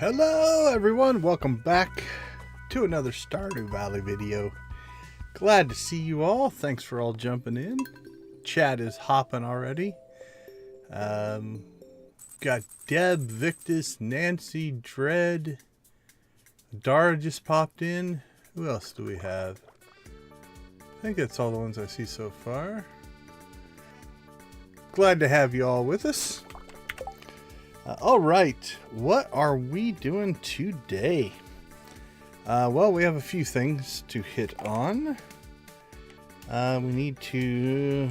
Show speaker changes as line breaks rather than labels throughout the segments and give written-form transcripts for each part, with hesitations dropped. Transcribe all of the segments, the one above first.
Hello everyone, welcome back to another Stardew Valley video. Glad to see you all. Thanks for all jumping in. Chat is hopping already. Got Deb, Victus, Nancy, Dread. Dara just popped in. Who else do we have? I think that's all the ones I see so far. Glad to have you all with us. Alright, what are we doing today? Well, we have a few things to hit on. We need to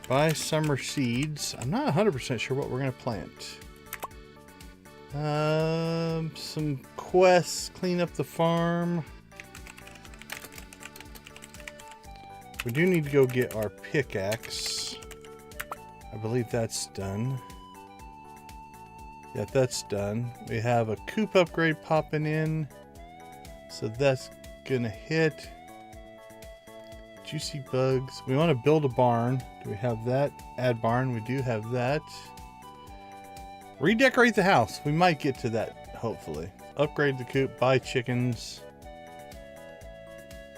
buy summer seeds. I'm not 100% sure what we're going to plant. Some quests, clean up the farm. We do need to go get our pickaxe. I believe that's done. Yeah, that's done. We have a coop upgrade popping in. So that's gonna hit. Juicy bugs. We want to build a barn. Do we have that? Add barn. We do have that. Redecorate the house. We might get to that, hopefully. Upgrade the coop. Buy chickens.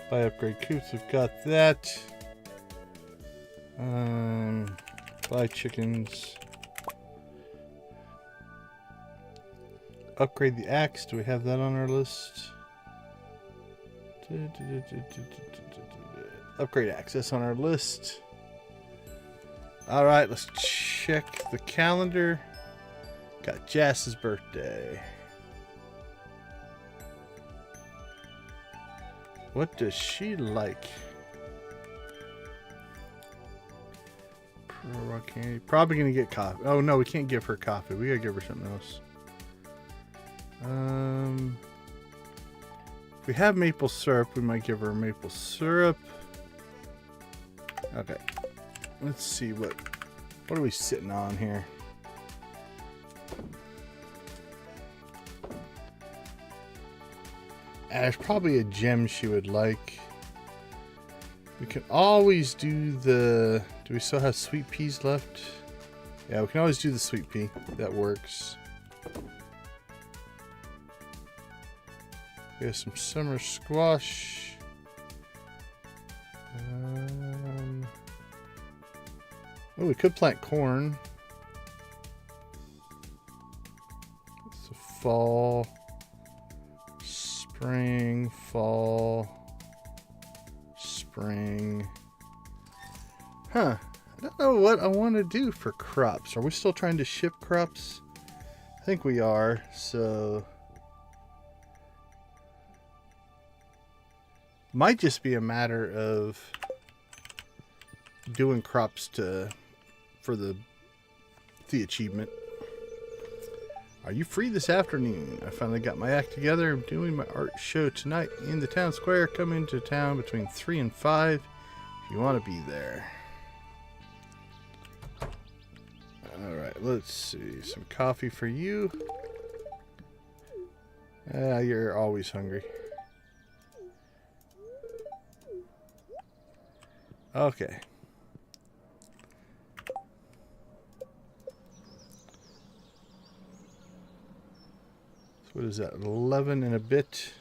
Buy upgrade coops. We've got that. Buy chickens. Upgrade the axe. Do we have that on our list? Upgrade access on our list. Alright, let's check the calendar. Got Jass's birthday. What does she like? Probably gonna get coffee. Oh no, we can't give her coffee. We gotta give her something else. If we have maple syrup, we might give her maple syrup. Okay. Let's see what are we sitting on here? There's probably a gem she would like. We can always do the... Do we still have sweet peas left? Yeah, we can always do the sweet pea. That works. We have some summer squash. Oh, we could plant corn. It's a fall, spring, fall, spring. Huh. I don't know what I want to do for crops. Are we still trying to ship crops? I think we are, so... Might just be a matter of doing crops for the achievement. Are you free this afternoon? I finally got my act together. I'm doing my art show tonight in the town square. Come into town between 3 and 5 if you want to be there. Alright, let's see. Some coffee for you. You're always hungry. Okay. So what is that? 11 and a bit.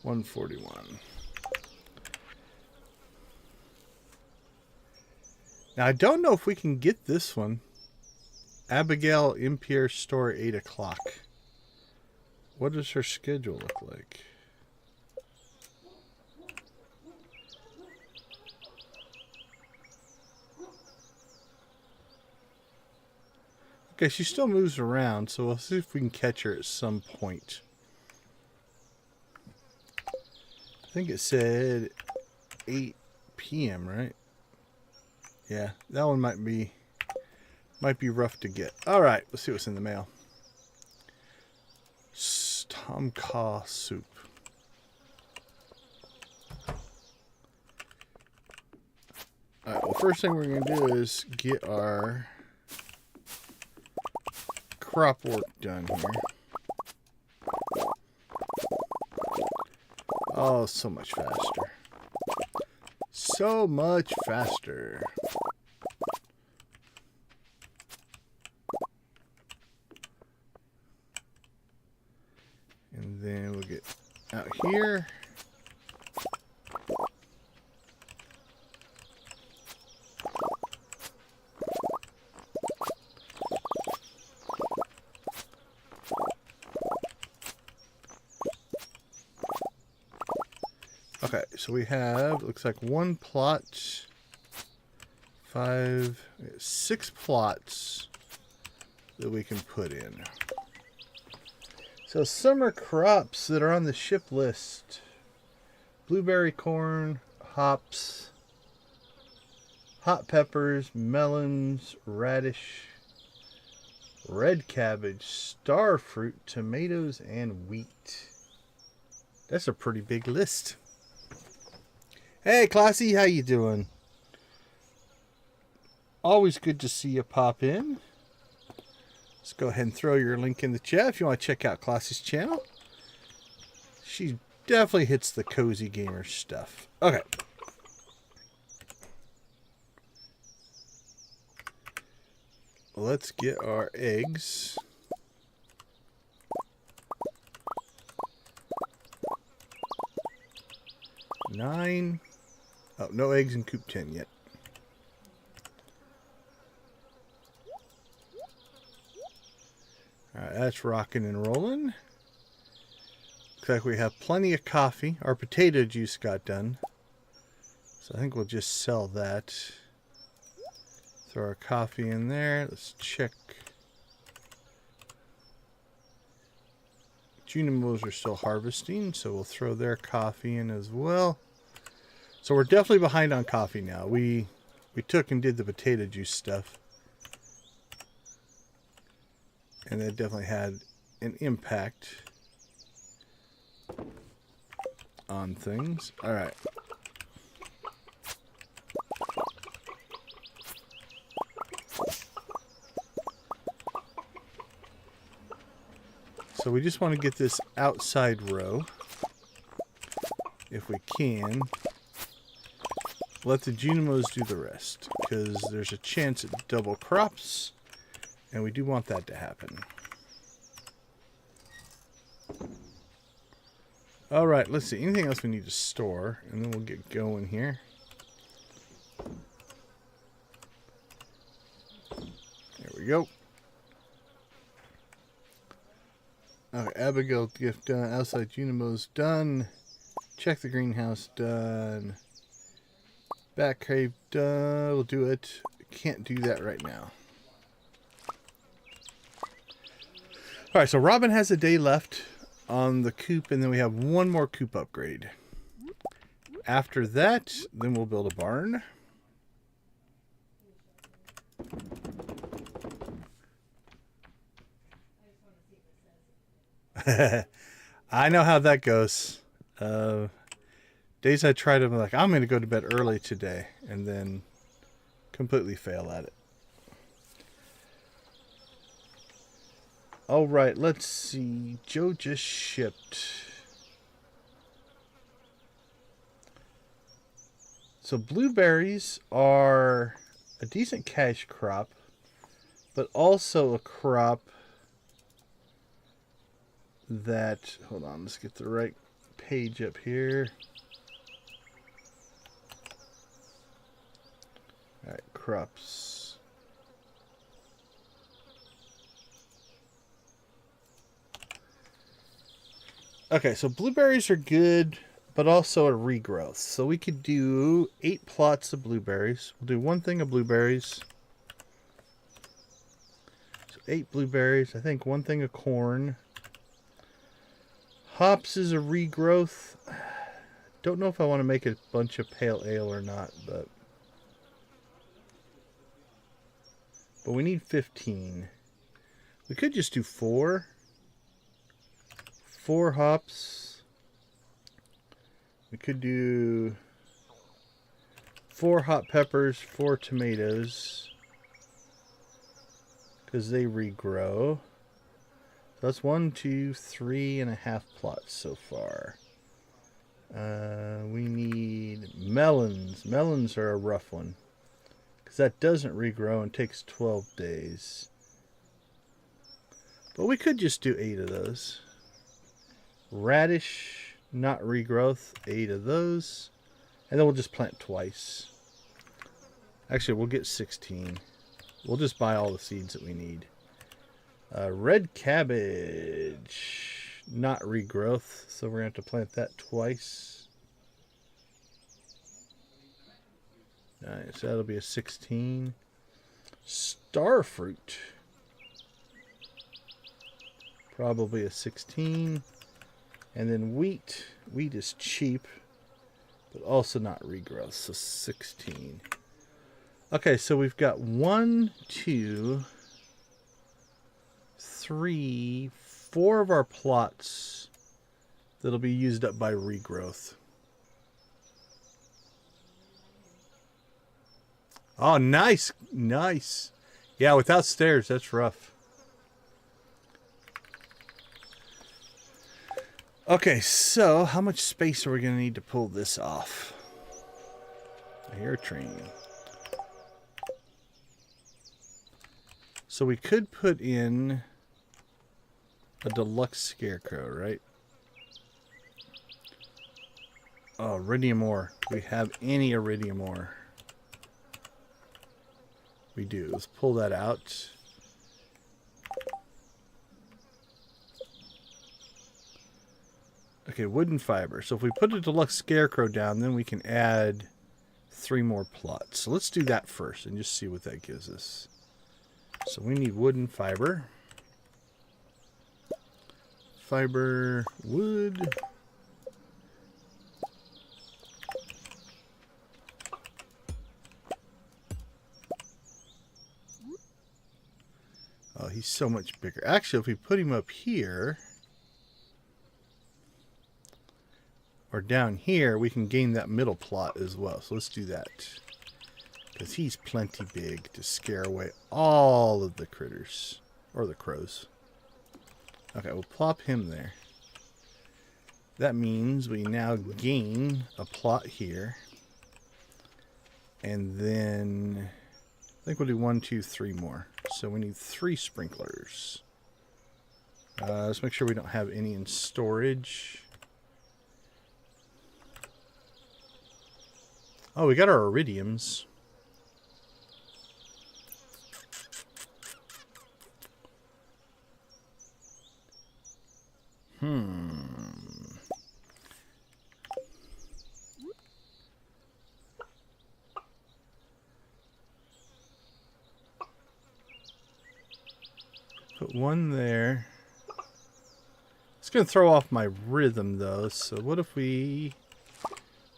141. Now I don't know if we can get this one. Abigail Empire store 8 o'clock. What does her schedule look like? Okay, she still moves around, so we'll see if we can catch her at some point. I think it said 8 p.m., right? Yeah, that one might be rough to get. All right, let's see what's in the mail. Tom Kha soup. All right, well, first thing we're going to do is get our crop work done here. Oh, so much faster. So much faster. here. Okay, so we have, looks like 1 plot, 6 plots that we can put in. So summer crops that are on the ship list: blueberry, corn, hops, hot peppers, melons, radish, red cabbage, star fruit, tomatoes, and wheat. That's a pretty big list. Hey, Classy, how you doing? Always good to see you pop in. Let's go ahead and throw your link in the chat if you want to check out Classy's channel. She definitely hits the cozy gamer stuff. Okay. Let's get our eggs. Nine. Oh, no eggs in coop 10 yet. Alright, that's rocking and rolling. Looks like we have plenty of coffee. Our potato juice got done. So I think we'll just sell that. Throw our coffee in there. Let's check. Junimos are still harvesting, so we'll throw their coffee in as well. So we're definitely behind on coffee now. We took and did the potato juice stuff, and that definitely had an impact on things. All right. So we just want to get this outside row, if we can. Let the Junimos do the rest, because there's a chance it double crops, and we do want that to happen. Alright, let's see. Anything else we need to store, and then we'll get going here. There we go. Okay, Abigail gift done. Outside Junimos done. Check the greenhouse done. Back crave done. We'll do it. Can't do that right now. Alright, so Robin has a day left on the coop, and then we have one more coop upgrade. After that, then we'll build a barn. I know how that goes. Days I tried to, I'm like, I'm going to go to bed early today, and then completely fail at it. All right, let's see. Joe just shipped. So blueberries are a decent cash crop, but also a crop that, hold on, let's get the right page up here. All right, crops. Okay, so blueberries are good, but also a regrowth. So we could do 8 plots of blueberries. We'll do 1 thing of blueberries. So 8 blueberries. I think 1 thing of corn. Hops is a regrowth. Don't know if I want to make a bunch of pale ale or not, but we need 15. We could just do 4. 4 hops. We could do 4 hot peppers, 4 tomatoes, because they regrow. So that's 1, 2, 3.5 plots so far. We need melons. Melons are a rough one, because that doesn't regrow and takes 12 days. But we could just do 8 of those. Radish, not regrowth, 8 of those. And then we'll just plant twice. Actually, we'll get 16. We'll just buy all the seeds that we need. Red cabbage, not regrowth, so we're going to have to plant that twice. Nice, that'll be a 16. Star fruit, probably a 16. And then wheat is cheap, but also not regrowth, so 16. Okay, so we've got 1, 2, 3, 4 of our plots that'll be used up by regrowth. Oh, nice, nice. Yeah, without stairs, that's rough. Okay, so how much space are we going to need to pull this off? I hear a train. So we could put in a deluxe scarecrow, right? Oh, iridium ore. Do we have any iridium ore? We do. Let's pull that out. Okay, wooden fiber. So if we put a deluxe scarecrow down, then we can add 3 more plots. So let's do that first and just see what that gives us. So we need wooden fiber. Fiber, wood. Oh, he's so much bigger. Actually, if we put him up here, or down here, we can gain that middle plot as well. So let's do that. Because he's plenty big to scare away all of the critters. Or the crows. Okay, we'll plop him there. That means we now gain a plot here. And then I think we'll do 1, 2, 3 more. So we need 3 sprinklers. Let's make sure we don't have any in storage. Oh, we got our iridiums. Put one there. It's going to throw off my rhythm, though. So what if we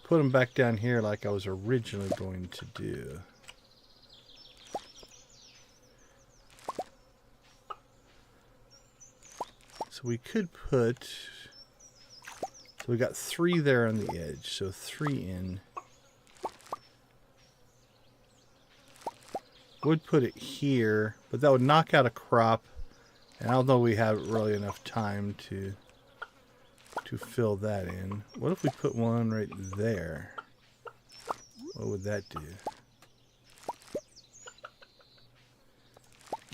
put them back down here like I was originally going to do? So we could put... So we got 3 there on the edge. So 3 in. Would put it here, but that would knock out a crop. And I don't know we have really enough time to fill that in. What if we put one right there? What would that do?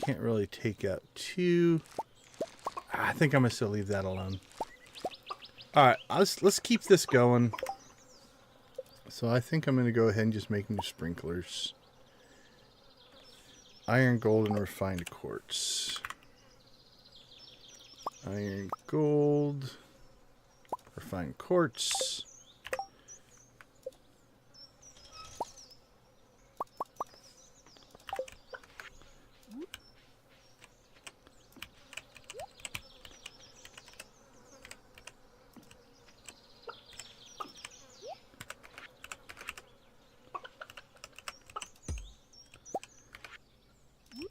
Can't really take out 2. I think I'm gonna still leave that alone. Alright, let's keep this going. So I think I'm gonna go ahead and just make new sprinklers. Iron, gold, and refined quartz. Iron, gold, refined quartz.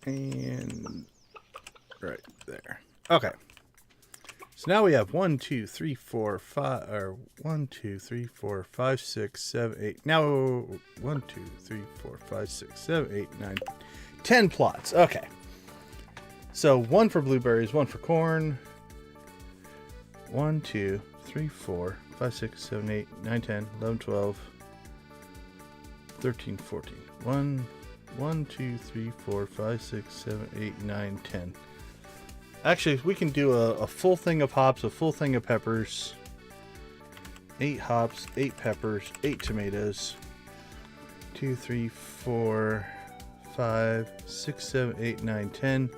And right there. Okay. So now we have 1, 2, 3, 4, 5, or 1, 2, 3, 4, 5, 6, 7, 8. Now 1, 2, 3, 4, 5, 6, 7, 8, 9, 10 plots. Okay. So 1 for blueberries, 1 for corn. 1, 2, 3, 4, 5, 6, 7, 8, 9, 10, 11, 12, 13, 14. 1, 2, 3, 4, 5, 6, 7, 8, 9, 10. Actually, we can do a full thing of hops, a full thing of peppers. 8 hops, 8 peppers, 8 tomatoes. 2, 3, 4, 5, 6, 7, 8, 9, 10.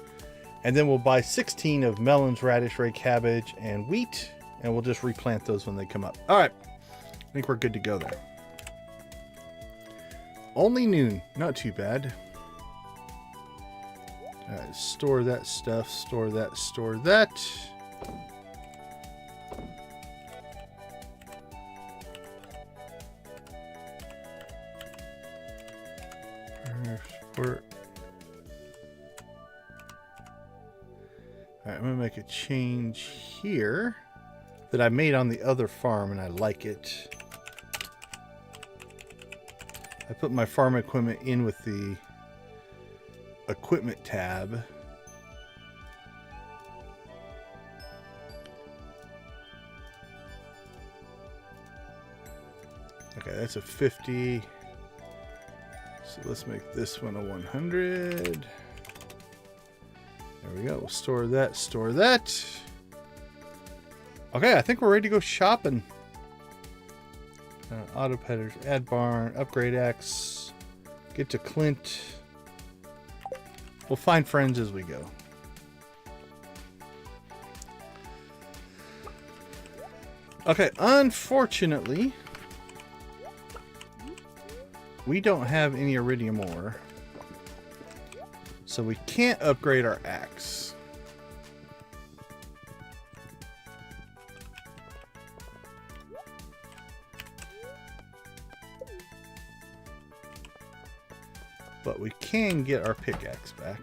And then we'll buy 16 of melons, radish, red cabbage, and wheat. And we'll just replant those when they come up. All right. I think we're good to go there. Only noon. Not too bad. All right. Store that stuff. Store that. Store that. Alright, I'm going to make a change here that I made on the other farm, and I like it. I put my farm equipment in with the equipment tab. Okay, that's a 50. So let's make this one a 100. There we go. We'll store that, store that. Okay, I think we're ready to go shopping. Auto pedders, add barn, upgrade X, get to Clint. We'll find friends as we go. Okay, unfortunately, we don't have any iridium ore, so we can't upgrade our axe. But we can get our pickaxe back.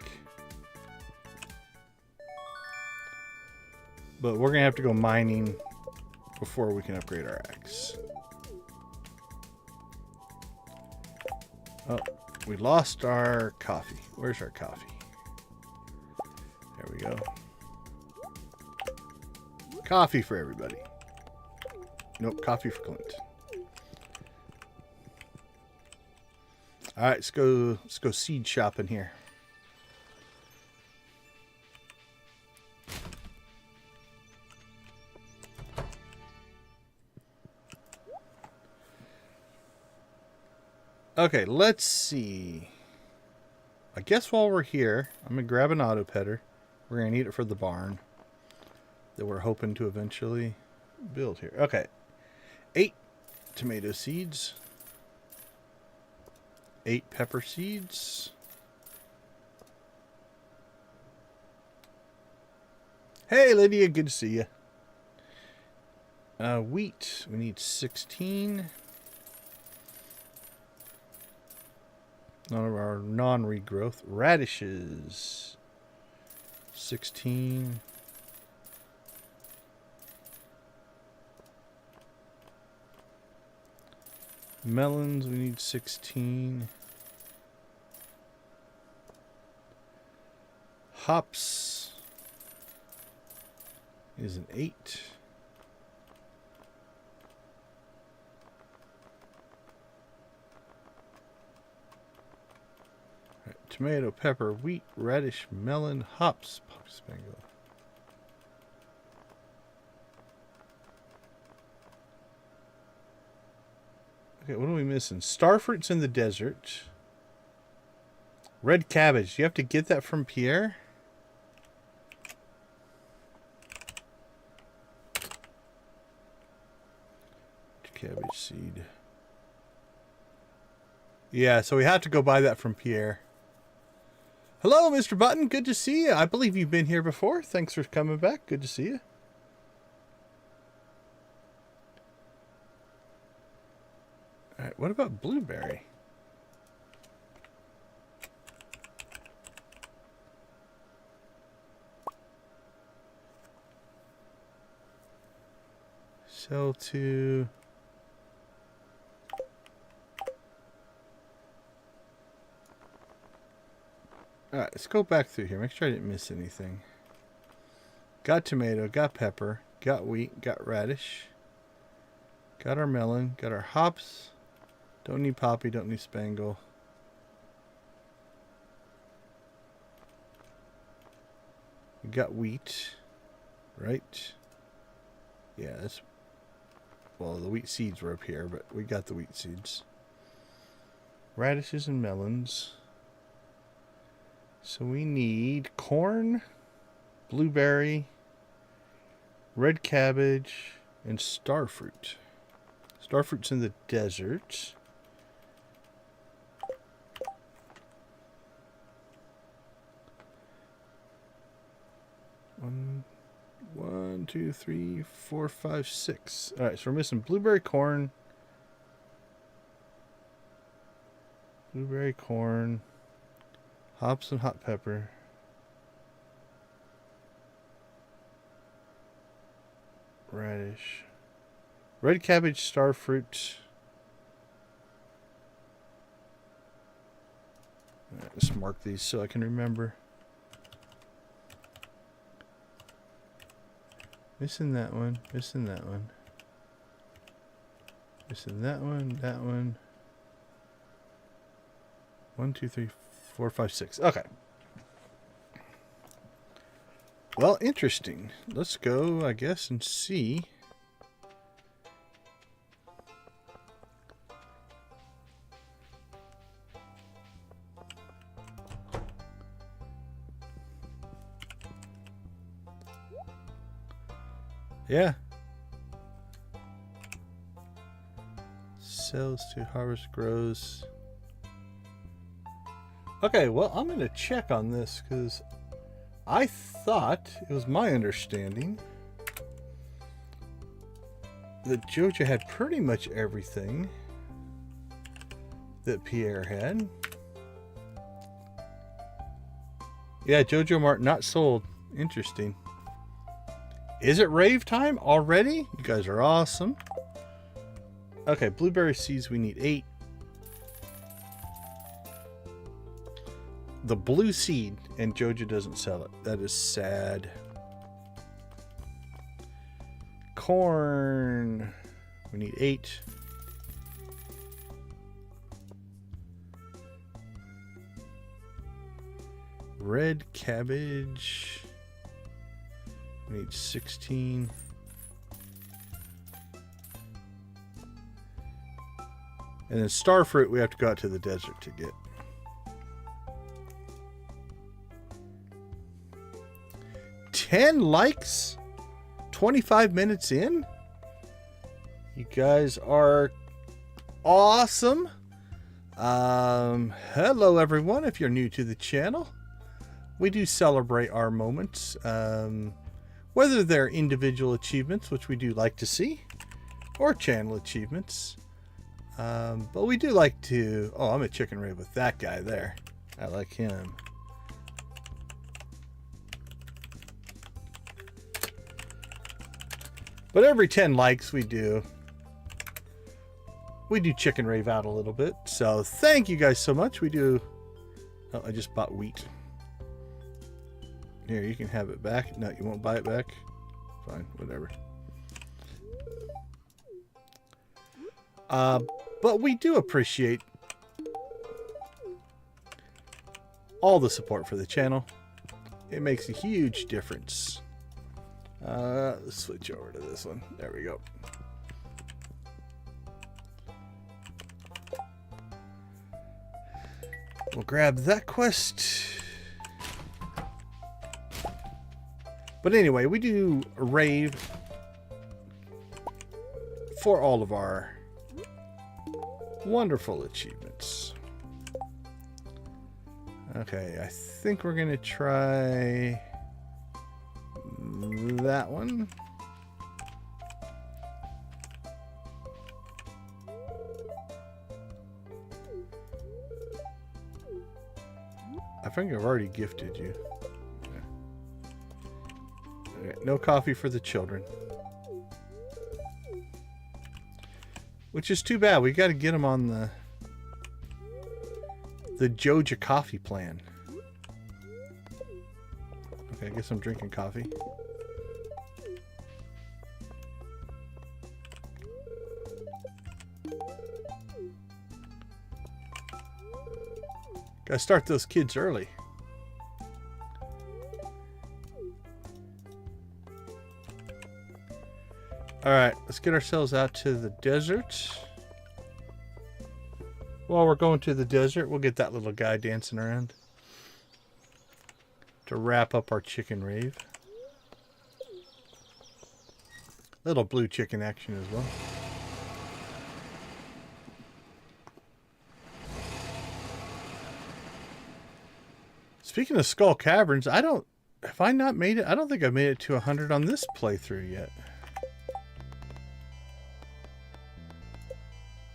But we're going to have to go mining before we can upgrade our axe. Oh, we lost our coffee. Where's our coffee? There we go. Coffee for everybody. Nope, coffee for Clint. All right, let's go seed shopping here. Okay, let's see. I guess while we're here, I'm going to grab an auto petter. We're going to need it for the barn that we're hoping to eventually build here. Okay. 8 tomato seeds. 8 pepper seeds. Hey, Lydia, good to see you. Wheat, we need 16. None of our non-regrowth. Radishes, 16. Melons, we need 16. Hops is an 8. Right, tomato, pepper, wheat, radish, melon, hops, spangle. Okay, what are we missing? Starfruit's in the desert. Red cabbage. You have to get that from Pierre? Cabbage seed. Yeah, so we have to go buy that from Pierre. Hello, Mr. Button. Good to see you. I believe you've been here before. Thanks for coming back. Good to see you. All right, what about blueberry? Sell to... Alright, let's go back through here. Make sure I didn't miss anything. Got tomato, got pepper, got wheat, got radish. Got our melon, got our hops. Don't need poppy, don't need spangle. We got wheat, right? Yeah, that's... Well, the wheat seeds were up here, but we got the wheat seeds. Radishes and melons. So we need corn, blueberry, red cabbage, and starfruit. Starfruit's in the desert. One, two, three, four, five, six. All right, so we're missing blueberry corn. Blueberry corn. Hops and hot pepper. Radish. Red cabbage, starfruit. Let's mark these so I can remember. Missing that one. Missing that one. Missing that one. That one. 1, 2, 3, 4, 5, 6. Okay. Well, interesting. Let's go, I guess, and see. Yeah. Sells to harvest grows. Okay, well, I'm going to check on this because I thought, it was my understanding, that Joja had pretty much everything that Pierre had. Yeah, Joja Mart not sold. Interesting. Is it rave time already? You guys are awesome. Okay, blueberry seeds, we need 8. The blue seed, and Joja doesn't sell it. That is sad. Corn, we need 8. Red cabbage, we need 16. And then starfruit we have to go out to the desert to get. $10 likes 25 minutes in. You guys are awesome. Hello everyone, if you're new to the channel. We do celebrate our moments, whether they're individual achievements, which we do like to see, or channel achievements. But we do like to... Oh, I'm a chicken rave with that guy there. I like him. But every 10 likes we do chicken rave out a little bit. So thank you guys so much. We do... Oh, I just bought wheat. Here, you can have it back. No, you won't buy it back? Fine, whatever. But we do appreciate all the support for the channel. It makes a huge difference. Let's switch over to this one. There we go. We'll grab that quest. But anyway, we do rave for all of our wonderful achievements. Okay, I think we're going to try that one. I think I've already gifted you. No coffee for the children. Which is too bad. We got to get them on the Joja Coffee plan. Okay, I guess I'm drinking coffee. Gotta start those kids early. Alright, let's get ourselves out to the desert. While we're going to the desert, we'll get that little guy dancing around to wrap up our chicken rave. Little blue chicken action as well. Speaking of Skull Caverns, have I not made it? I don't think I made it to 100 on this playthrough yet.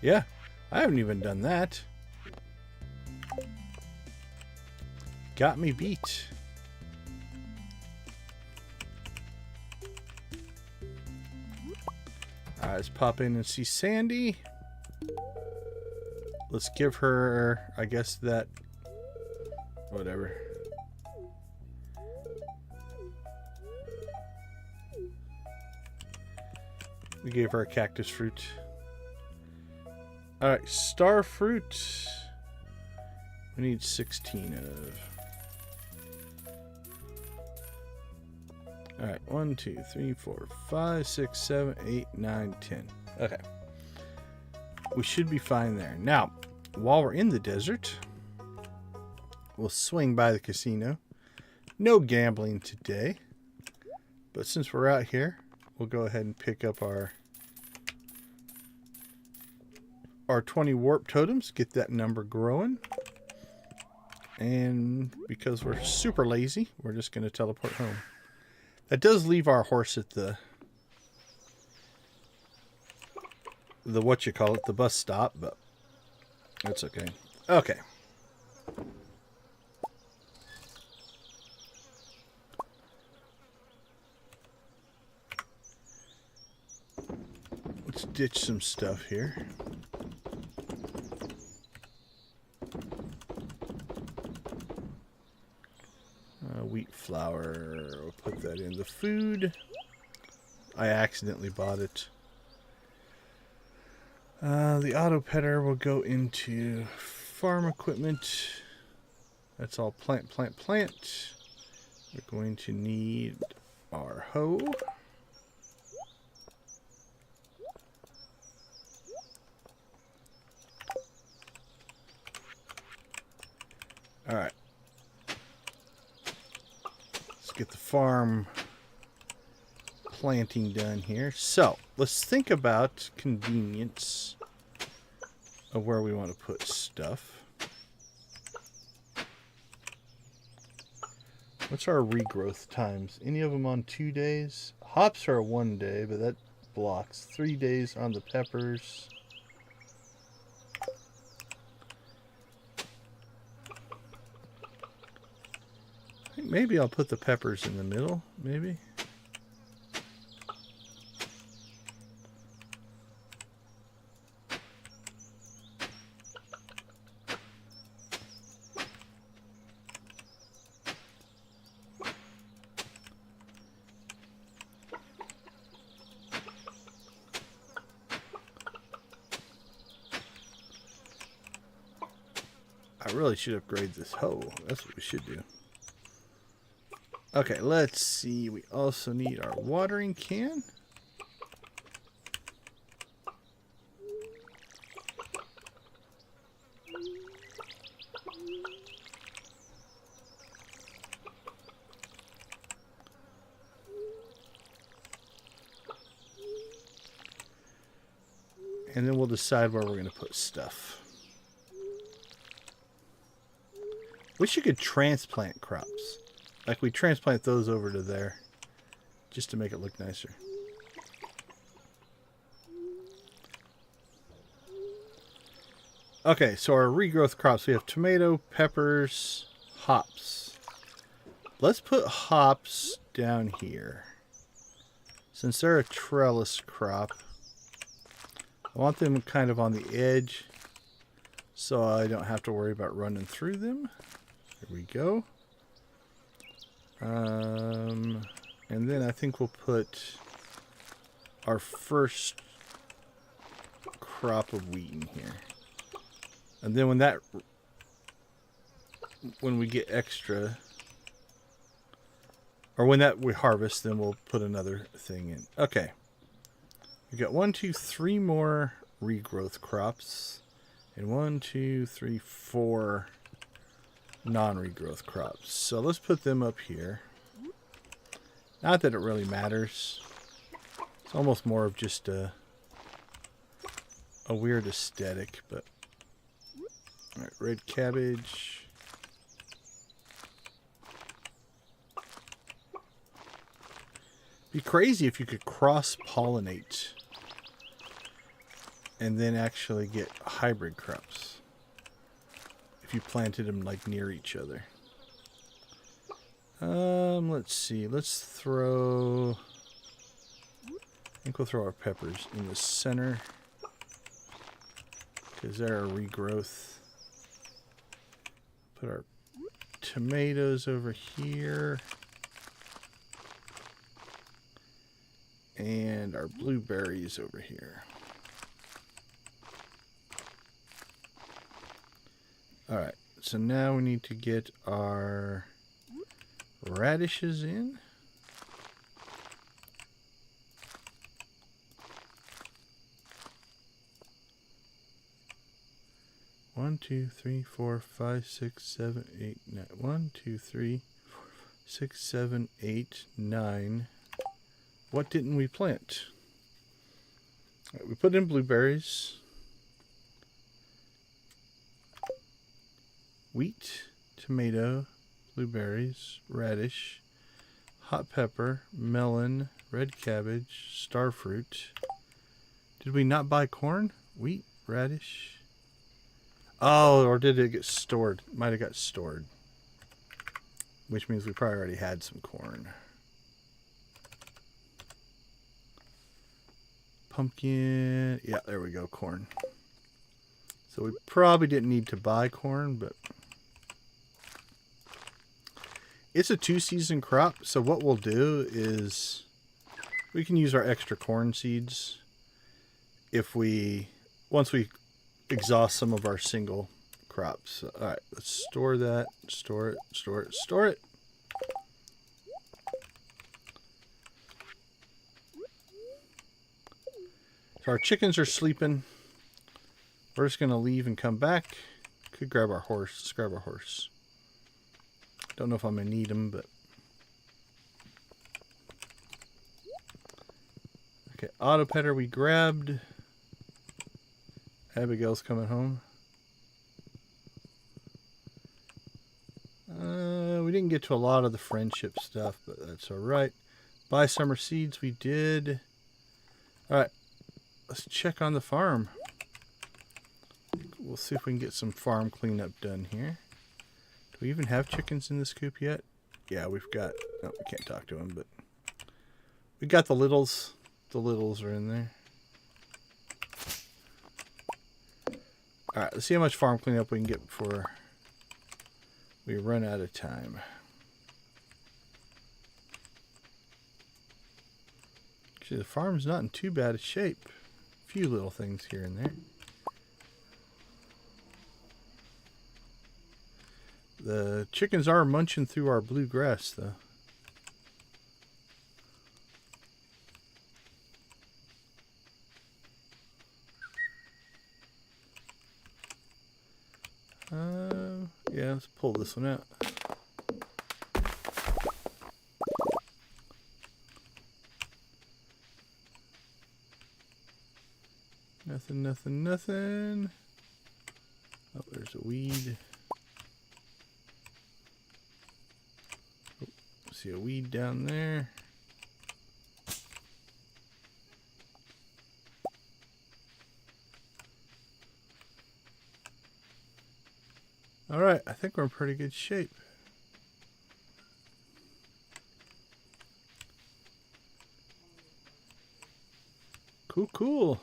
Yeah, I haven't even done that. Got me beat. Alright, let's pop in and see Sandy. Let's give her, I guess, that... whatever. We gave her a cactus fruit. Alright, star fruit. We need 16 of. Alright, 1, 2, 3, 4, 5, 6, 7, 8, 9, 10. Okay. We should be fine there. Now, while we're in the desert, we'll swing by the casino. No gambling today. But since we're out here, we'll go ahead and pick up our 20 warp totems, get that number growing. And because we're super lazy, we're just going to teleport home. That does leave our horse at the the bus stop, but that's okay. Okay. Let's ditch some stuff here. Wheat flour, we'll put that in the food. I accidentally bought it. The auto petter will go into farm equipment. That's all plant. We're going to need our hoe. All right. Get the farm planting done here. So let's think about convenience of where we want to put stuff. What's our regrowth times? Any of them on 2 days? Hops are 1 day, but that blocks 3 days on the peppers. Maybe I'll put the peppers in the middle, maybe. I really should upgrade this hoe. That's what we should do. Okay, let's see. We also need our watering can. And then we'll decide where we're going to put stuff. Wish you could transplant crops. Like we transplant those over to there just to make it look nicer. Okay, so our regrowth crops, we have tomato, peppers, hops. Let's put hops down here. Since they're a trellis crop, I want them kind of on the edge so I don't have to worry about running through them. There we go. And then I think we'll put our first crop of wheat in here. And then when we get extra, or when that we harvest, then we'll put another thing in. Okay. We got 1, 2, 3 more regrowth crops, and 1, 2, 3, 4 non-regrowth crops. So let's put them up here. Not that it really matters. It's almost more of just a weird aesthetic, but all right, red cabbage. Be crazy if you could cross-pollinate and then actually get hybrid crops if you planted them like near each other. Let's see. Let's throw. I think we'll throw our peppers in the center because they're a regrowth. Put our tomatoes over here. And our blueberries over here. Alright, so now we need to get our radishes in. One, 2, 3, 4, 5, 6, 7, 8, 9. 1, 2, 3, 4, 6, 7, 8, 9. What didn't we plant? Right, we put in blueberries, wheat, tomato, blueberries, radish, hot pepper, melon, red cabbage, star fruit. Did we not buy corn? Wheat, radish. Oh, or did it get stored? Might have got stored. Which means we probably already had some corn. Pumpkin. Yeah, there we go, corn. So we probably didn't need to buy corn, but it's a 2-season crop. So what we'll do is we can use our extra corn seeds once we exhaust some of our single crops. All right, let's store that, store it, store it, store it. So our chickens are sleeping. We're just going to leave and come back. Could grab our horse. Let's grab our horse. Don't know if I'm going to need him, but... Okay, auto petter we grabbed. Abigail's coming home. We didn't get to a lot of the friendship stuff, but that's alright. Buy summer seeds we did. Alright. Let's check on the farm. We'll see if we can get some farm cleanup done here. Do we even have chickens in this coop yet? Yeah, we've got... Oh, we can't talk to them, but... We got the littles. The littles are in there. Alright, let's see how much farm cleanup we can get before we run out of time. Actually, the farm's not in too bad a shape. Few little things here and there. The chickens are munching through our blue grass, though. Yeah, let's pull this one out. Nothing, nothing, nothing. Oh, there's a weed. Oh, see a weed down there. All right, I think we're in pretty good shape. Cool, cool.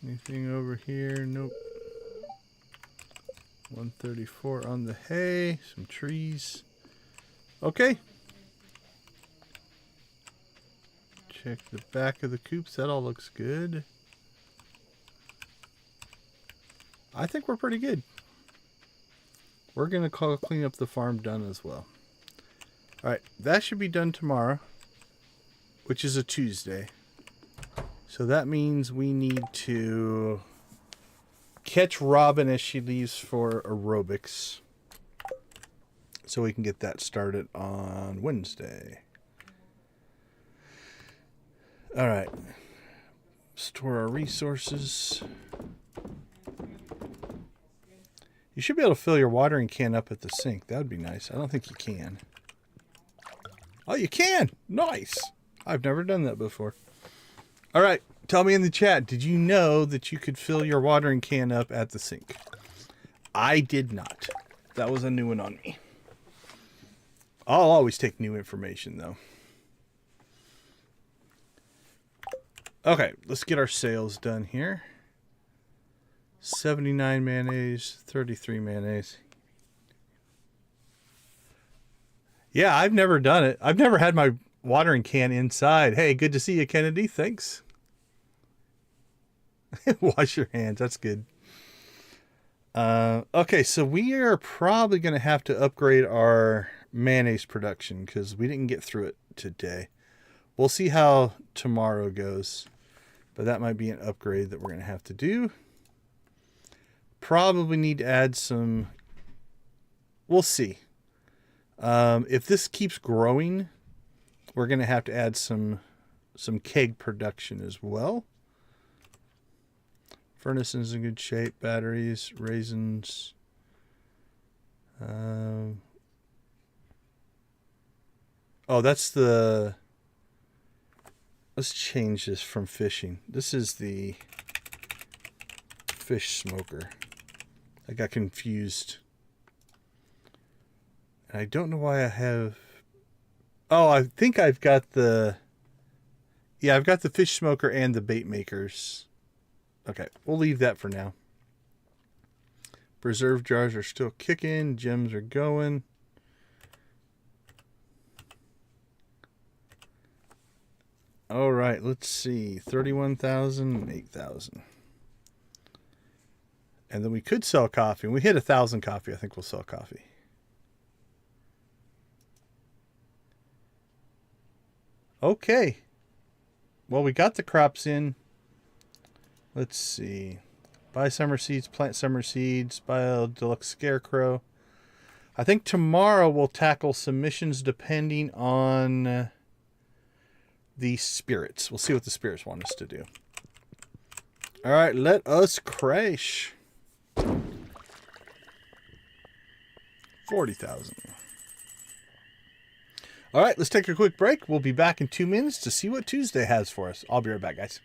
Anything over here? Nope. 134 on the hay. Some trees. Okay. Check the back of the coops. That all looks good. I think we're pretty good. we're going to call clean up the farm done as well. All right, that should be done tomorrow, which is a Tuesday. So that means we need to catch Robin as she leaves for aerobics, so we can get that started on Wednesday. All right. Store our resources. You should be able to fill your watering can up at the sink. That would be nice. I don't think you can. Oh, you can! Nice! I've never done that before. All right. Tell me in the chat, did you know that you could fill your watering can up at the sink? I did not. That was a new one on me. I'll always take new information, though. Okay, let's get our sales done here. 79 mayonnaise, 33 mayonnaise. Yeah, I've never done it. I've never had my watering can inside. Hey, good to see you, Kennedy. Thanks. Wash your hands. That's good. Okay, so we are probably going to have to upgrade our mayonnaise production because we didn't get through it today. We'll see how tomorrow goes, but that might be an upgrade that we're going to have to do. Probably need to add some. We'll see. If this keeps growing, we're going to have to add some keg production as well. Furnace is in good shape. Batteries, raisins. Oh, that's the... Let's change this from fishing. This is the fish smoker. I got confused. And I don't know why I have... Oh, I think I've got the... Yeah, I've got the fish smoker and the bait makers. Okay, we'll leave that for now. Preserve jars are still kicking. Gems are going. All right, let's see. 31,000 and 8,000. And then we could sell coffee. When we hit 1,000 coffee, I think we'll sell coffee. Okay. Well, we got the crops in. Let's see. Buy summer seeds, plant summer seeds, buy a deluxe scarecrow. I think tomorrow we'll tackle some missions depending on the spirits. We'll see what the spirits want us to do. All right, let us crash. 40,000. All right, let's take a quick break. We'll be back in 2 minutes to see what Tuesday has for us. I'll be right back, guys.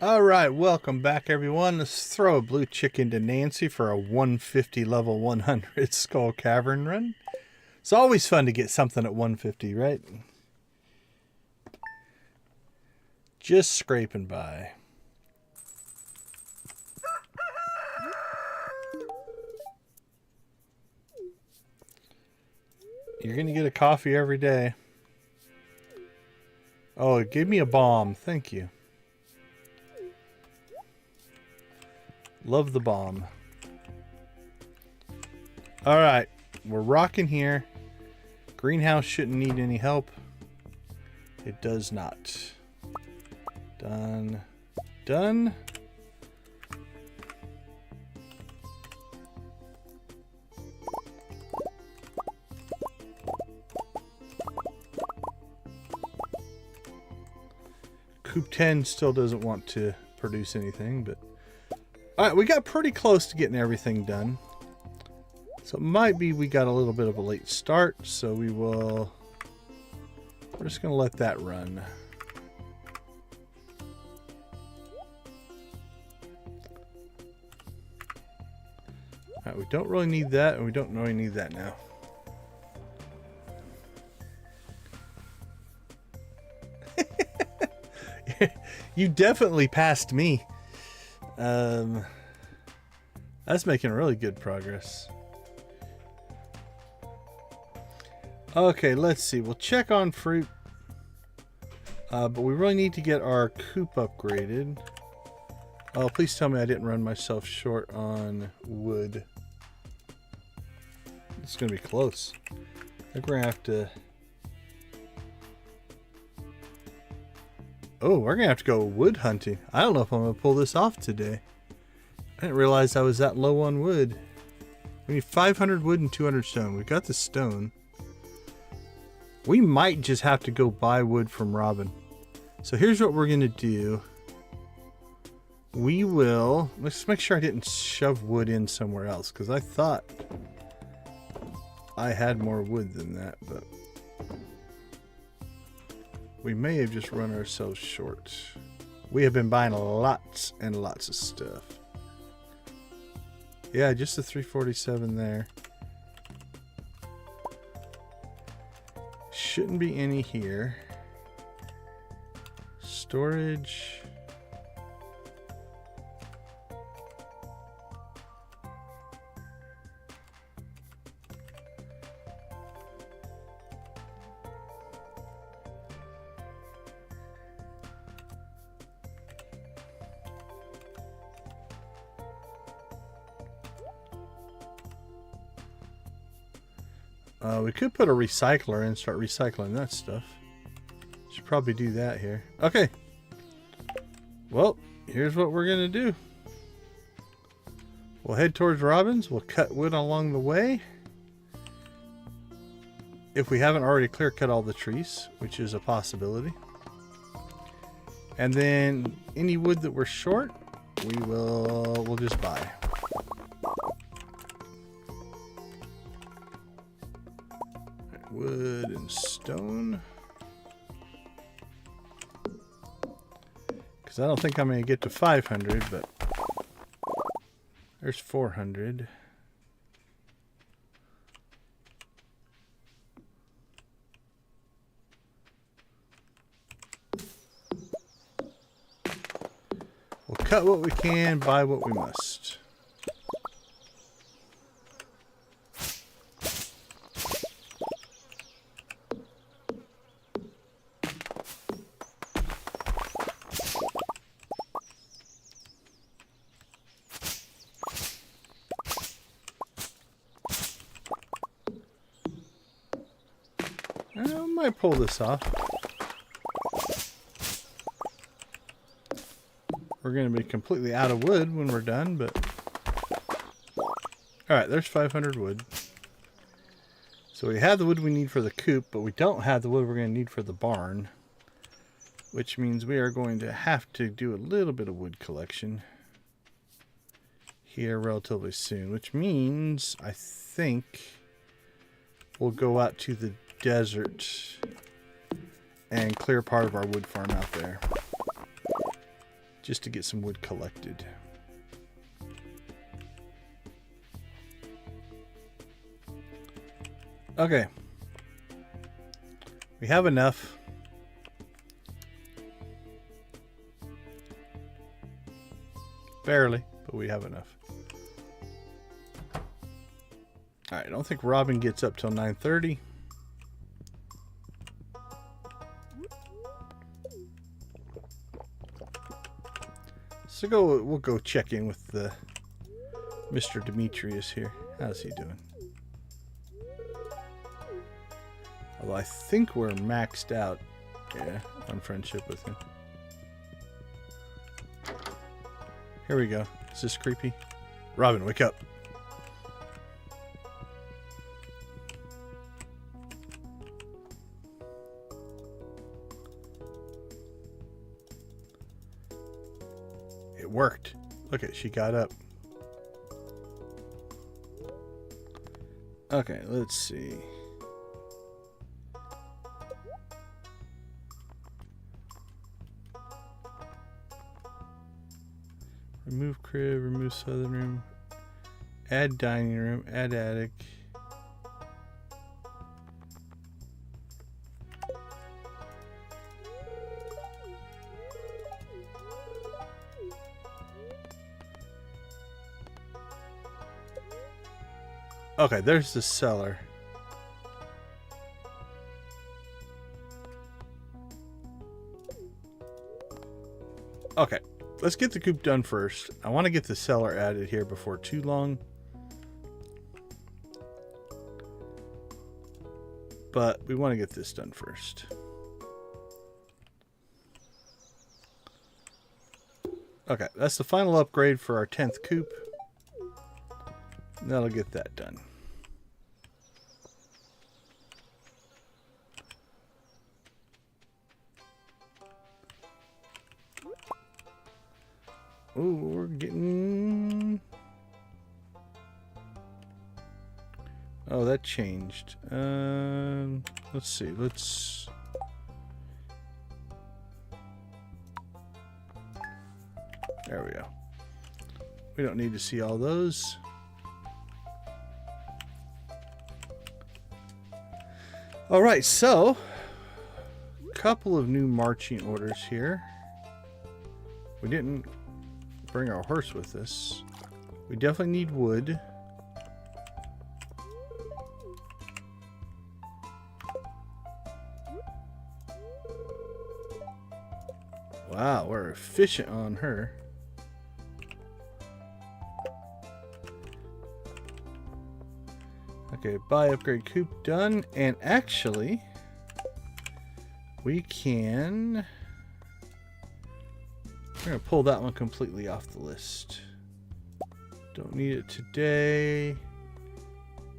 All right, welcome back, everyone. Let's throw a blue chicken to Nancy for a 150 level 100 Skull Cavern run. It's always fun to get something at 150, right? Just scraping by. You're going to get a coffee every day. Oh, give me a bomb. Thank you. Love the bomb. All right, we're rocking here. Greenhouse shouldn't need any help. It does not. Done. Done. Coop 10 still doesn't want to produce anything, but all right, we got pretty close to getting everything done. So it might be we got a little bit of a late start, so we're just going to let that run. All right, we don't really need that, and we don't really need that now. You definitely passed me. That's making really good progress. Okay, let's see. We'll check on fruit. But we really need to get our coop upgraded. Oh, please tell me I didn't run myself short on wood. It's going to be close. I think we're going to have to... Oh, we're going to have to go wood hunting. I don't know if I'm going to pull this off today. I didn't realize I was that low on wood. We need 500 wood and 200 stone. We got the stone. We might just have to go buy wood from Robin. So here's what we're going to do. We will... Let's make sure I didn't shove wood in somewhere else, because I thought I had more wood than that, but... we may have just run ourselves short. We have been buying lots and lots of stuff. Yeah, just the 347 there. Shouldn't be any here. Storage. We could put a recycler in and start recycling that stuff. Should probably do that here. Okay. Well, here's what we're going to do. We'll head towards Robin's. We'll cut wood along the way. If we haven't already clear cut all the trees, which is a possibility. And then any wood that we're short, we'll just buy. Wood and stone. Because I don't think I'm going to get to 500, but there's 400. We'll cut what we can, buy what we must. I might pull this off. We're going to be completely out of wood when we're done, but... Alright, there's 500 wood. So we have the wood we need for the coop, but we don't have the wood we're going to need for the barn. Which means we are going to have to do a little bit of wood collection here relatively soon. Which means, I think, we'll go out to the desert and clear part of our wood farm out there. just to get some wood collected. Okay. We have enough. Barely, but we have enough. Alright, I don't think Robin gets up till 9:30. So we'll go check in with the Mr. Demetrius here. How's he doing? Although I think we're maxed out, yeah, on friendship with him. Here we go. Is this creepy? Robin, wake up. It worked. Look at, she got up. Okay, let's see. Remove crib, remove southern room, add dining room, add attic. Okay, there's the cellar. Okay, let's get the coop done first. I want to get the cellar added here before too long. But we want to get this done first. Okay, that's the final upgrade for our 10th coop. That'll get that done. Oh, we're getting... Oh, that changed. Let's see. Let's... There we go. We don't need to see all those. All right, so a couple of new marching orders here. We didn't bring our horse with us. We definitely need wood. Wow, we're efficient on her. Okay, buy upgrade coop done. And actually, we can... We're going to pull that one completely off the list. Don't need it today.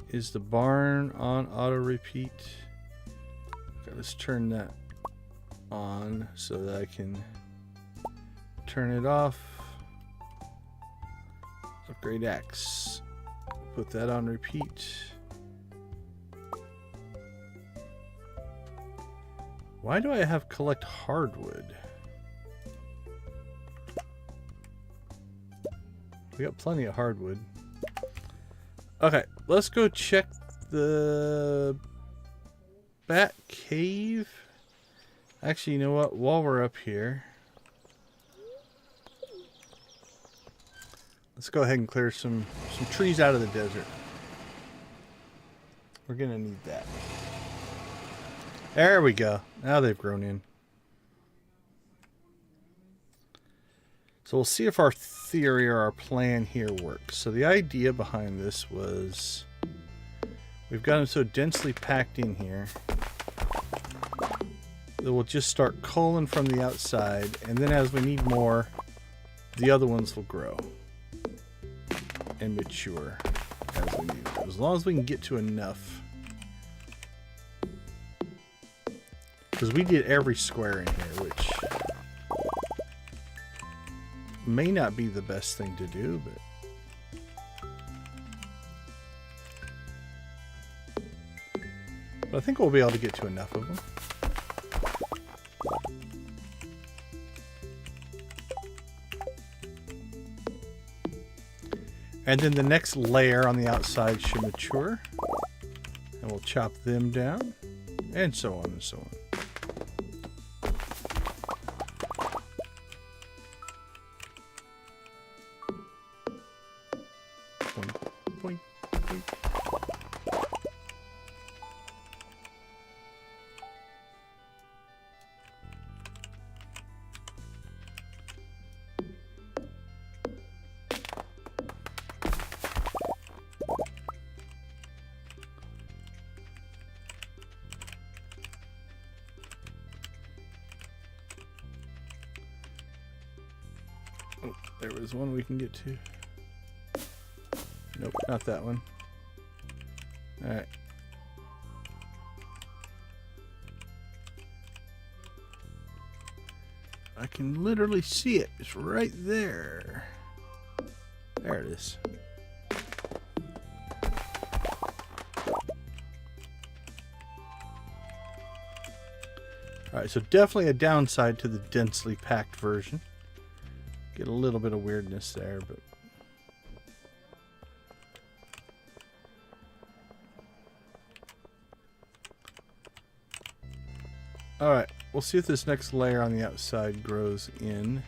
Is the barn on auto repeat? Okay, let's turn that on so that I can turn it off. Upgrade axe. Put that on repeat. Why do I have collect hardwood? We got plenty of hardwood. Okay, let's go check the bat cave. Actually, you know what? While we're up here, let's go ahead and clear some trees out of the desert. We're gonna need that. There we go. Now they've grown in. So we'll see if our theory or our plan here works. So the idea behind this was we've got them so densely packed in here that we'll just start culling from the outside, and then as we need more, the other ones will grow and mature as we need them. As long as we can get to enough. Because we did every square in here, which may not be the best thing to do, but I think we'll be able to get to enough of them. And then the next layer on the outside should mature. And we'll chop them down. And so on and so on. Boink, boink, boink. Oh, there was one we can get to. Nope, not that one. Alright. I can literally see it. It's right there. There it is. Alright, so definitely a downside to the densely packed version. Get a little bit of weirdness there, but... Alright, we'll see if this next layer on the outside grows in.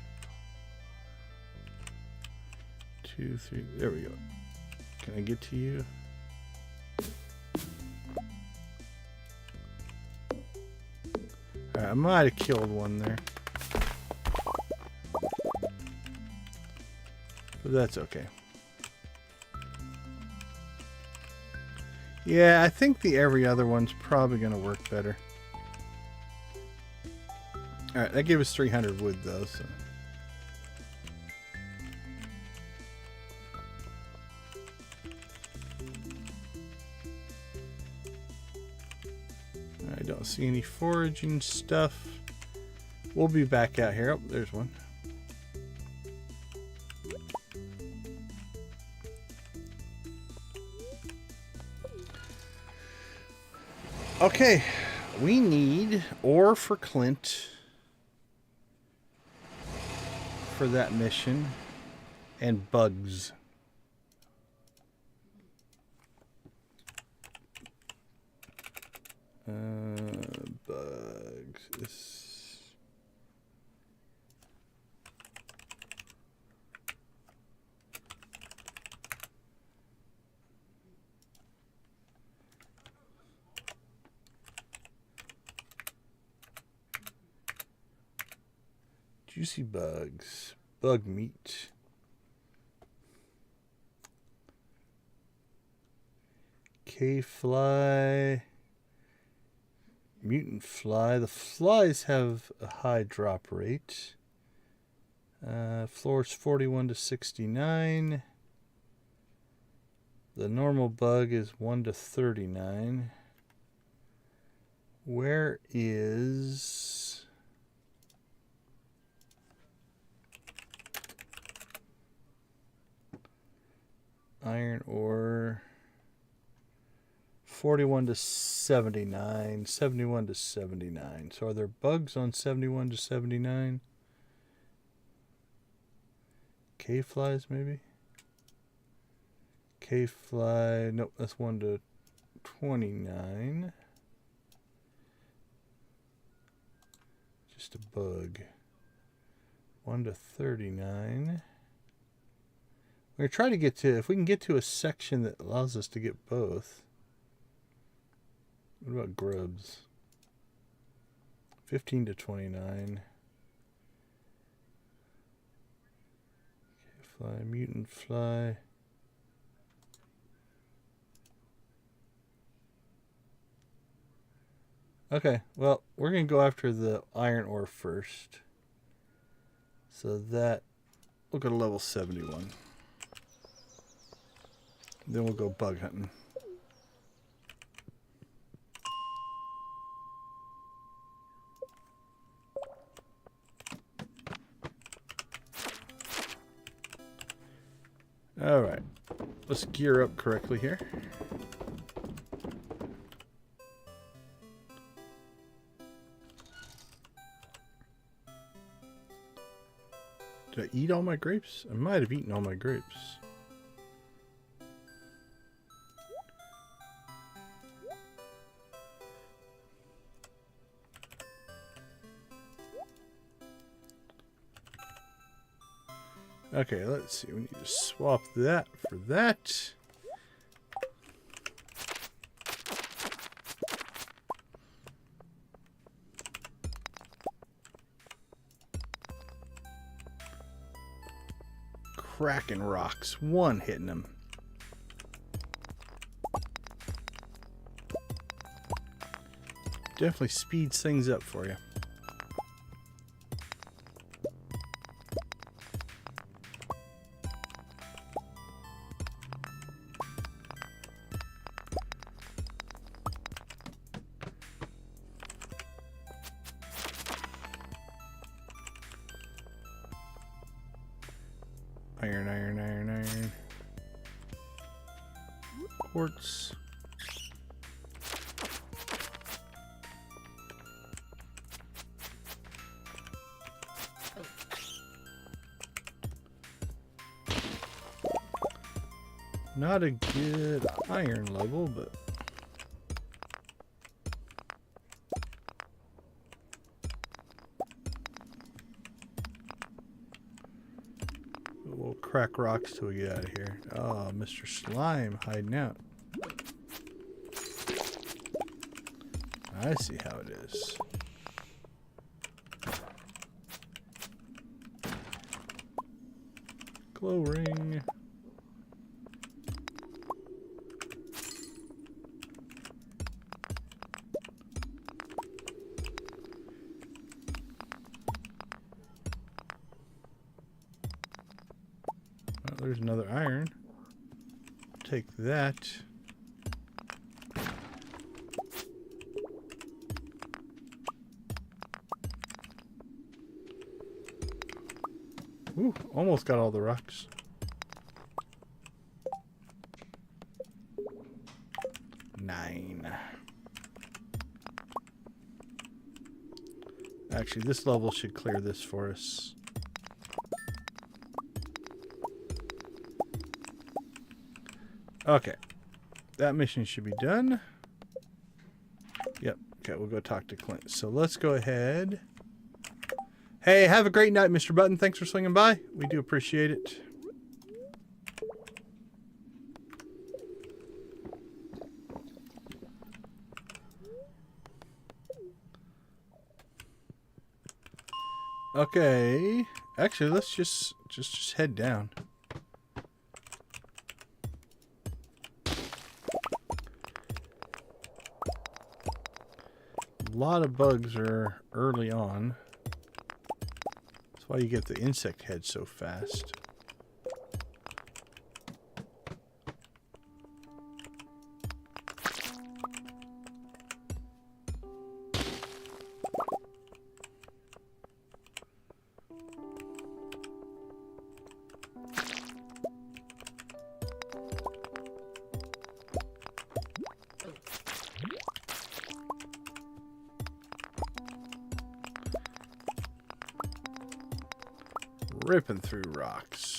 2, 3, there we go. Can I get to you? Alright, I might have killed one there. But that's okay. Yeah, I think the every other one's probably going to work better. Alright, that gave us 300 wood though, so. I don't see any foraging stuff. We'll be back out here. Oh, there's one. Okay, we need ore for Clint for that mission and bugs. Bugs. Juicy bugs. Bug meat. Cave fly. Mutant fly. The flies have a high drop rate. Floor's 41 to 69. The normal bug is 1 to 39. Where is... iron ore? 41 to 79, 71 to 79. So are there bugs on 71 to 79? Cave flies maybe? Cave fly, nope, that's 1 to 29. Just a bug. 1 to 39. We're going to try to get to, if we can get to a section that allows us to get both. What about grubs? 15 to 29. Fly, mutant fly. Okay, well, we're going to go after the iron ore first. So that, we'll go to level 71. Then we'll go bug hunting. All right, let's gear up correctly here. Did I eat all my grapes? I might have eaten all my grapes. Okay, let's see. We need to swap that for that. Cracking rocks. One hitting them. Definitely speeds things up for you. Iron, iron, iron, iron. Quartz. Not a good iron level, but we'll crack rocks till we get out of here. Oh, Mr. Slime hiding out. I see how it is. Glow ring. There's another iron. Take that. Ooh, almost got all the rocks. Nine. Actually, this level should clear this for us. Okay, that mission should be done. Yep, okay, we'll go talk to Clint. So let's go ahead. Hey, have a great night, Mr. Button. Thanks for swinging by. We do appreciate it. Okay, actually, let's just head down. A lot of bugs are early on. That's why you get the insect head so fast. Ripping through rocks.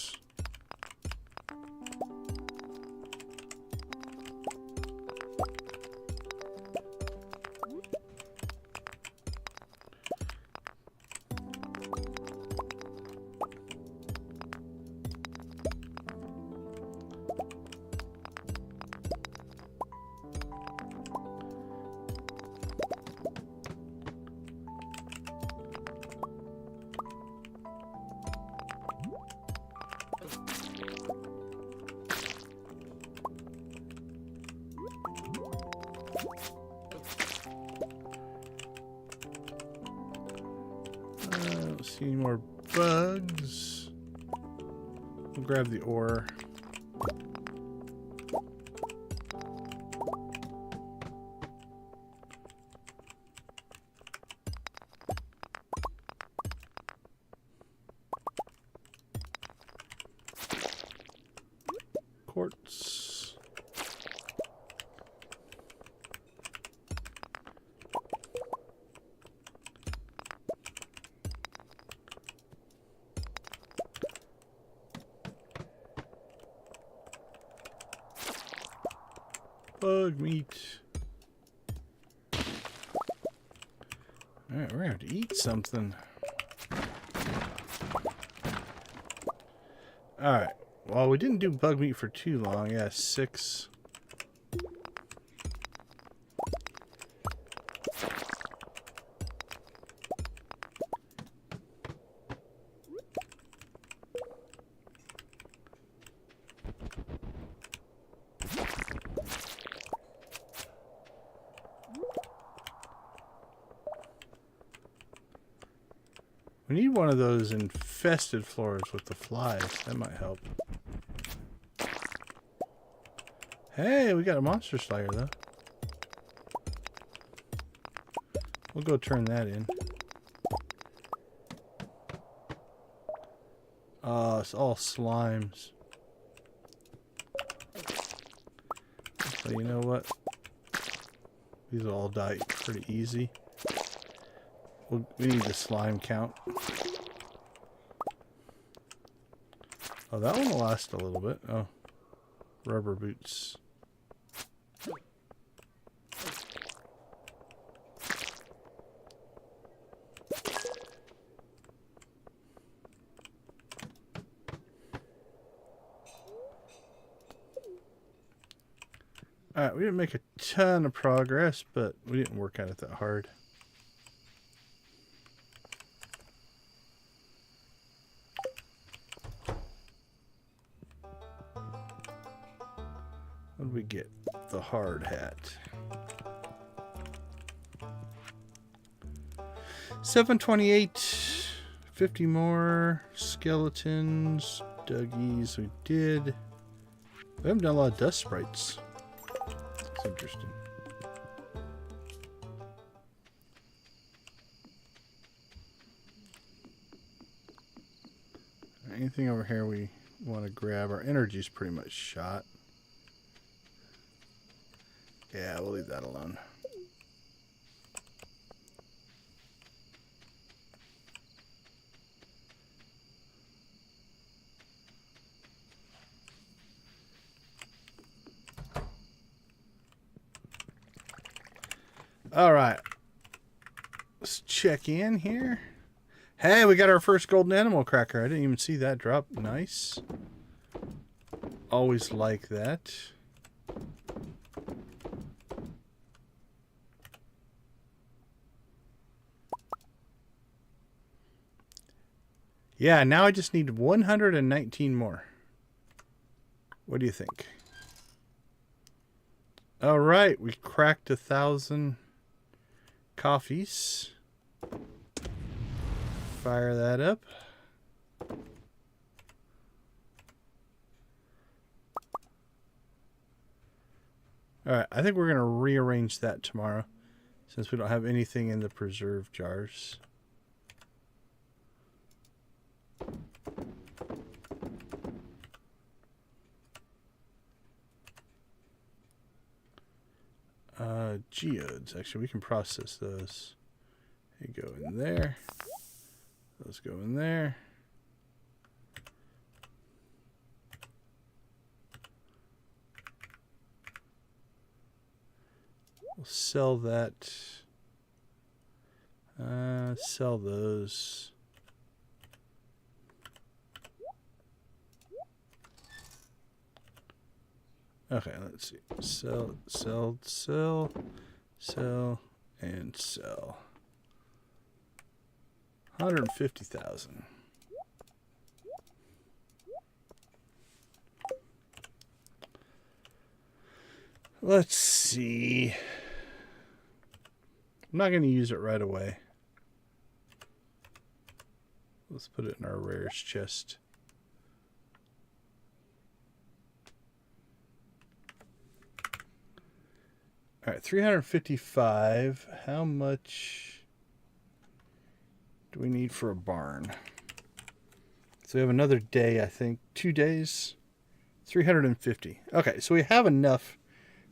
See any more bugs? We'll grab the ore. Quartz. Bug meat. Alright, we're gonna have to eat something. Alright. Well, we didn't do bug meat for too long. Yeah, 6. We need one of those infested floors with the flies. That might help. Hey, we got a monster slayer though. We'll go turn that in. It's all slimes. So you know what? These will all die pretty easy. We need the slime count. Oh, that one will last a little bit. Oh, rubber boots. Alright, we didn't make a ton of progress, but we didn't work at it that hard. What did we get? The hard hat. 728. 50 more. Skeletons. Duggies. We did. We haven't done a lot of dust sprites. That's interesting. Anything over here we want to grab? Our energy's pretty much shot. Yeah, we'll leave that alone. All right. Let's check in here. Hey, we got our first golden animal cracker. I didn't even see that drop. Nice. Always like that. Yeah, now I just need 119 more. What do you think? All right, we cracked 1,000 coffees. Fire that up. All right, I think we're going to rearrange that tomorrow since we don't have anything in the preserve jars. Geodes, actually, we can process those. They go in there. Those go in there. We'll sell that. Sell those. Okay, let's see. Sell, sell, sell, sell, and sell. 150,000. Let's see. I'm not going to use it right away. Let's put it in our rares chest. All right, 355. How much do we need for a barn? So we have another day, I think. 2 days. 350. Okay, so we have enough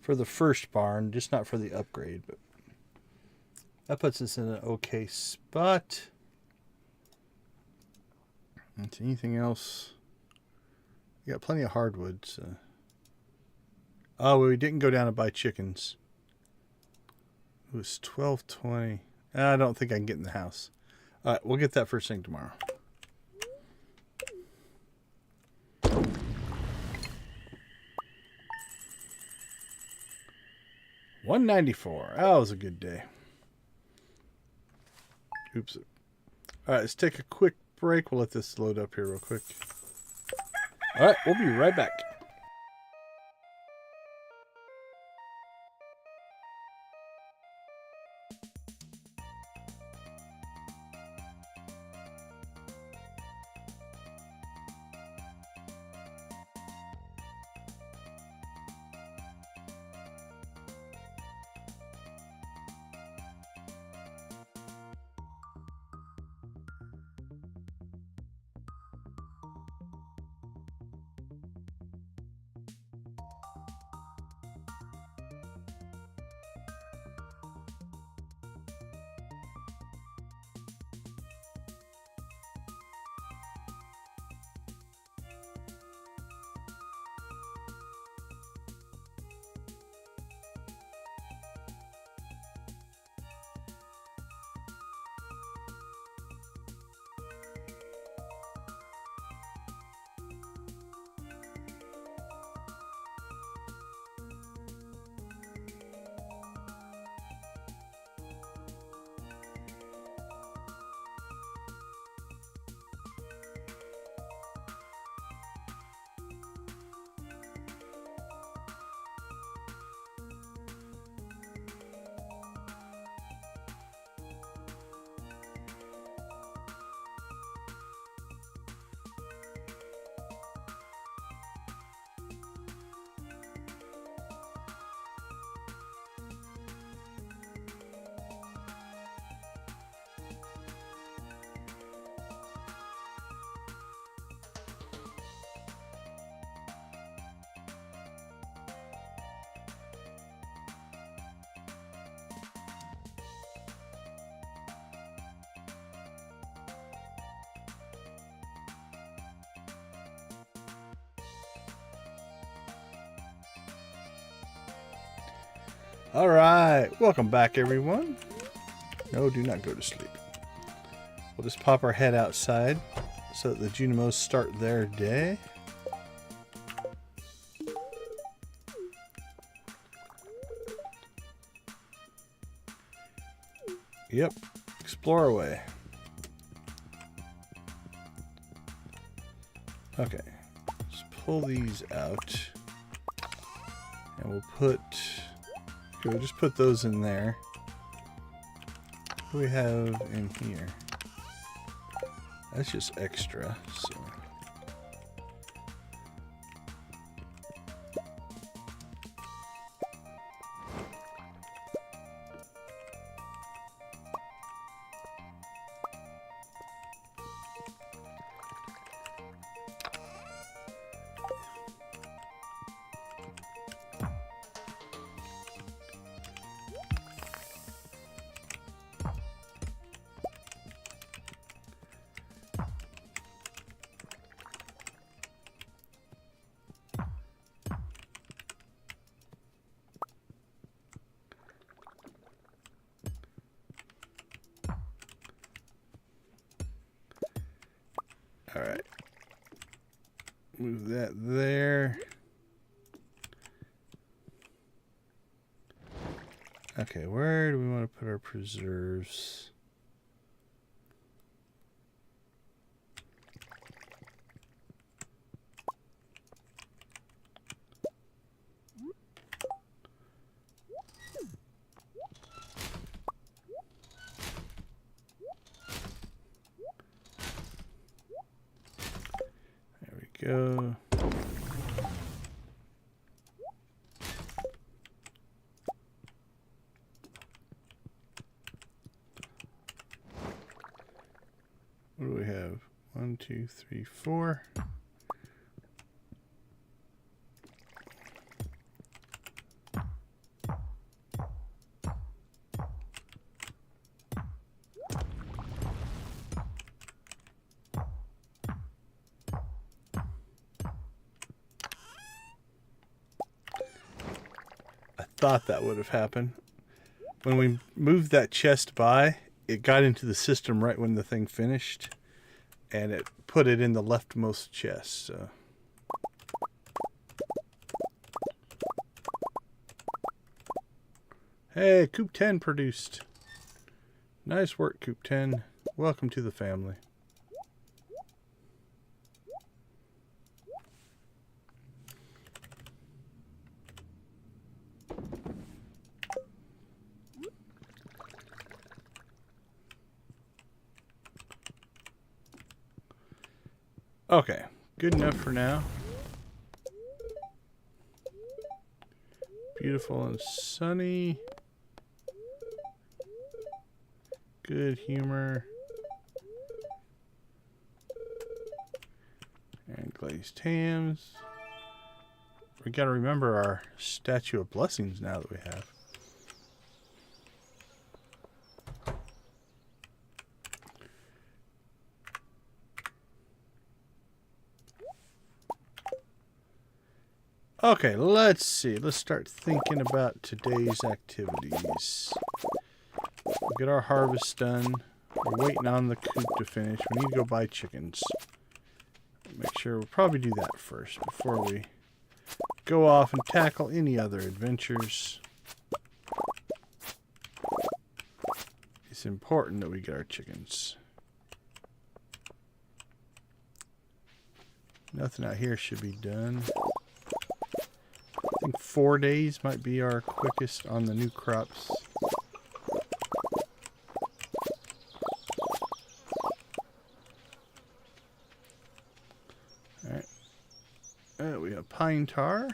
for the first barn, just not for the upgrade. But that puts us in an okay spot. Is anything else? We got plenty of hardwood. So. Oh, we didn't go down and buy chickens. It was 12:20. I don't think I can get in the house. All right, we'll get that first thing tomorrow. All 194. That was a good day. Oops. All right, let's take a quick break. We'll let this load up here real quick. All right, we'll be right back. All right, welcome back, everyone. No, do not go to sleep. We'll just pop our head outside so that the Junimos start their day. Yep, explore away. Okay, let's pull these out. And we'll put... We'll just put those in there. What do we have in here? That's just extra, so... Alright. Move that there. Okay, where do we want to put our preserves? Go. What do we have? 1, 2, 3, 4. Thought that would have happened. When we moved that chest by, it got into the system right when the thing finished, and it put it in the leftmost chest. So. Hey, Coop 10 produced. Nice work, Coop 10. Welcome to the family. Okay, good enough for now. Beautiful and sunny. Good humor. And glazed hams. We gotta remember our statue of blessings now that we have. Okay, let's see. Let's start thinking about today's activities. We'll get our harvest done. We're waiting on the coop to finish. We need to go buy chickens. Make sure we'll probably do that first before we go off and tackle any other adventures. It's important that we get our chickens. Nothing out here should be done. I think 4 days might be our quickest on the new crops. Alright. We have pine tar.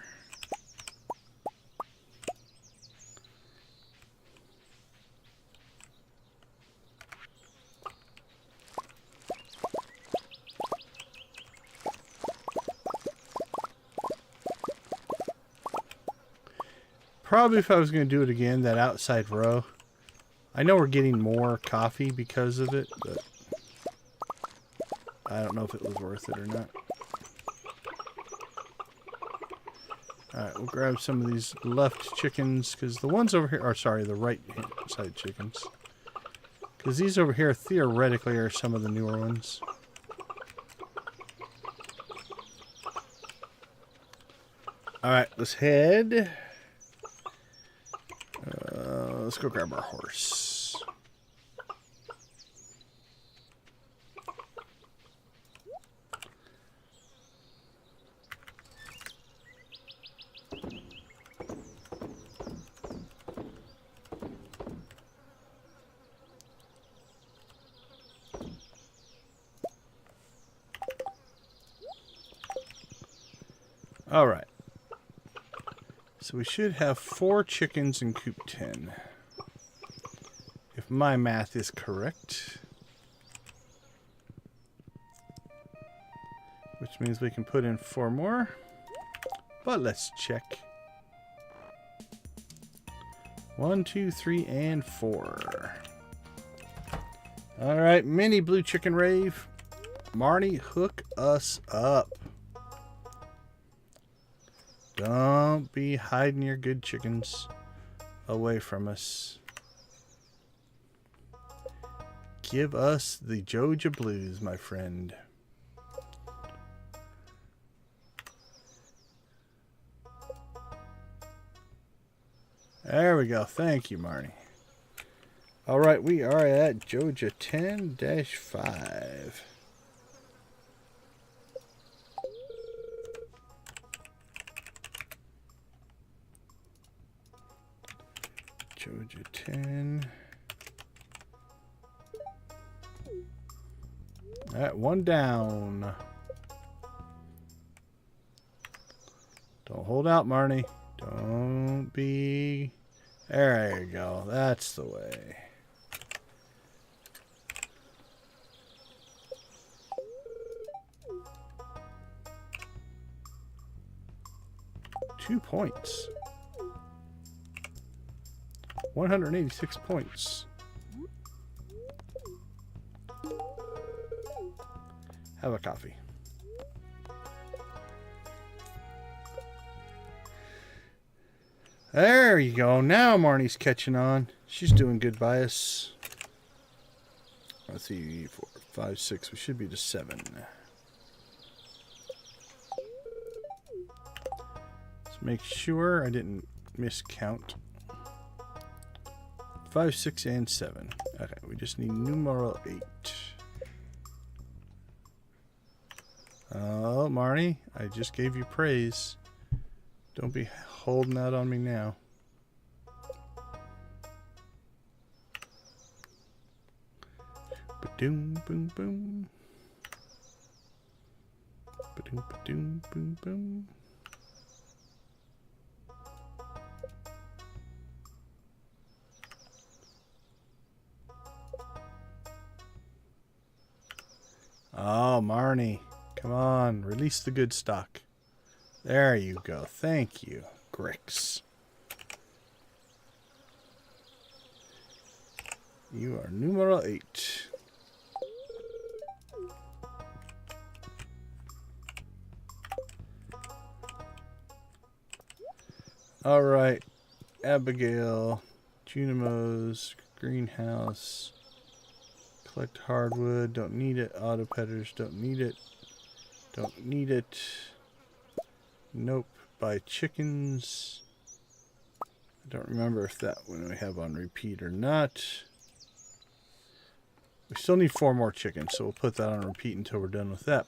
Probably if I was going to do it again, that outside row. I know we're getting more coffee because of it, but I don't know if it was worth it or not. Alright, we'll grab some of these left chickens, because the ones over here, or sorry, the right side chickens. Because these over here theoretically are some of the newer ones. Alright, let's head. Let's go grab our horse. All right. So we should have 4 chickens in coop 10. If my math is correct. Which means we can put in 4 more. But let's check. 1, 2, 3, and 4. Alright, mini blue chicken rave. Marnie, hook us up. Don't be hiding your good chickens away from us. Give us the Joja Blues, my friend. There we go. Thank you, Marnie. All right, we are at Joja 10-5. Joja 10. Alright, 1 down. Don't hold out, Marnie. Don't be... There you go. That's the way. Two points. 186 points. Have a coffee. There you go. Now Marnie's catching on. She's doing good by us. Let's see. 4, 5, 6. We should be to 7. Let's make sure I didn't miscount. 5, 6, and 7. Okay, we just need numeral 8. Oh, Marnie, I just gave you praise. Don't be holding out on me now. Ba-doom, boom, boom. Ba-doom, ba-doom, boom, boom. Oh, Marnie. Come on, release the good stock. There you go. Thank you, Grix. You are numeral 8. All right, Abigail, Junimo's greenhouse. Collect hardwood. Don't need it. Auto pedders. Don't need it. Don't need it. Nope. Buy chickens. I don't remember if that one we have on repeat or not. We still need 4 more chickens, so we'll put that on repeat until we're done with that.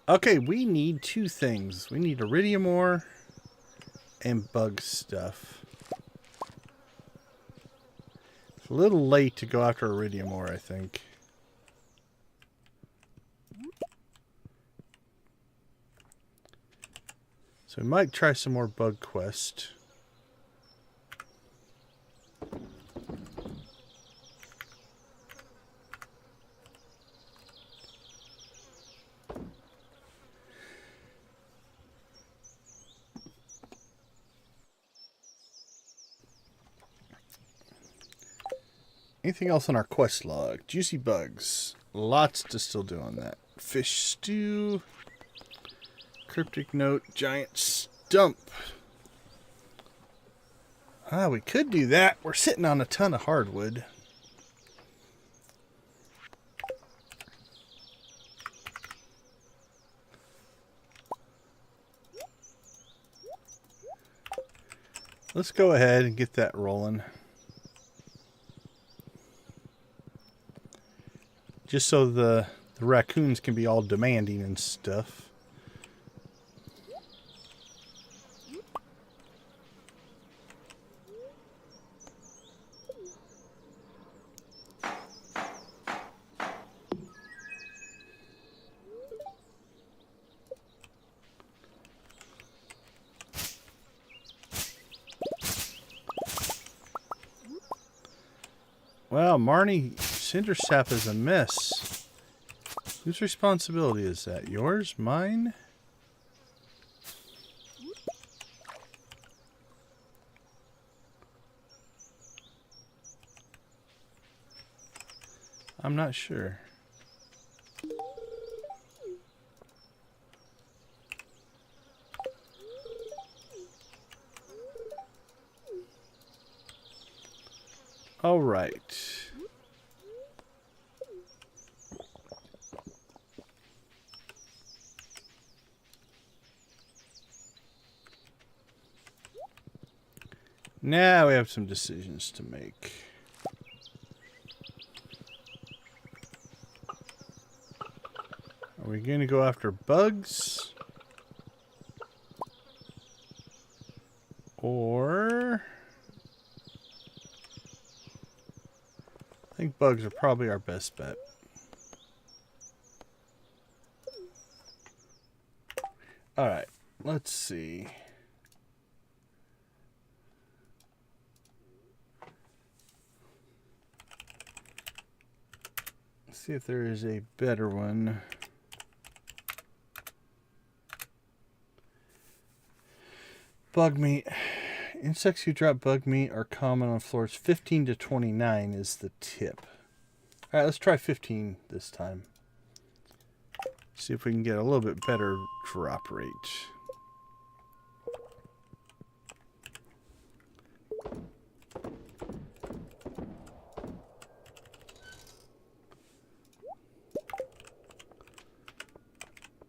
Okay, we need 2 things. We need iridium ore and bug stuff. It's a little late to go after iridium ore, I think. So we might try some more bug quest. Anything else on our quest log? Juicy bugs. Lots to still do on that. Fish stew. Cryptic note. Giant stump. Ah, we could do that. We're sitting on a ton of hardwood. Let's go ahead and get that rolling. Just so the raccoons can be all demanding and stuff. Wow, Marnie, cinder sap is a mess. Whose responsibility is that? Yours? Mine? I'm not sure. All right. Now we have some decisions to make. Are we going to go after bugs? Or... I think bugs are probably our best bet. Alright, let's see. Let's see if there is a better one. Bug meat. Insects who drop bug meat are common on floors 15 to 29 is the tip. Alright, let's try 15 this time. See if we can get a little bit better drop rate.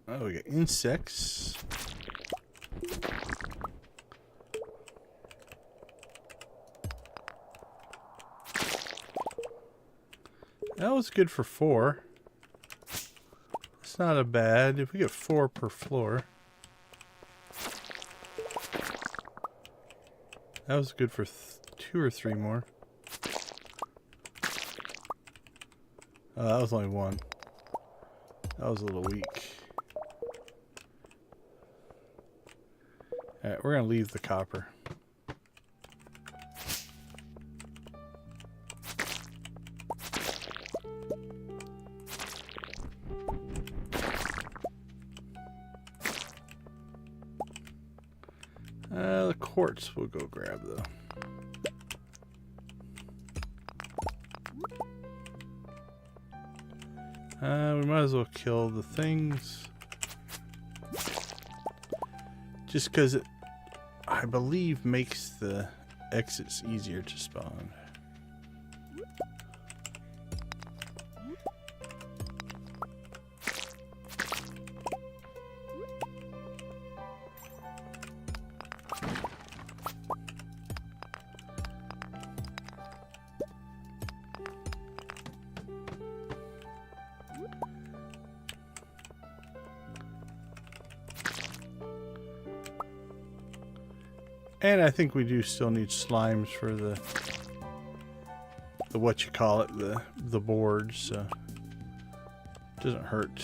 Oh, we got insects. That was good for 4. It's not a bad. If we get 4 per floor. That was good for 2 or 3 more. Oh, that was only 1. That was a little weak. Alright, we're going to leave the copper. The quartz we'll go grab though. We might as well kill the things. Just because it, I believe, makes the exits easier to spawn. And I think we do still need slimes for the what you call it, the boards, so it doesn't hurt.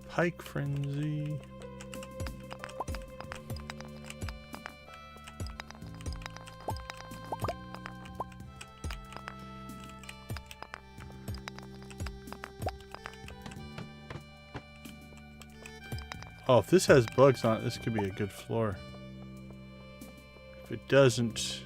Pike frenzy. Oh, if this has bugs on it, this could be a good floor. If it doesn't...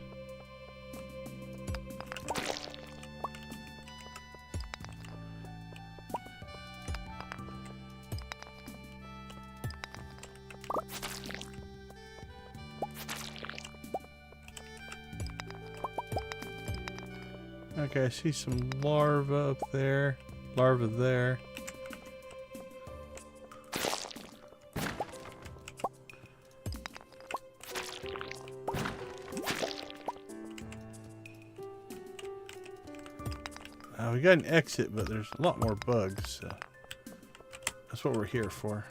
Okay, I see some larvae up there. Larvae there. We got an exit, but there's a lot more bugs. So that's what we're here for.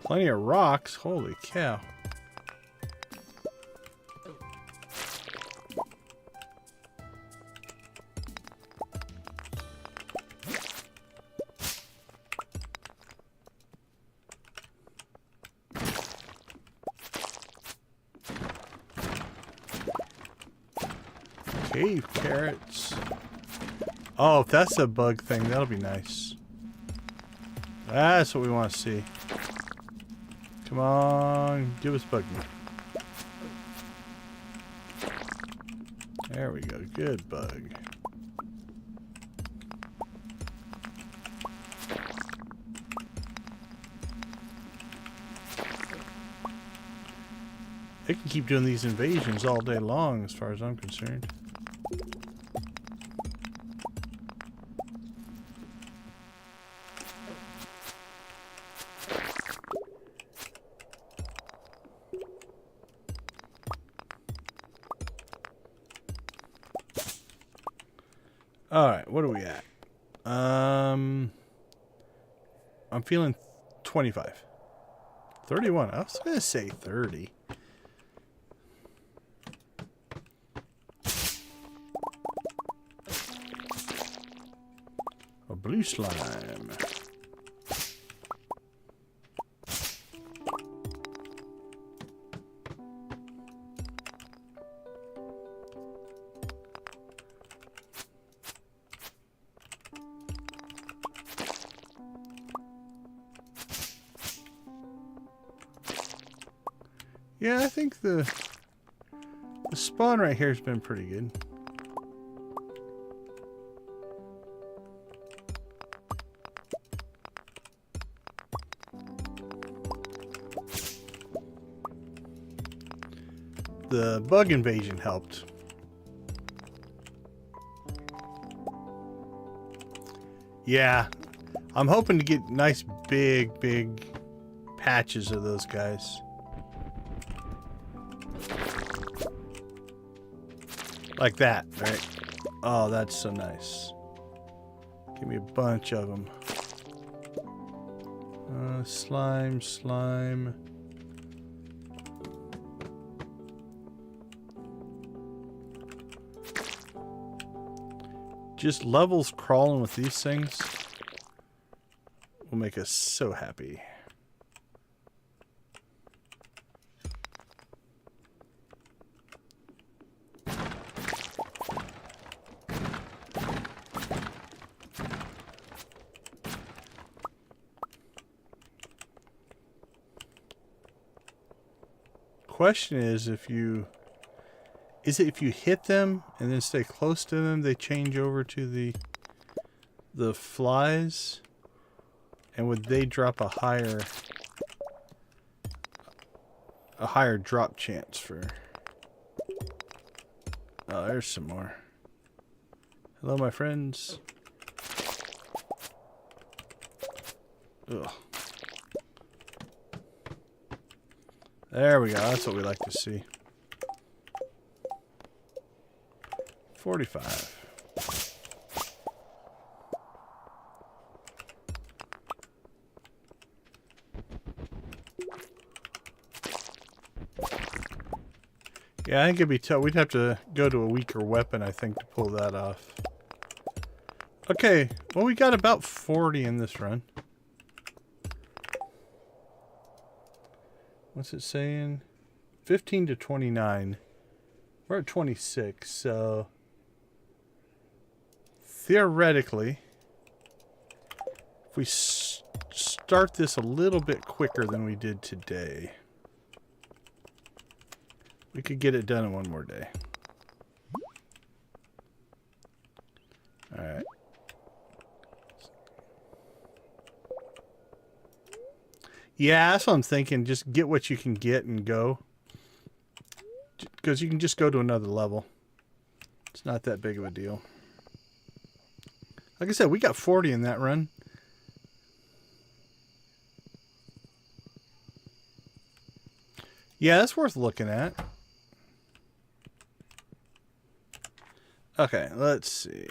Plenty of rocks. Holy cow. Cave carrots. Oh, if that's a bug thing, that'll be nice. That's what we want to see. Come on, give us bug meat. There we go. Good bug. They can keep doing these invasions all day long, as far as I'm concerned. Alright, what are we at? I'm feeling 25. 31. I was going to say 30. A blue slime. Yeah, I think the spawn right here has been pretty good. the bug invasion helped. Yeah, I'm hoping to get nice big patches of those guys. Like that, right? Oh, that's so nice. Give me a bunch of them. Slime. Just levels crawling with these things will make us so happy. Question is if you hit them and then stay close to them, they change over to the flies, and would they drop a higher drop chance for? Oh, there's some more. Hello, my friends. Ugh. There we go. That's what we like to see. 45. Yeah, I think it'd be tough. We'd have to go to a weaker weapon, I think, to pull that off. Okay, well, we got about 40 in this run. What's it saying? 15 to 29. We're at 26, so theoretically, if we start this a little bit quicker than we did today, we could get it done in one more day. All right. Yeah, that's what I'm thinking. Just get what you can get and go. Because you can just go to another level. It's not that big of a deal. Like I said, we got 40 in that run. Yeah, that's worth looking at. Okay, let's see.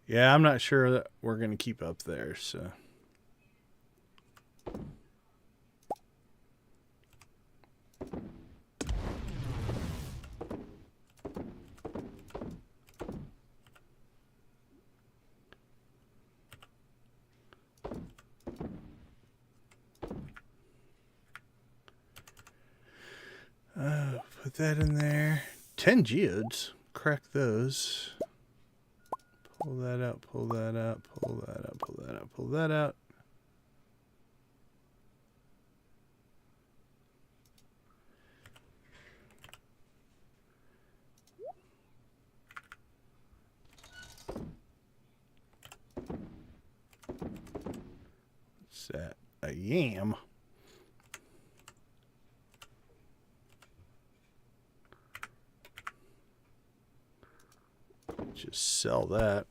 Yeah, I'm not sure that we're going to keep up there, so. Put that in there. 10 geodes. Crack those. Pull that out, pull that out, pull that out, pull that out, pull that out. What's that? A yam. Just sell that.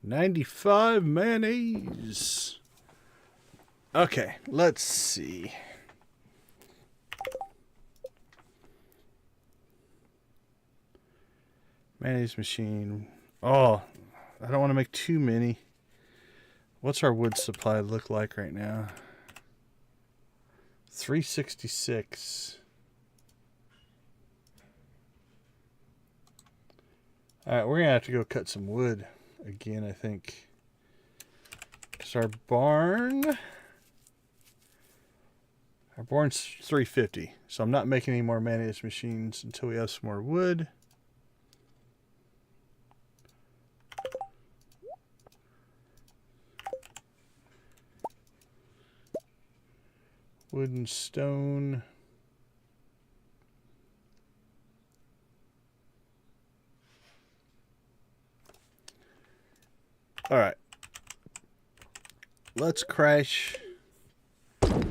95 mayonnaise. Okay, let's see. Mayonnaise machine. Oh, I don't want to make too many. What's our wood supply look like right now? 366. Alright, we're going to have to go cut some wood again, I think. Because our barn's 350. So I'm not making any more mayonnaise machines until we have some more wood. Wood and stone. All right. Let's crash. Let's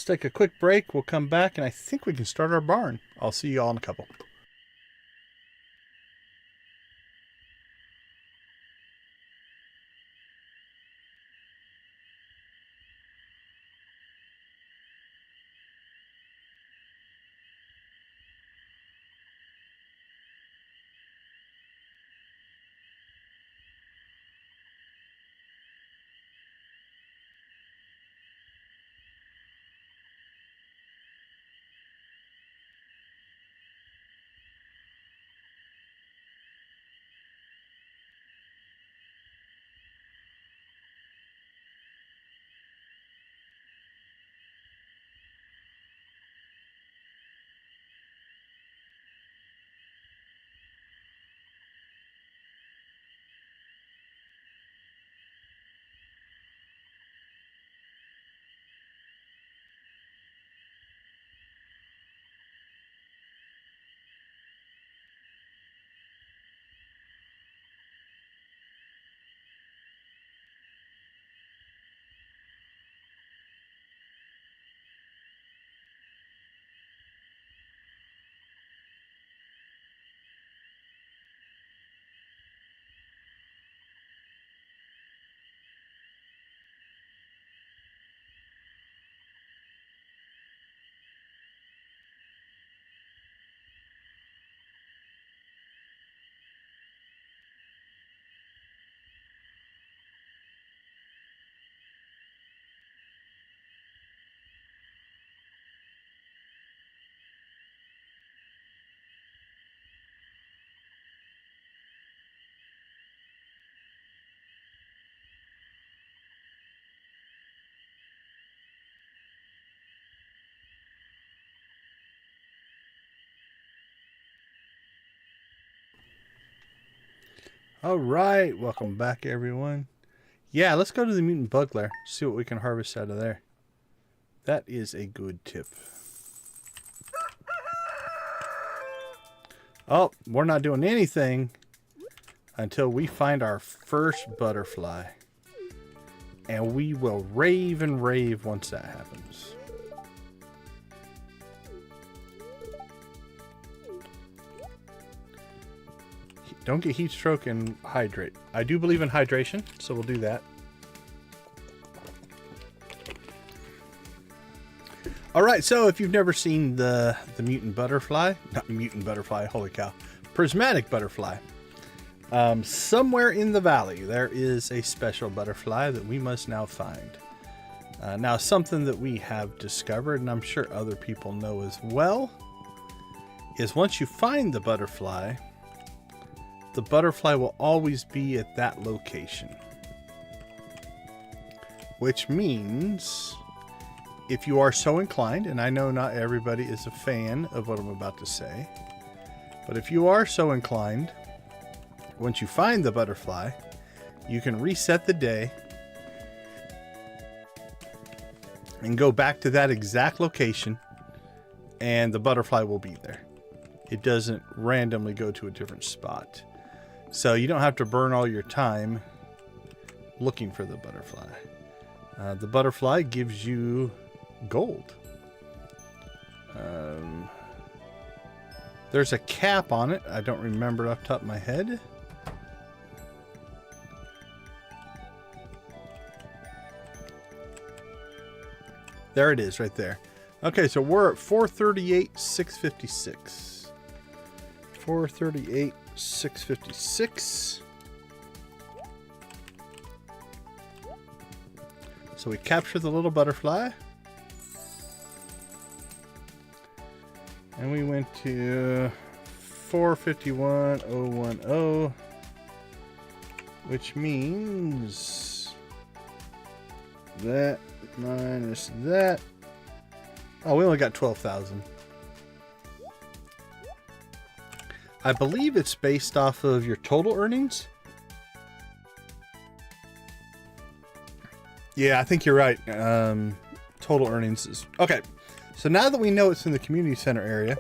take a quick break. We'll come back, and I think we can start our barn. I'll see you all in a couple. All right, welcome back, everyone. Yeah, let's go to the mutant bug lair. See what we can harvest out of there. That is a good tip. Oh, we're not doing anything until we find our first butterfly. And we will rave and rave once that happens. Don't get heat stroke and hydrate. I do believe in hydration, so we'll do that. All right, so if you've never seen the mutant butterfly, not mutant butterfly, holy cow, prismatic butterfly, somewhere in the valley there is a special butterfly that we must now find. Now, something that we have discovered, and I'm sure other people know as well, is once you find the butterfly will always be at that location. Which means, if you are so inclined, and I know not everybody is a fan of what I'm about to say, but if you are so inclined, once you find the butterfly, you can reset the day and go back to that exact location, and the butterfly will be there. It doesn't randomly go to a different spot. So you don't have to burn all your time looking for the butterfly. The butterfly gives you gold. There's a cap on it. I don't remember it off the top of my head. There it is right there. Okay, so we're at 438,656. 438,656. So we captured the little butterfly. And we went to 451,010. Which means that minus that. Oh, we only got 12,000. I believe it's based off of your total earnings. Yeah, I think you're right. Total earnings is... Okay, so now that we know it's in the community center area,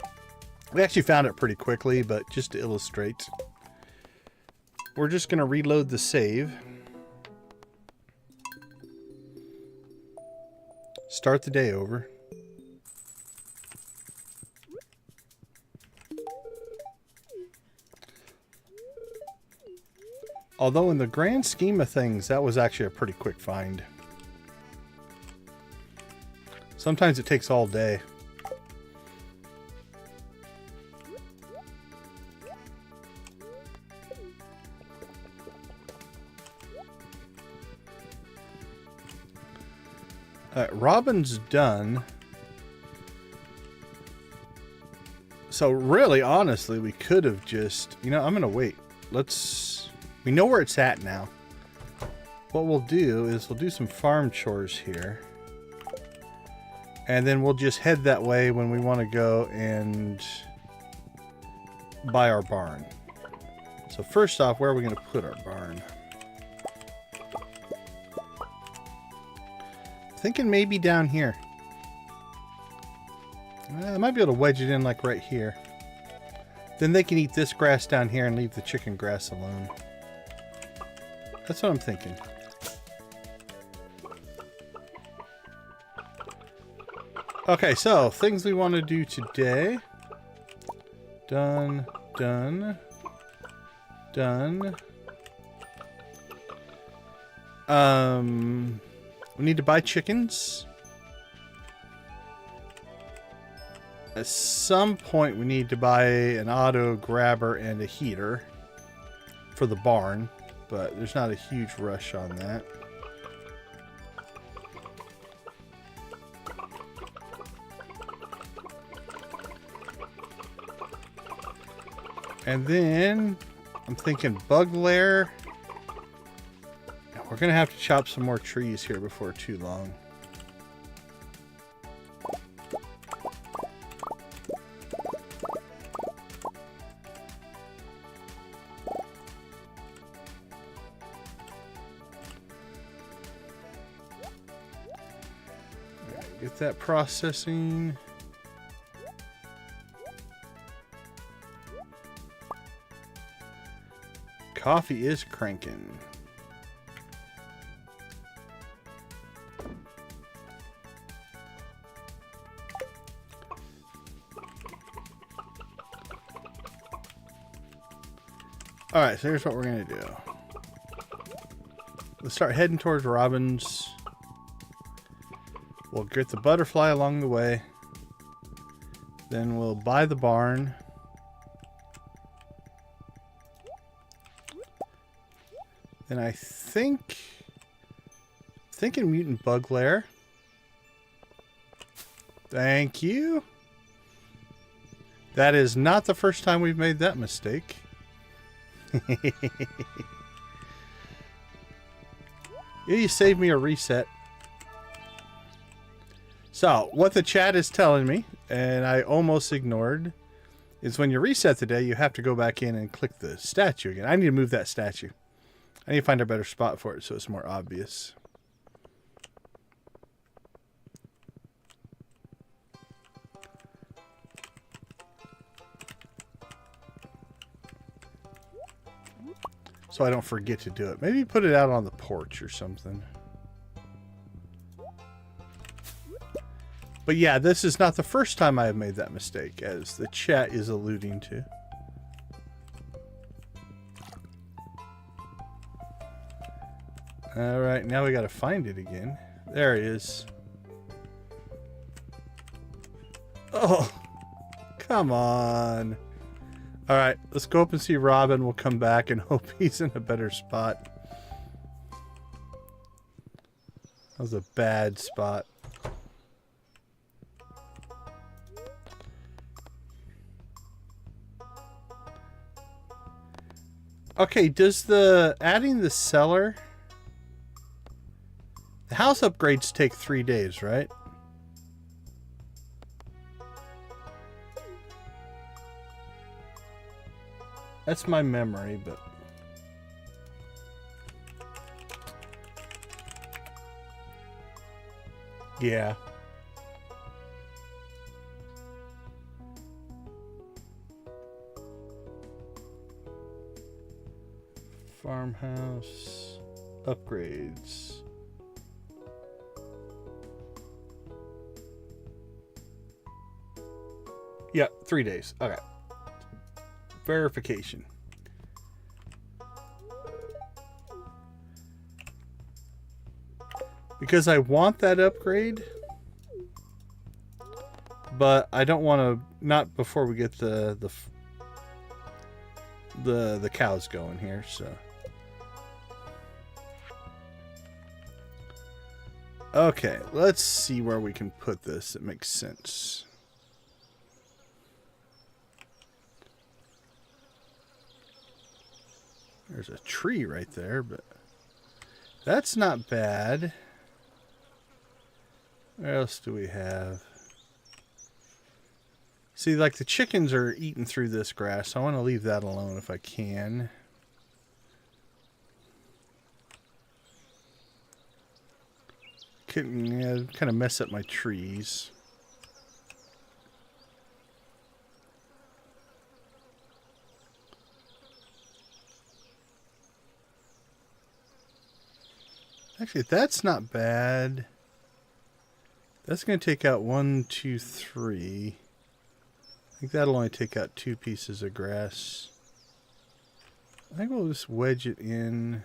We actually found it pretty quickly, but just to illustrate, we're just going to reload the save. Start the day over. Although in the grand scheme of things, that was actually a pretty quick find. Sometimes it takes all day. Robin's done. So really, honestly, we could have just... You know, I'm going to wait. We know where it's at now. What we'll do is we'll do some farm chores here. And then we'll just head that way when we want to go and buy our barn. So first off, where are we going to put our barn? Thinking maybe down here. I might be able to wedge it in like right here. Then they can eat this grass down here and leave the chicken grass alone. That's what I'm thinking. Okay, so things we want to do today. Done, done, done. We need to buy chickens. At some point, we need to buy an auto grabber and a heater for the barn, but there's not a huge rush on that. And then I'm thinking bug lair. We're going to have to chop some more trees here before too long. Get that processing. Coffee is cranking. Alright, so here's what we're going to do. Let's start heading towards Robin's. We'll get the butterfly along the way. Then we'll buy the barn. Then I think... thinking mutant bug lair. Thank you. That is not the first time we've made that mistake. You saved me a reset. So, what the chat is telling me, and I almost ignored, is when you reset the day, you have to go back in and click the statue again. I need to move that statue. I need to find a better spot for it so it's more obvious. So I don't forget to do it. Maybe put it out on the porch or something. But yeah, this is not the first time I have made that mistake, as the chat is alluding to. Alright, now we gotta find it again. There it is. Oh, come on. Alright, let's go up and see Robin. We'll come back and hope he's in a better spot. That was a bad spot. Okay, does the adding the cellar... The house upgrades take 3 days, right? That's my memory, but... Yeah. Farmhouse upgrades. Yeah, 3 days. Okay. Verification. Because I want that upgrade, but I don't want to, not before we get the cows going here, so. Okay, let's see where we can put this that makes sense. There's a tree right there, but that's not bad. What else do we have? See, like the chickens are eating through this grass, so I want to leave that alone if I can. Couldn't, kind of mess up my trees. Actually, that's not bad. That's going to take out 1, 2, 3. I think that'll only take out 2 pieces of grass. I think we'll just wedge it in. I'm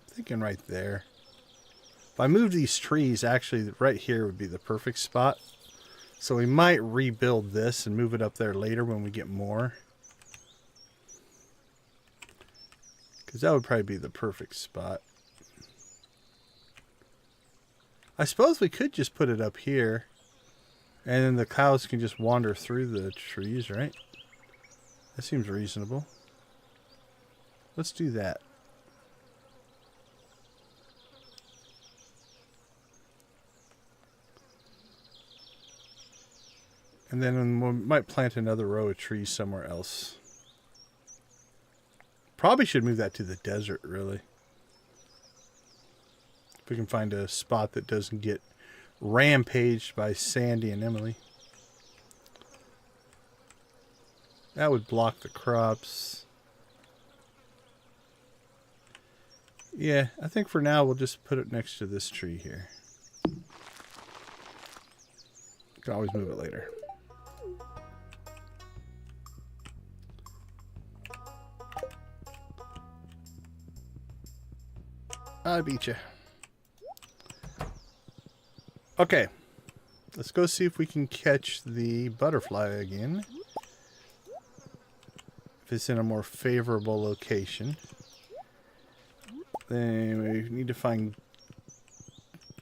thinking right there. If I move these trees, actually right here would be the perfect spot. So we might rebuild this and move it up there later when we get more. Because that would probably be the perfect spot. I suppose we could just put it up here. And then the cows can just wander through the trees, right? That seems reasonable. Let's do that. And then we might plant another row of trees somewhere else. Probably should move that to the desert, really. If we can find a spot that doesn't get rampaged by Sandy and Emily. That would block the crops. Yeah, I think for now we'll just put it next to this tree here. Can always move it later. I beat you. Okay. Let's go see if we can catch the butterfly again. If it's in a more favorable location. Then we need to find...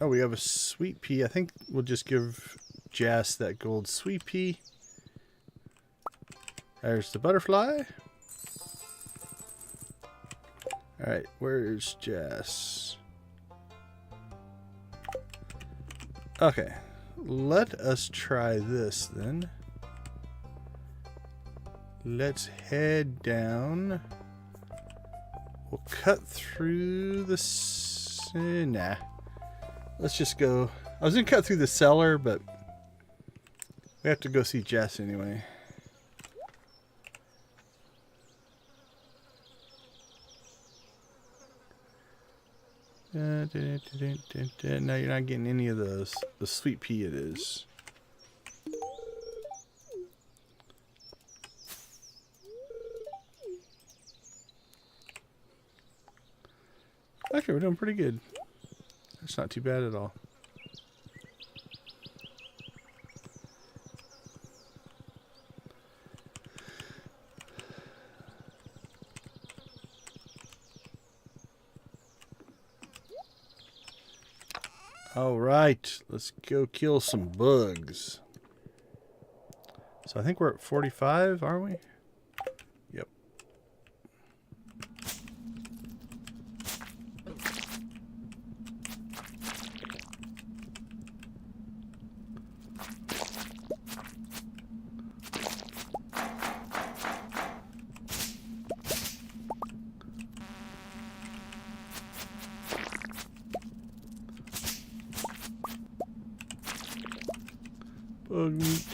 Oh, we have a sweet pea. I think we'll just give Jas that gold sweet pea. There's the butterfly. Alright, where's Jas? Okay, let us try this then. Let's head down. We'll cut through the... Nah. Let's just go... I was going to cut through the cellar, but we have to go see Jas anyway. No, you're not getting any of those. The sweet pea it is. Okay, we're doing pretty good. That's not too bad at all. All right, let's go kill some bugs. So I think we're at 45, aren't we? Yep. Bug meat.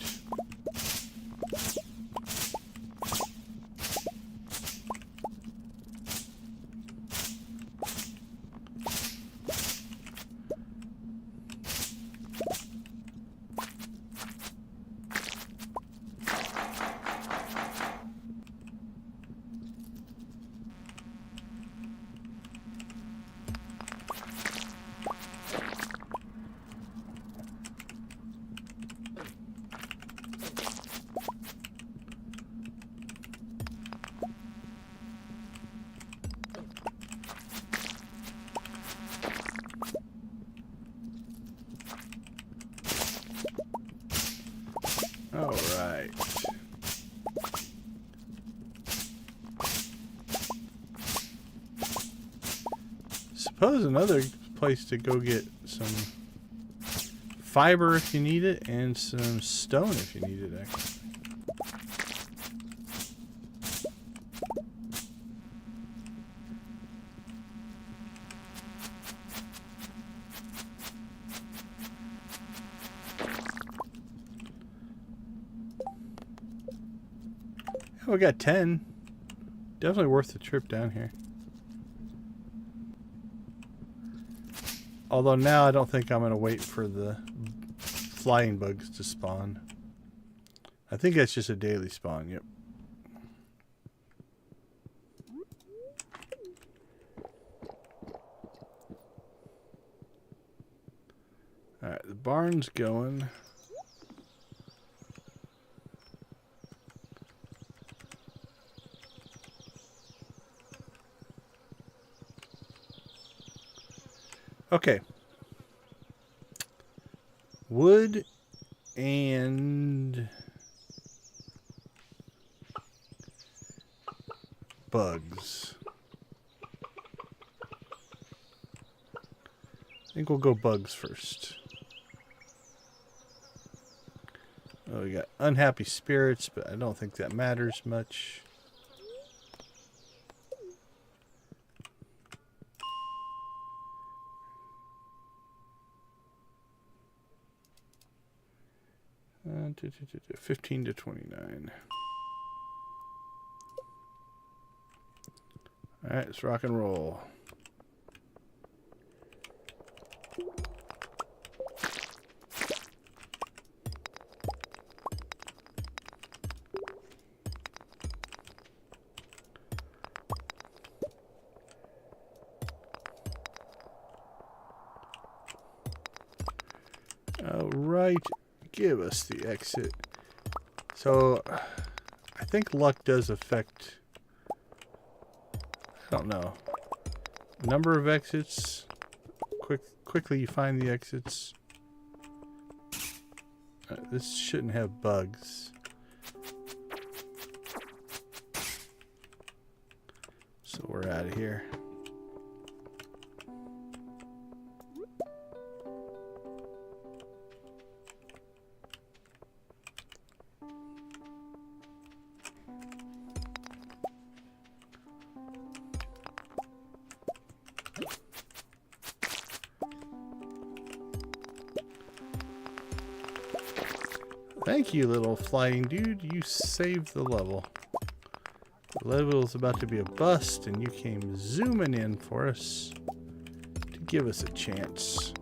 suppose another place to go get some fiber if you need it, and some stone if you need it, actually. Oh, we got 10. Definitely worth the trip down here. Although now I don't think I'm going to wait for the flying bugs to spawn. I think that's just a daily spawn, yep. Alright, the barn's going. Okay. Wood and bugs. I think we'll go bugs first. Oh, we got unhappy spirits, but I don't think that matters much. Uh, 15 to 29. All right, let's rock and roll. All right. Give us the exit. So, I think luck does affect, I don't know, number of exits, quickly you find the exits. This shouldn't have bugs. So we're out of here. Thank you, little flying dude. You saved the level. The level is about to be a bust, and you came zooming in for us to give us a chance.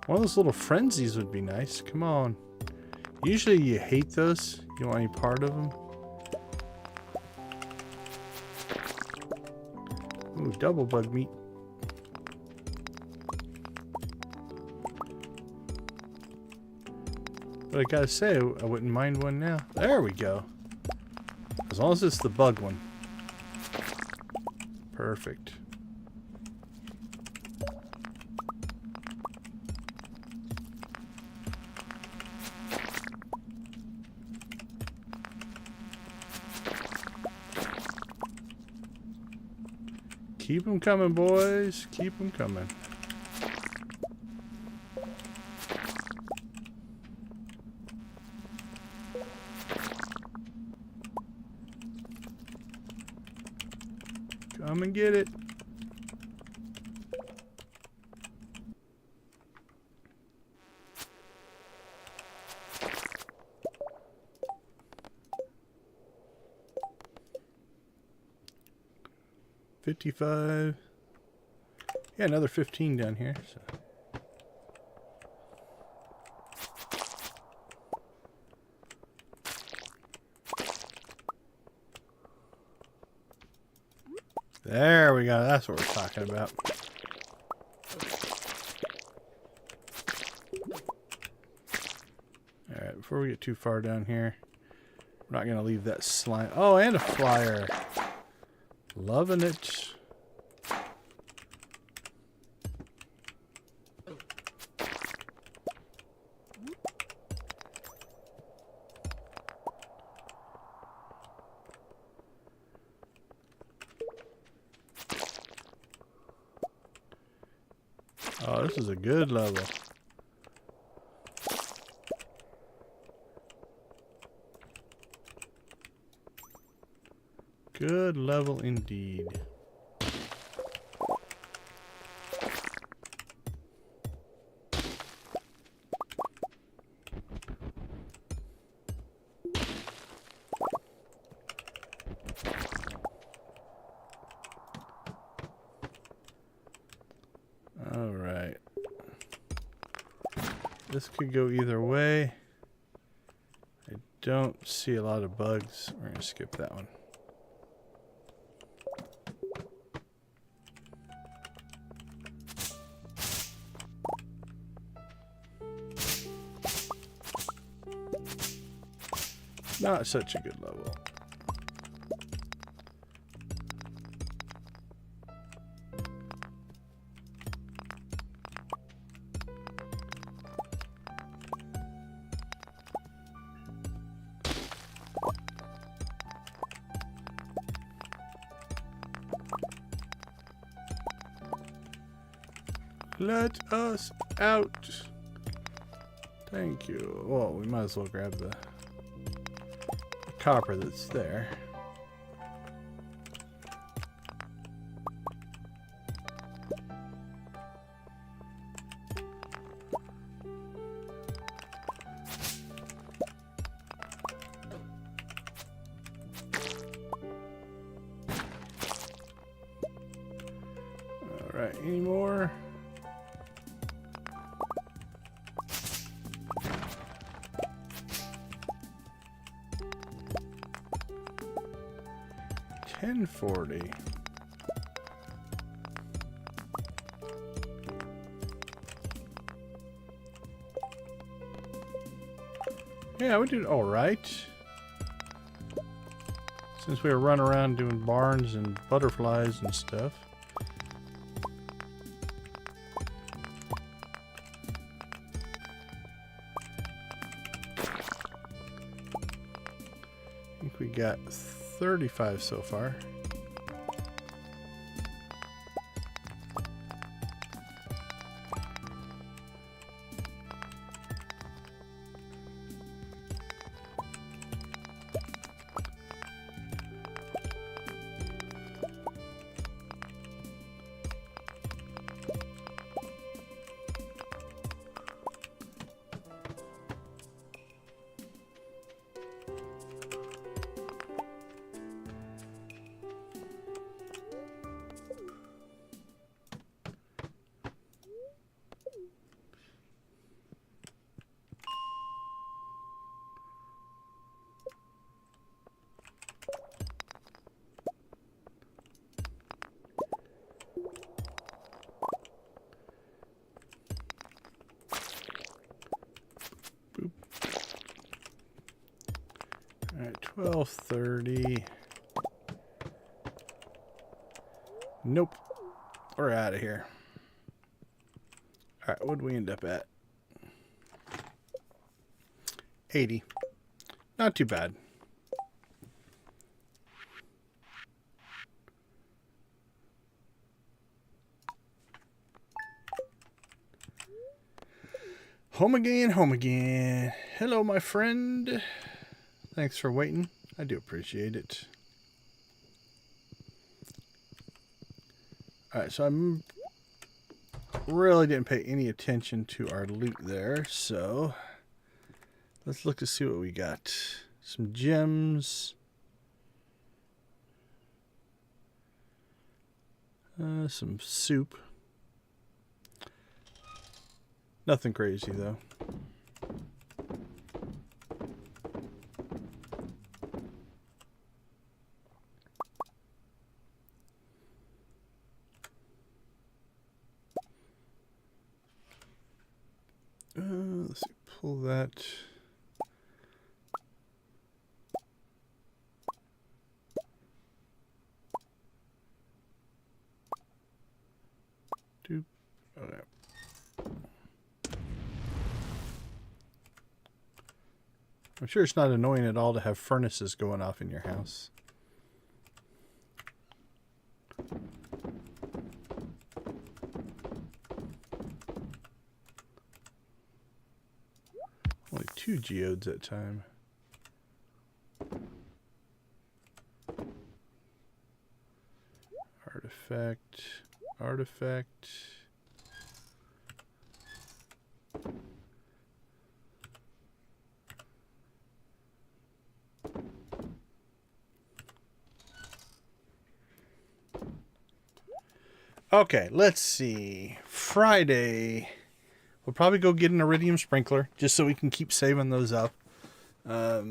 One of those little frenzies would be nice. Come on. Usually you hate those. You don't want any part of them. Ooh, double bug meat. But I gotta say, I wouldn't mind one now. There we go. As long as it's the bug one. Perfect. Keep them coming, boys. Keep them coming. Come and get it. $55. Yeah, another 15 down here. So. There we go. That's what we're talking about. Alright, before we get too far down here, we're not going to leave that slime. Oh, and a flyer. Loving it. Oh, this is a good level. Good level indeed. All right. This could go either way. I don't see a lot of bugs. We're going to skip that one. Not such a good level. Let us out. Thank you. Well, we might as well grab the copper that's there. All right, any more? $10.40. Yeah, we did all right. Since we were running around doing barns and butterflies and stuff. I think we got 35 so far. All right, 12:30. Nope. We're out of here. All right, what did we end up at? 80. Not too bad. Home again, home again. Hello, my friend. Thanks for waiting. I do appreciate it. Alright, so I really didn't pay any attention to our loot there, so let's look to see what we got. Some gems. Some soup. Nothing crazy, though. Let's see, pull that. Doop. Okay. I'm sure it's not annoying at all to have furnaces going off in your house. 2 geodes at a time. Artifact, artifact. Okay, let's see. Friday, we'll probably go get an iridium sprinkler just so we can keep saving those up. I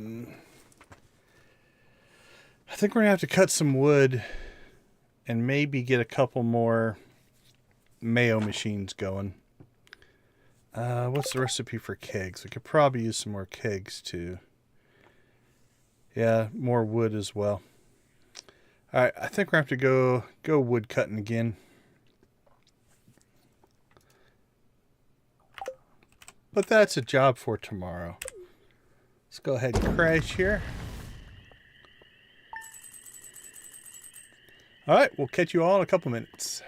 think we're gonna have to cut some wood and maybe get a couple more mayo machines going. What's the recipe for kegs? We could probably use some more kegs too. Yeah, more wood as well. All right, I think we're gonna have to go wood cutting again. But that's a job for tomorrow. Let's go ahead and crash here. All right, we'll catch you all in a couple minutes.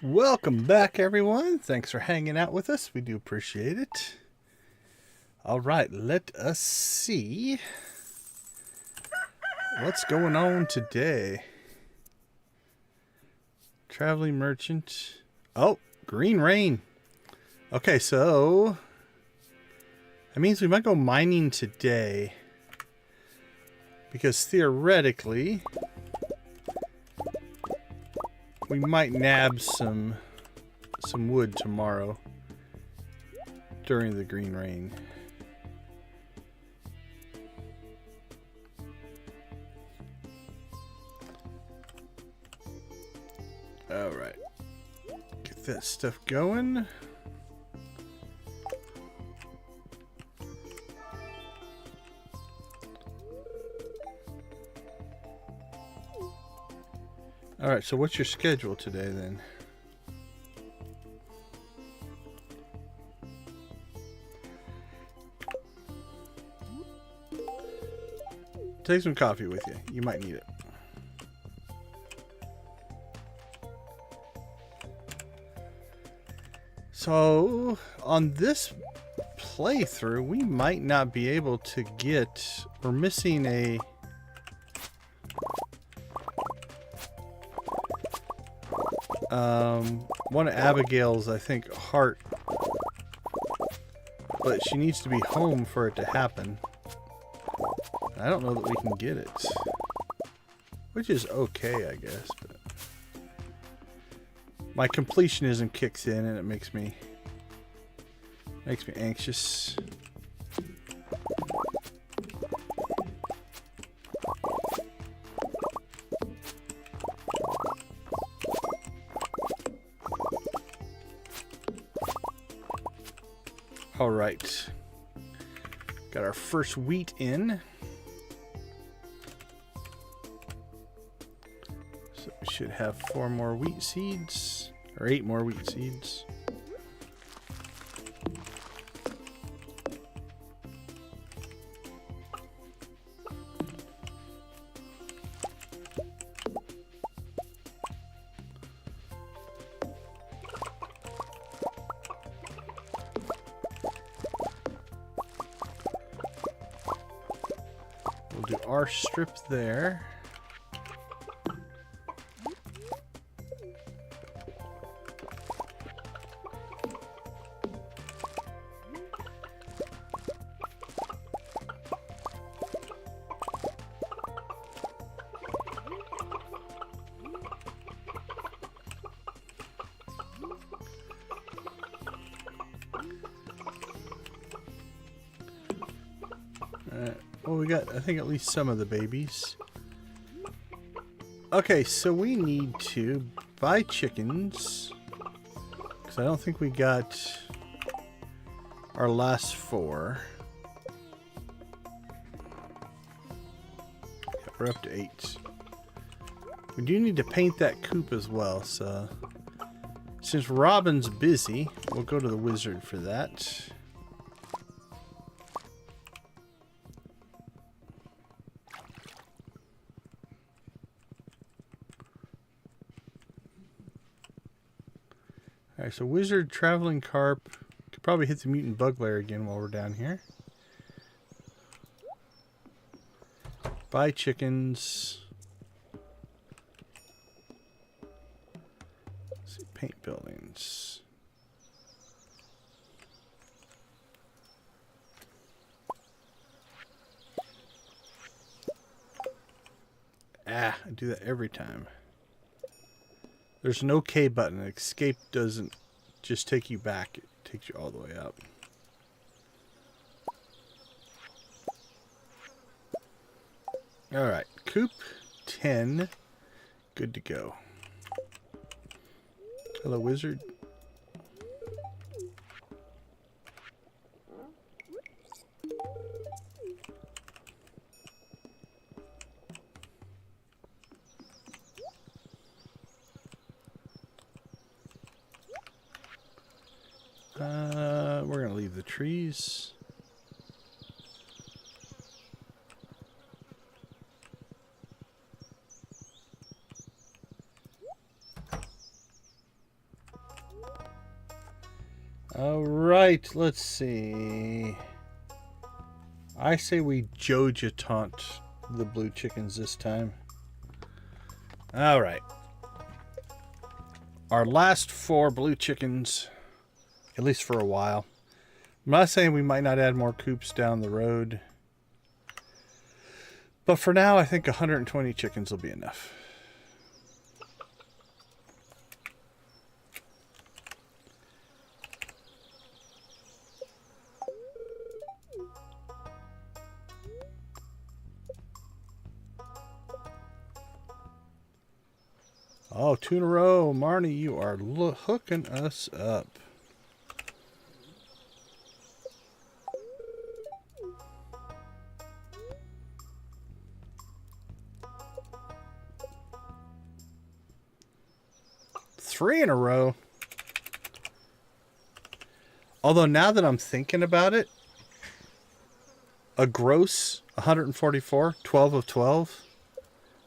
Welcome back, everyone. Thanks for hanging out with us. We do appreciate it. All right, let us see what's going on today. Traveling merchant. Oh, green rain. Okay, so that means we might go mining today, because theoretically we might nab some wood tomorrow during the green rain. All right, get that stuff going. All right, so what's your schedule today then? Take some coffee with you. You might need it. So, on this playthrough, we might not be able to get... We're missing a... one of Abigail's, I think, heart. But she needs to be home for it to happen. I don't know that we can get it. Which is okay, I guess. But my completionism kicks in and it makes me anxious. All right. Got our first wheat in. So we should have 4 more wheat seeds, or 8 more wheat seeds. We'll do our strip there. Well, we got, I think, at least some of the babies. Okay, so we need to buy chickens. Because I don't think we got our last 4. Yeah, we're up to 8. We do need to paint that coop as well, so... Since Robin's busy, we'll go to the wizard for that. Alright, so wizard, traveling carp. Could probably hit the mutant bug lair again while we're down here. Buy chickens. Let's see, paint buildings. Ah, I do that every time. There's an OK button. Escape doesn't just take you back. It takes you all the way up. Alright. Coop 10. Good to go. Hello, wizard. We're going to leave the trees. All right, let's see. I say we Joja taunt the blue chickens this time. All right. Our last 4 blue chickens, at least for a while. I'm not saying we might not add more coops down the road. But for now, I think 120 chickens will be enough. Oh, 2 in a row. Marnie, you are hooking us up. Three in a row. Although now that I'm thinking about it, a gross 144, 12 of 12,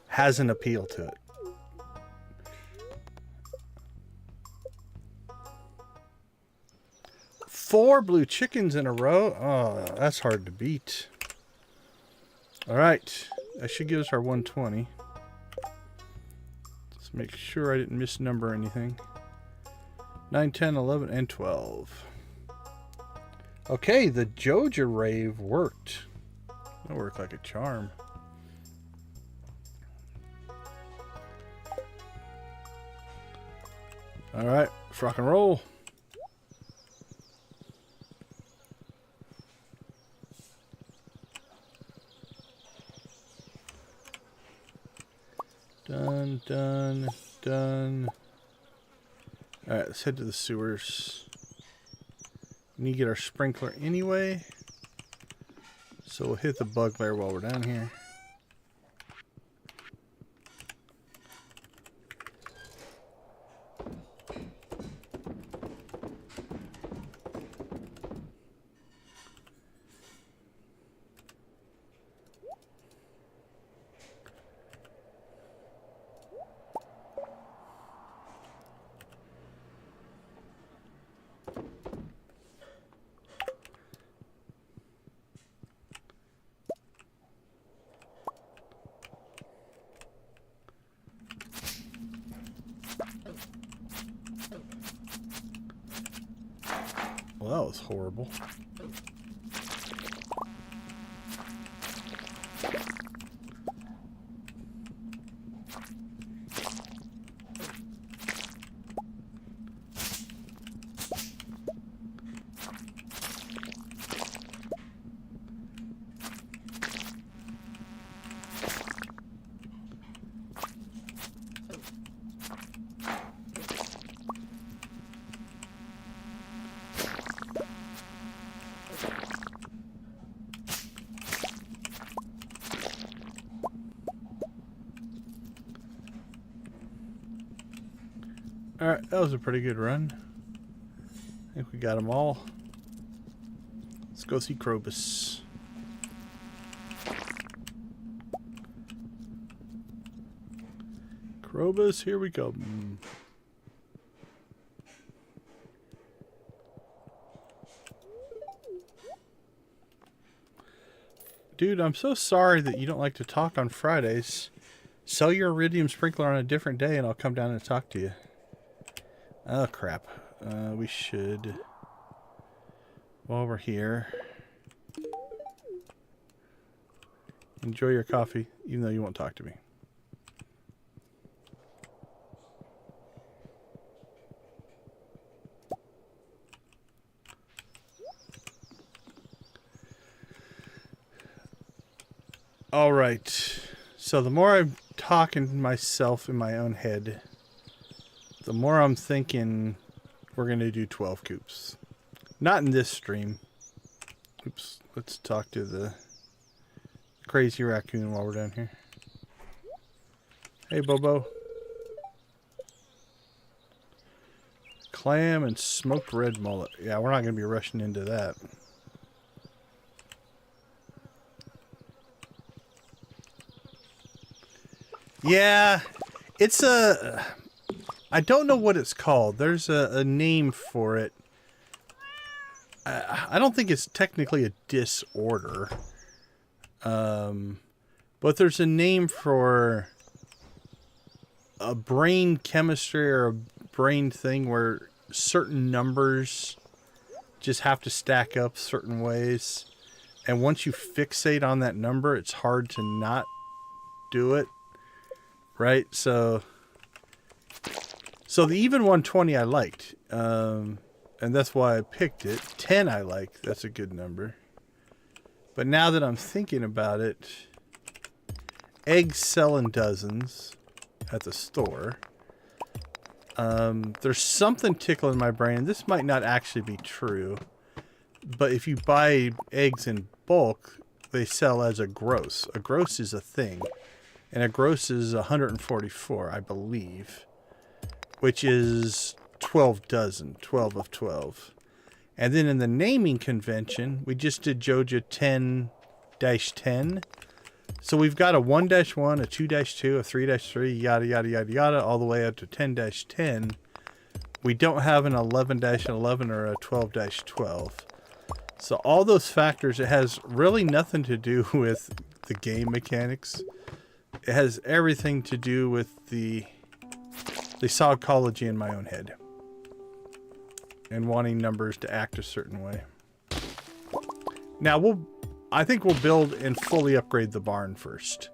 has an appeal to it. Four blue chickens in a row. Oh, that's hard to beat. All right. That should give us our 120. Let's make sure I didn't misnumber anything. 9, 10, 11, and 12. Okay, the Joja rave worked. That worked like a charm. All right, let's rock and roll. Done, done, done. All right, let's head to the sewers. We need to get our sprinkler anyway. So we'll hit the bugbear while we're down here. Well, that was horrible. Alright, that was a pretty good run. I think we got them all. Let's go see Krobus. Krobus, here we go. Dude, I'm so sorry that you don't like to talk on Fridays. Sell your iridium sprinkler on a different day and I'll come down and talk to you. Oh, crap. We should, while we're here, enjoy your coffee, even though you won't talk to me. All right. So the more I'm talking to myself in my own head, the more I'm thinking we're going to do 12 coops. Not in this stream. Oops. Let's talk to the crazy raccoon while we're down here. Hey, Bobo. Clam and smoked red mullet. Yeah, we're not going to be rushing into that. Yeah, it's a... I don't know what it's called. There's a name for it. I don't think it's technically a disorder. But there's a name for a brain chemistry or a brain thing where certain numbers just have to stack up certain ways. And once you fixate on that number, it's hard to not do it. Right? So the even 120 I liked, and that's why I picked it. 10 I like. That's a good number. But now that I'm thinking about it, eggs sell in dozens at the store. There's something tickling my brain. This might not actually be true, but if you buy eggs in bulk, they sell as a gross. A gross is a thing, and a gross is 144, I believe. Which is 12 dozen, 12 of 12. And then in the naming convention, we just did Joja 10 2-10. So we've got a 1-1, a 2-2, a 3-3, yada, yada, yada, yada, all the way up to 10-10. We don't have an 11-11 or a 12-12. So all those factors, it has really nothing to do with the game mechanics. It has everything to do with the psychology in my own head. And wanting numbers to act a certain way. Now, I think we'll build and fully upgrade the barn first.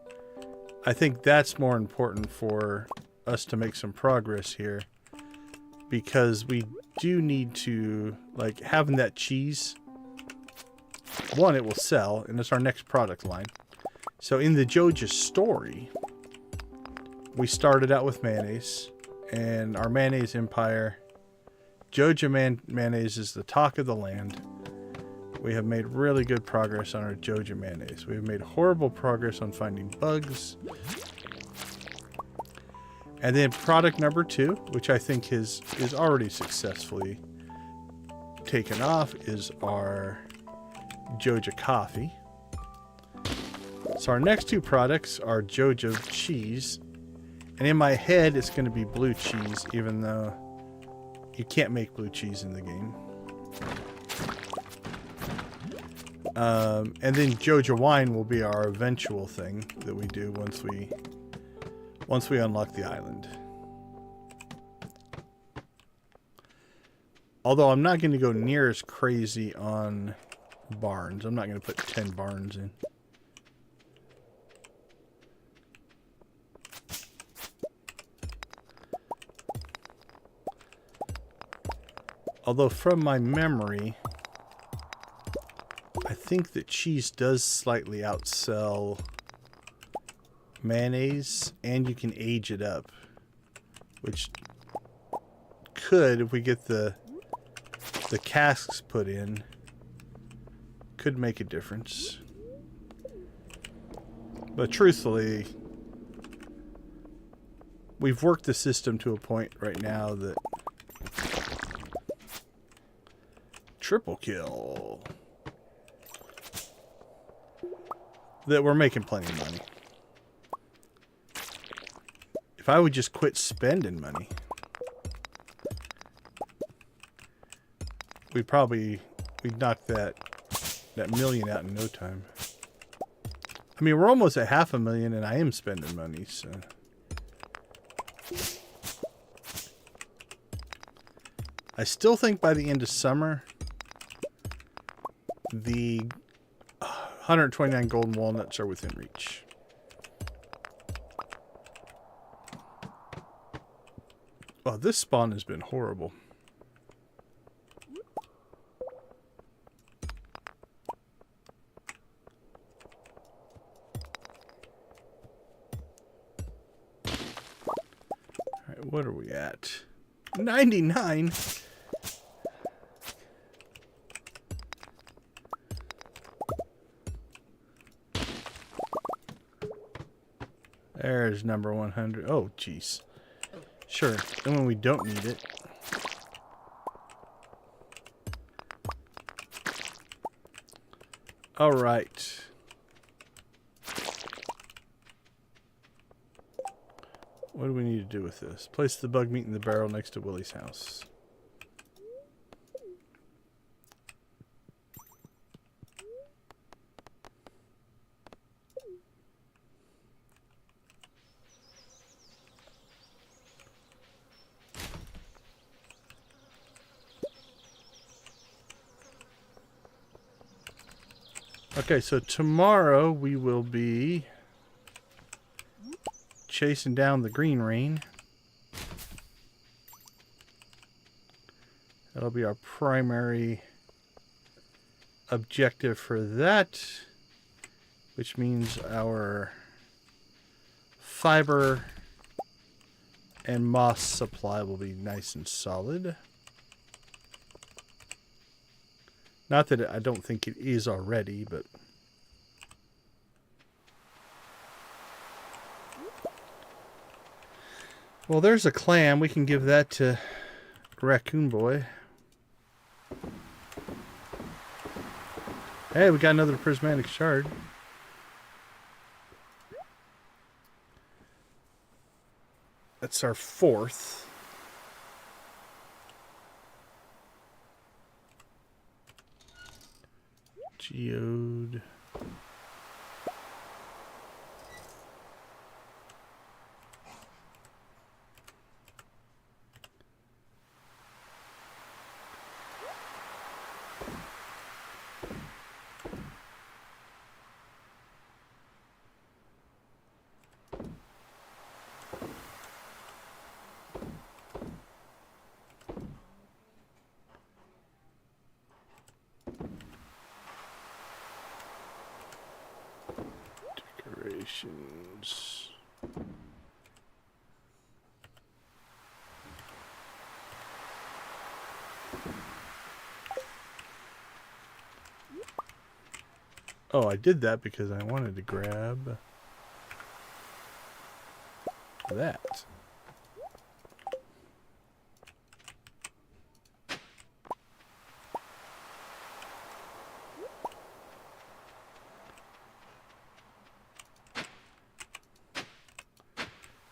I think that's more important for us to make some progress here. Because we do need to, like, having that cheese. One, it will sell, and it's our next product line. So in the Joja story, we started out with mayonnaise. And our Mayonnaise Empire, Joja mayonnaise is the talk of the land. We have made really good progress on our Joja mayonnaise. We have made horrible progress on finding bugs. And then product number 2, which I think is already successfully taken off, is our Joja Coffee. So our next 2 products are Joja Cheese. And in my head, it's going to be blue cheese, even though you can't make blue cheese in the game. And then Joja Wine will be our eventual thing that we do once we unlock the island. Although I'm not going to go near as crazy on barns. I'm not going to put 10 barns in. Although from my memory, I think that cheese does slightly outsell mayonnaise, and you can age it up, which could, if we get the casks put in, could make a difference. But truthfully, we've worked the system to a point right now that triple kill, that we're making plenty of money. If I would just quit spending money, we'd knock that million out in no time. I mean, we're almost at $500,000 and I am spending money, so. I still think by the end of summer, the 129 golden walnuts are within reach. Oh, this spawn has been horrible. Alright, what are we at? 99? There's number 100. Oh, jeez. Sure. And when we don't need it. All right. What do we need to do with this? Place the bug meat in the barrel next to Willie's house. Okay, so tomorrow we will be chasing down the green rain. That'll be our primary objective for that, which means our fiber and moss supply will be nice and solid. Not that I don't think it is already, but... Well, there's a clam. We can give that to Raccoon Boy. Hey, we got another prismatic shard. That's our 4th. Geode. Decorations. Oh, I did that because I wanted to grab that.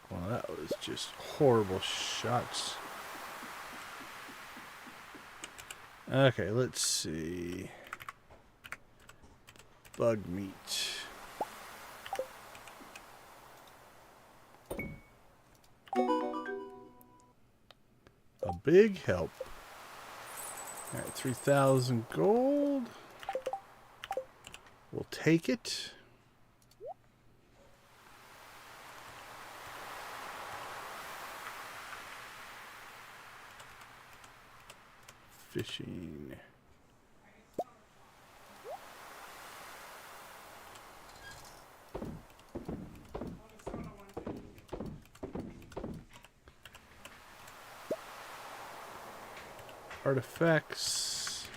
Well, that was just horrible shots. Okay, let's see. Bug meat. A big help. Alright, 3,000 gold. We'll take it. Fishing. Artifacts.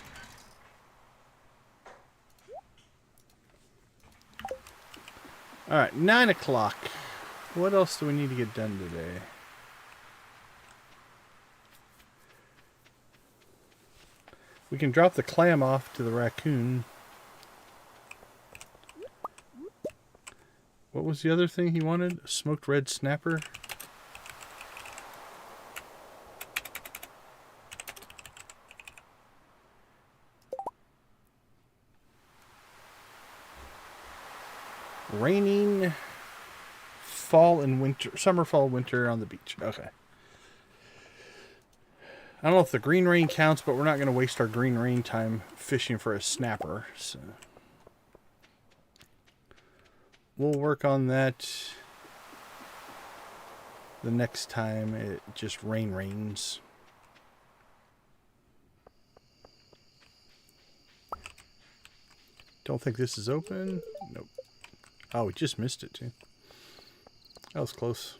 Alright, 9 o'clock. What else do we need to get done today? We can drop the clam off to the raccoon. What was the other thing he wanted? A smoked red snapper? Raining fall and winter, summer, fall, winter on the beach. Okay. I don't know if the green rain counts, but we're not going to waste our green rain time fishing for a snapper. So we'll work on that the next time it just rains. Don't think this is open. Nope. Oh, we just missed it too. That was close.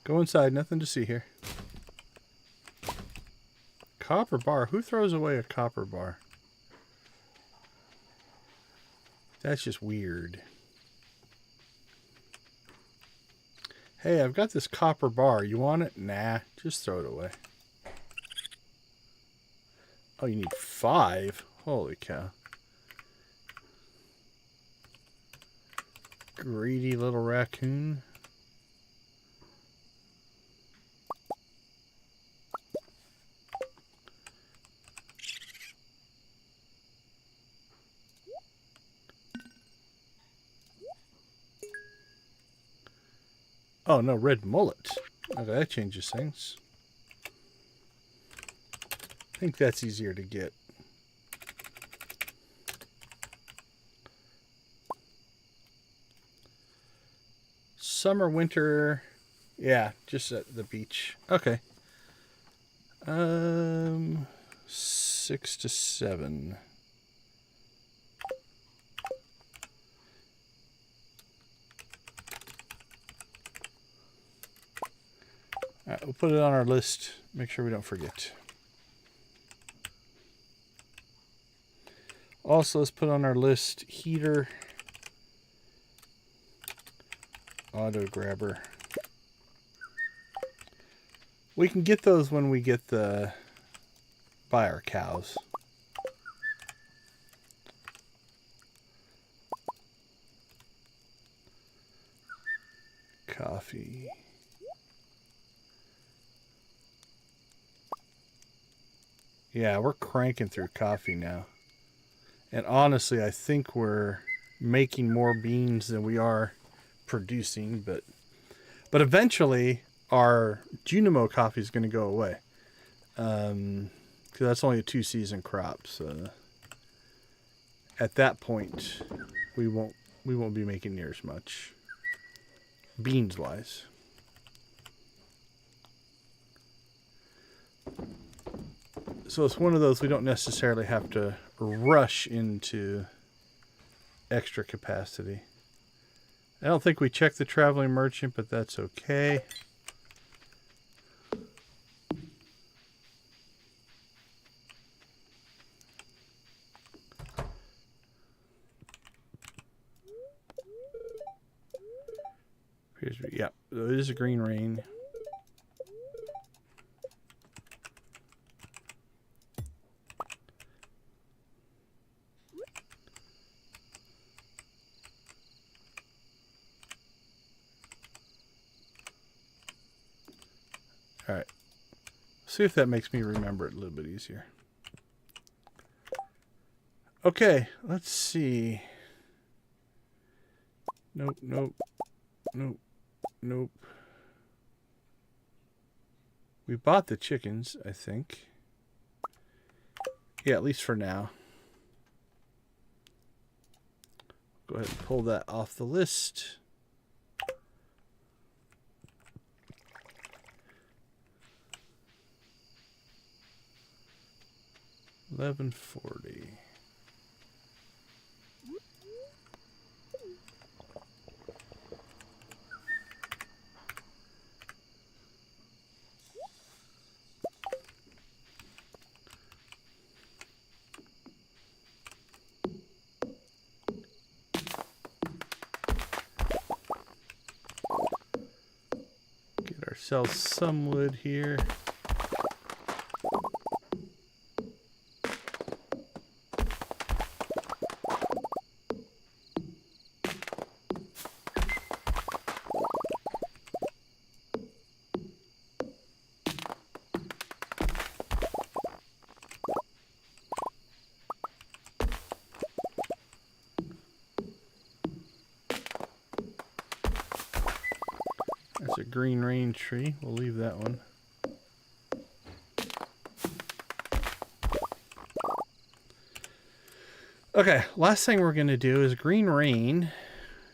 Go inside, nothing to see here. Copper bar. Who throws away a copper bar? That's just weird. Hey, I've got this copper bar. You want it? Nah, just throw it away. Oh, you need 5? Holy cow. Greedy little raccoon. Oh, no, red mullet. Okay, that changes things. I think that's easier to get. Summer, winter. Yeah, just at the beach. Okay. 6 to 7. Alright, we'll put it on our list. Make sure we don't forget. Also, let's put on our list heater. Auto grabber. We can get those when we get buy our cows. Coffee. Yeah, we're cranking through coffee now. And honestly, I think we're making more beans than we are producing, but eventually our Junimo coffee is going to go away. Because that's only a 2-season crop, so at that point we won't be making near as much beans wise. So it's one of those we don't necessarily have to rush into extra capacity. I don't think we checked the traveling merchant, but that's okay. Yeah, it is a green rain. All right. See if that makes me remember it a little bit easier. Okay, let's see. Nope, nope, nope, nope. We bought the chickens, I think. Yeah, at least for now. Go ahead and pull that off the list. $11.40. Get ourselves some wood here. That's a green rain tree. We'll leave that one. Okay, last thing we're going to do is green rain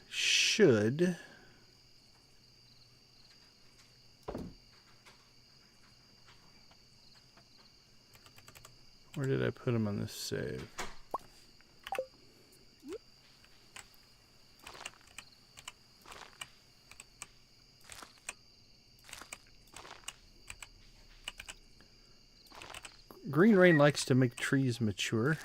should... Where did I put them on this save? Green rain likes to make trees mature.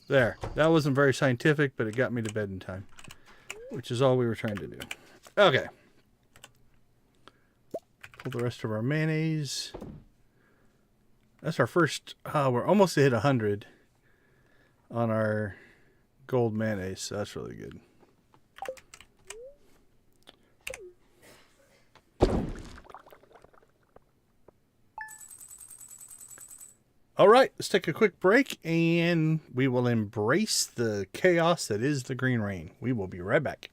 There. That wasn't very scientific, but it got me to bed in time. Which is all we were trying to do. Okay. Pull the rest of our mayonnaise. That's our first... we're almost to hit 100 on our gold mayonnaise, so that's really good. All right, let's take a quick break, and we will embrace the chaos that is the green rain. We will be right back.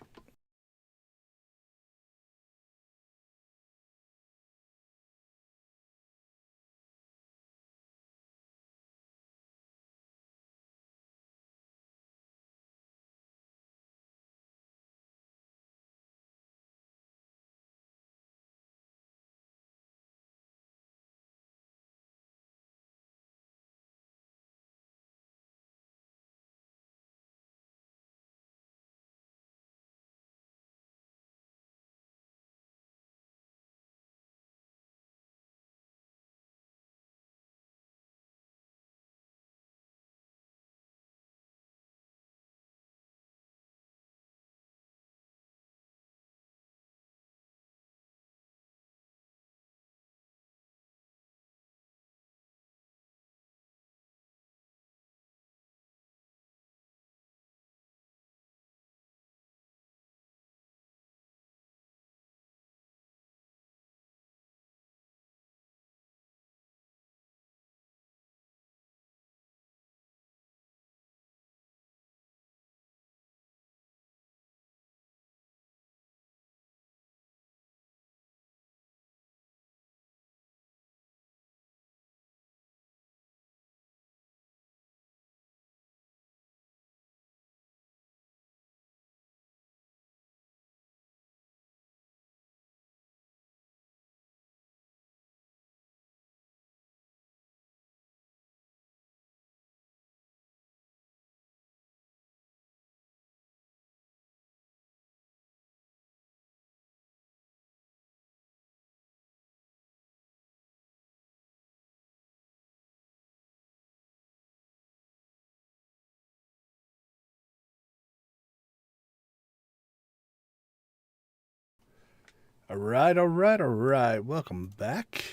Alright, alright, alright. Welcome back.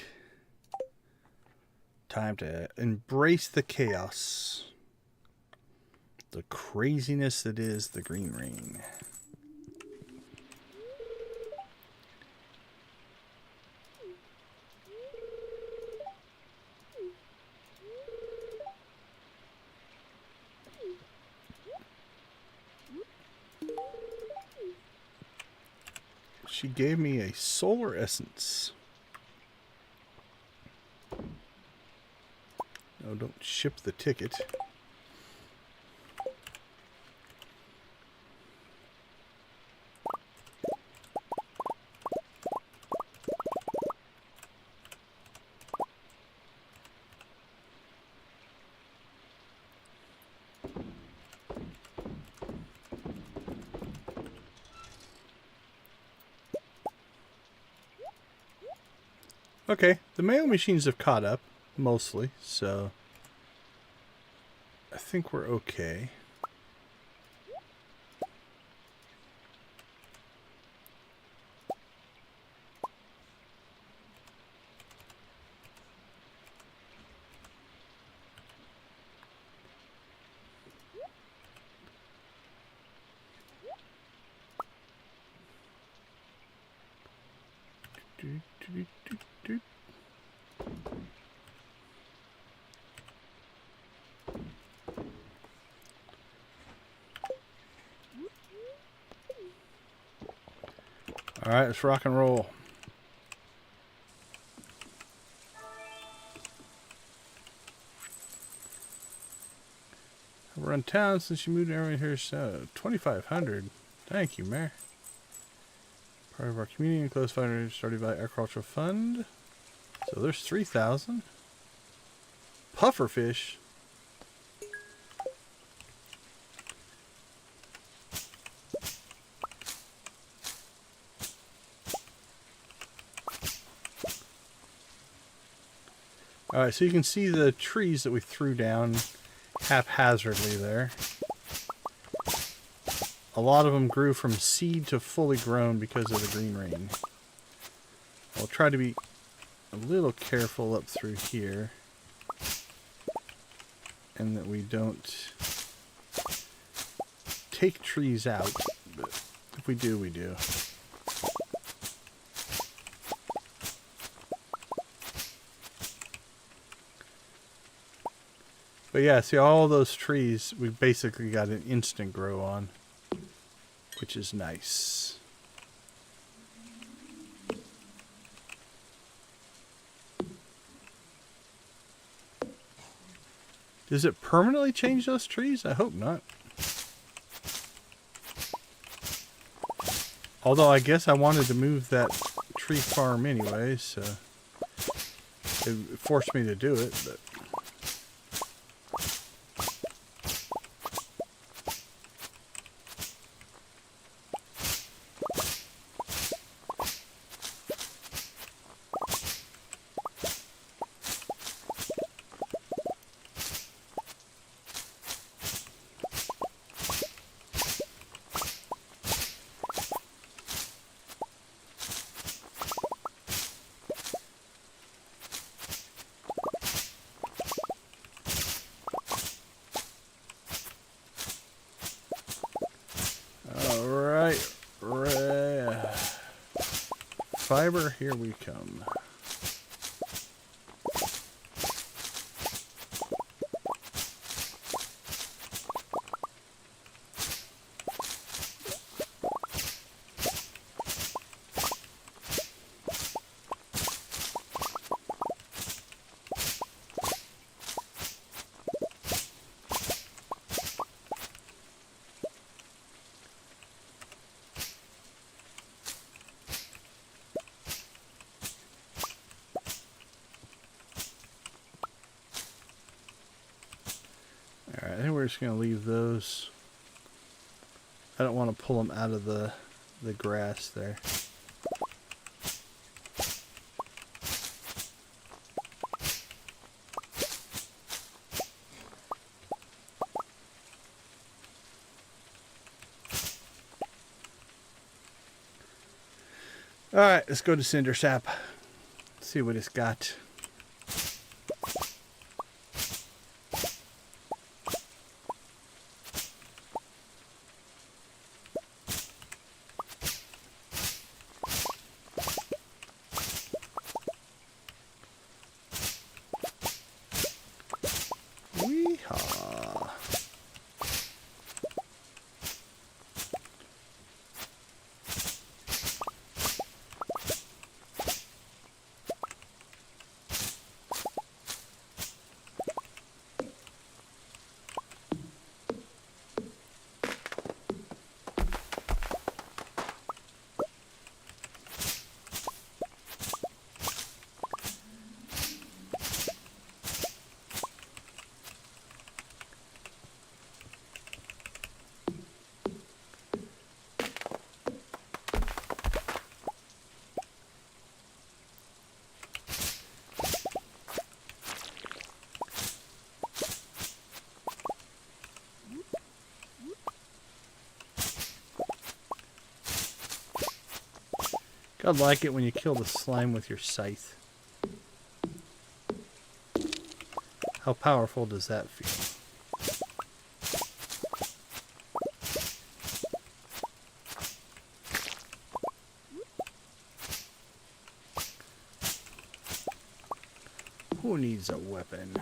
Time to embrace the chaos. The craziness that is the green rain. She gave me a solar essence. No, don't ship the ticket. Okay, the mail machines have caught up, mostly, so I think we're okay. All right, let's rock and roll. I've run town since you moved over here, so 2,500. Thank you, Mayor. Part of our community and close funders started by Agricultural Fund. So there's 3,000. Pufferfish. Alright, so you can see the trees that we threw down haphazardly there. A lot of them grew from seed to fully grown because of the green rain. I'll try to be a little careful up through here, and that we don't take trees out, but if we do, we do. But yeah, see all those trees, we basically got an instant grow on, which is nice. Does it permanently change those trees? I hope not. Although I guess I wanted to move that tree farm anyway, so it forced me to do it, but fiber, here we come. Alright, I think we're just going to leave those. I don't want to pull them out of the grass there. Alright, let's go to Cinder Sap. See what it's got. Weehaw. I like it when you kill the slime with your scythe. How powerful does that feel? Who needs a weapon?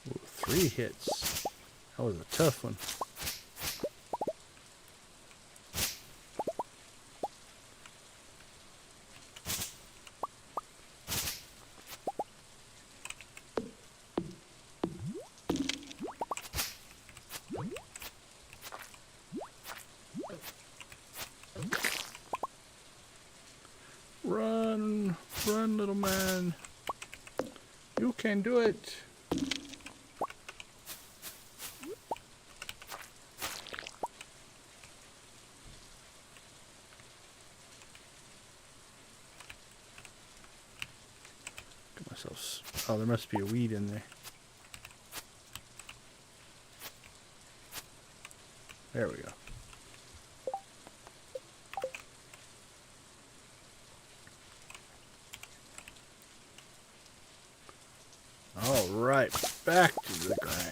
Ooh, 3 hits. That was a tough one. Run, run, little man. You can do it. Get myself. Oh, there must be a weed in there. There we go. All right, back to the grind.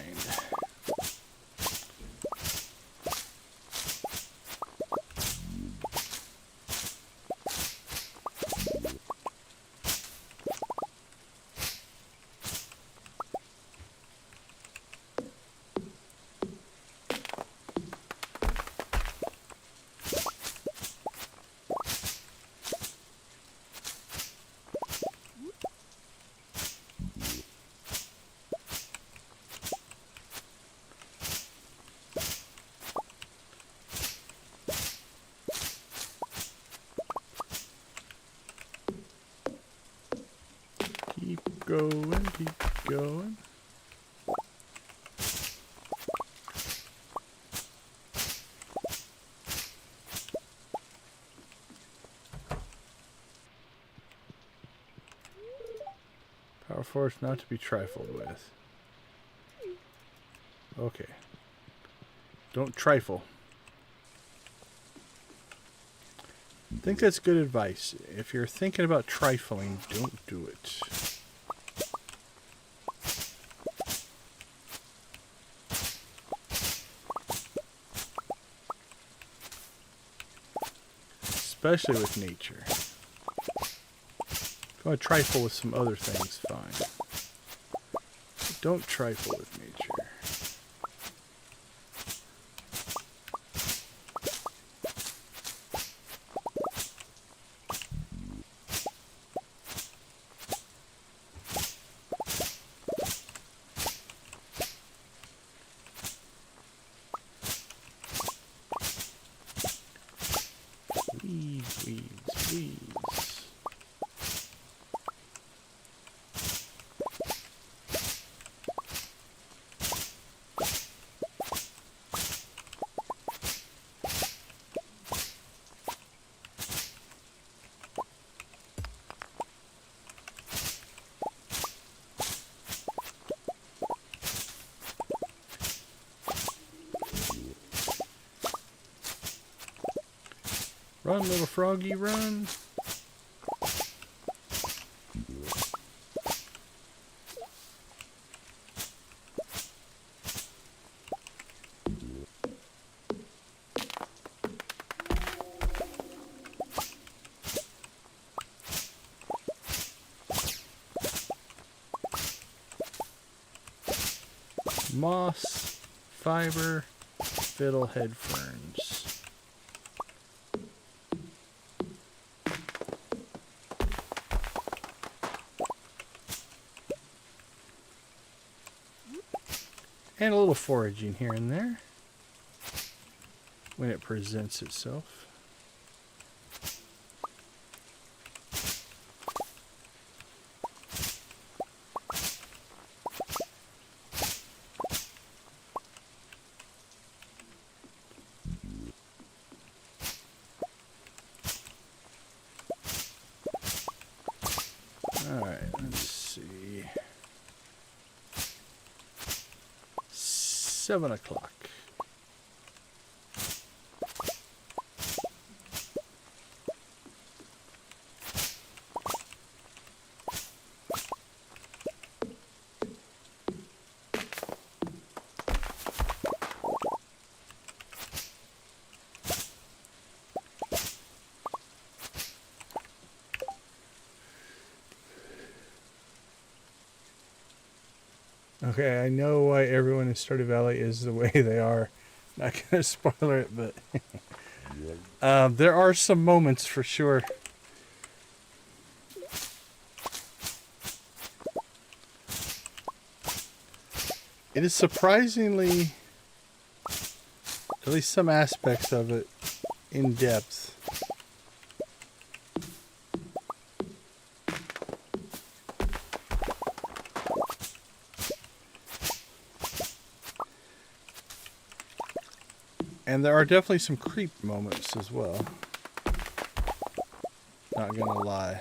Keep going, keep going. Power force not to be trifled with. Okay. Don't trifle. I think that's good advice. If you're thinking about trifling, don't do it. Especially with nature. If you want to trifle with some other things, fine. But don't trifle with nature. Run, little froggy, run. Moss, fiber, fiddlehead ferns. And a little foraging here and there when it presents itself. Alright, let's see. 7 o'clock. Okay, I know why everyone in Stardew Valley is the way they are. Not gonna spoiler it, but there are some moments for sure. It is surprisingly, at least some aspects of it, in depth. And there are definitely some creep moments as well. Not gonna lie.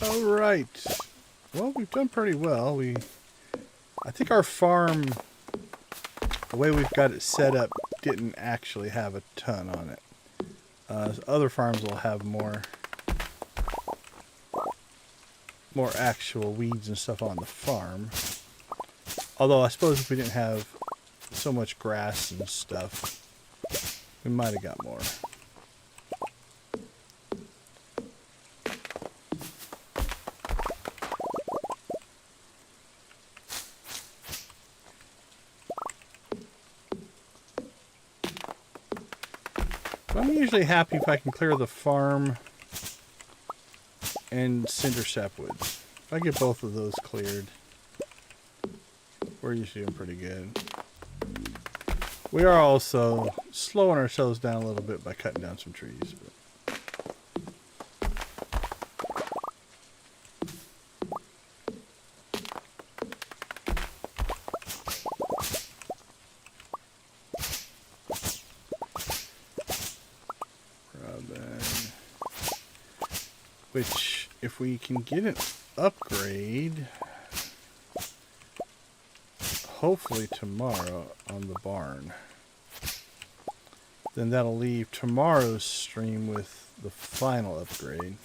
Alright. Well, we've done pretty well. I think our farm, the way we've got it set up, didn't actually have a ton on it. Other farms will have more actual weeds and stuff on the farm. Although I suppose if we didn't have so much grass and stuff, we might have got more. I'm usually happy if I can clear the farm and cinder sapwoods. If I get both of those cleared, we're usually doing pretty good. We are also slowing ourselves down a little bit by cutting down some trees. But which, if we can get an upgrade, hopefully tomorrow on the barn, then that'll leave tomorrow's stream with the final upgrade.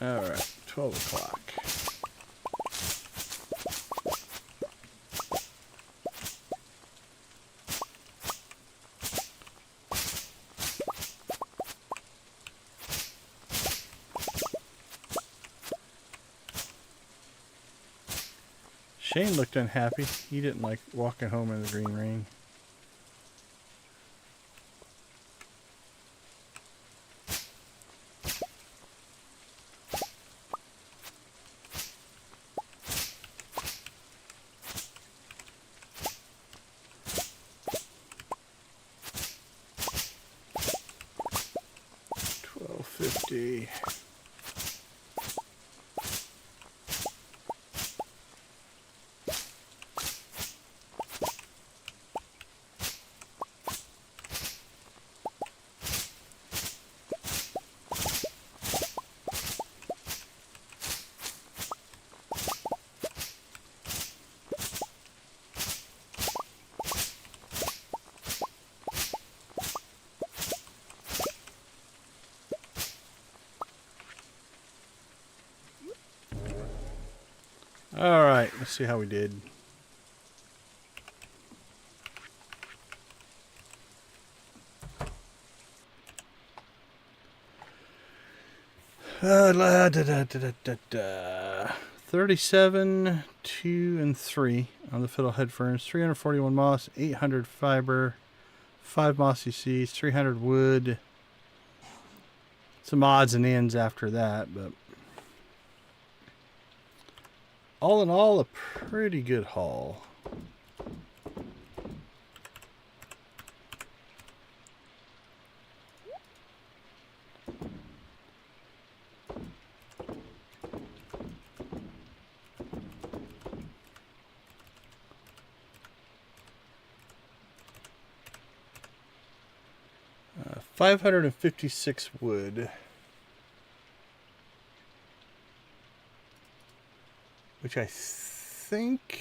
Alright, 12 o'clock. Shane looked unhappy. He didn't like walking home in the green rain. $12.50. Alright, let's see how we did. Da, da, da. 37, 2, and 3 on the fiddlehead ferns. 341 moss, 800 fiber, 5 mossy seeds, 300 wood. Some odds and ends after that, but all in all, a pretty good haul. Uh, 556 wood. Which I think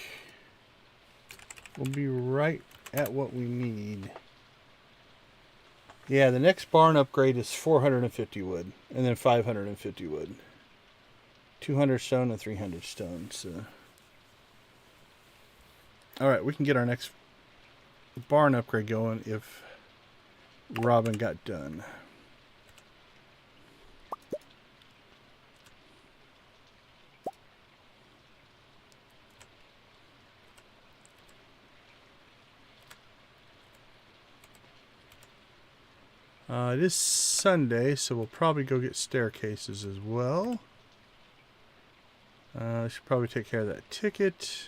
will be right at what we need. Yeah, the next barn upgrade is 450 wood, and then 550 wood. 200 stone and 300 stone. So. Alright, we can get our next barn upgrade going if Robin got done. It is Sunday, so we'll probably go get staircases as well. I should probably take care of that ticket.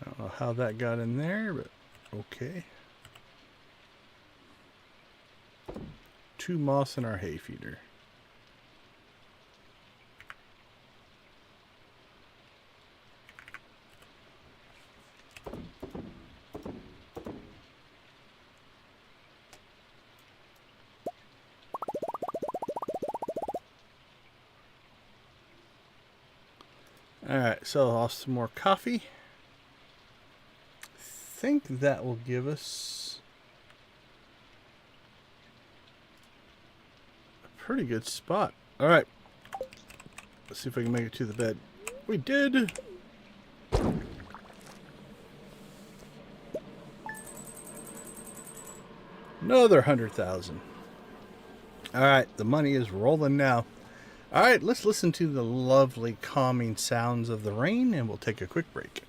I don't know how that got in there, but okay. 2 moss in our hay feeder. Alright, sell off some more coffee. I think that will give us a pretty good spot. Alright, let's see if I can make it to the bed. We did! Another 100,000. Alright, the money is rolling now. Alright, let's listen to the lovely calming sounds of the rain and we'll take a quick break.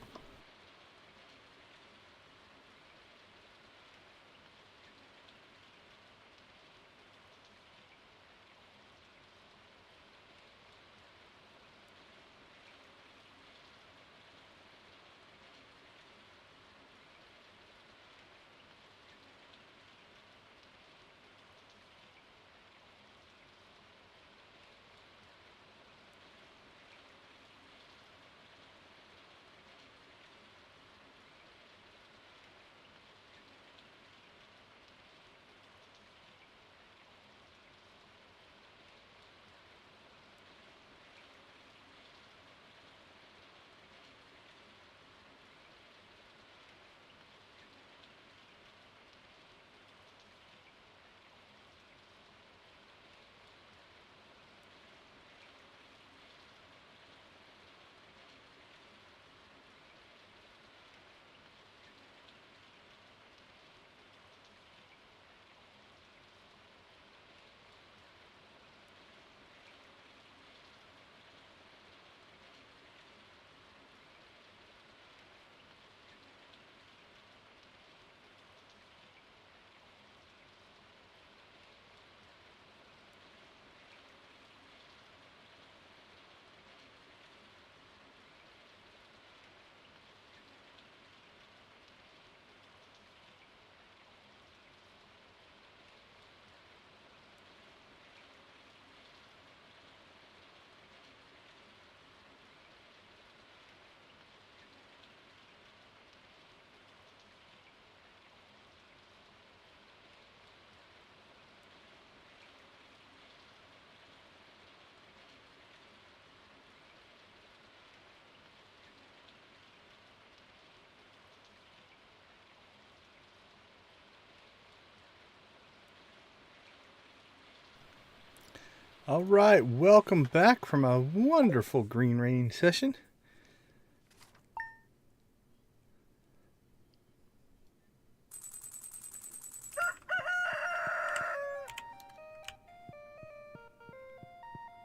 All right, welcome back from a wonderful green rain session.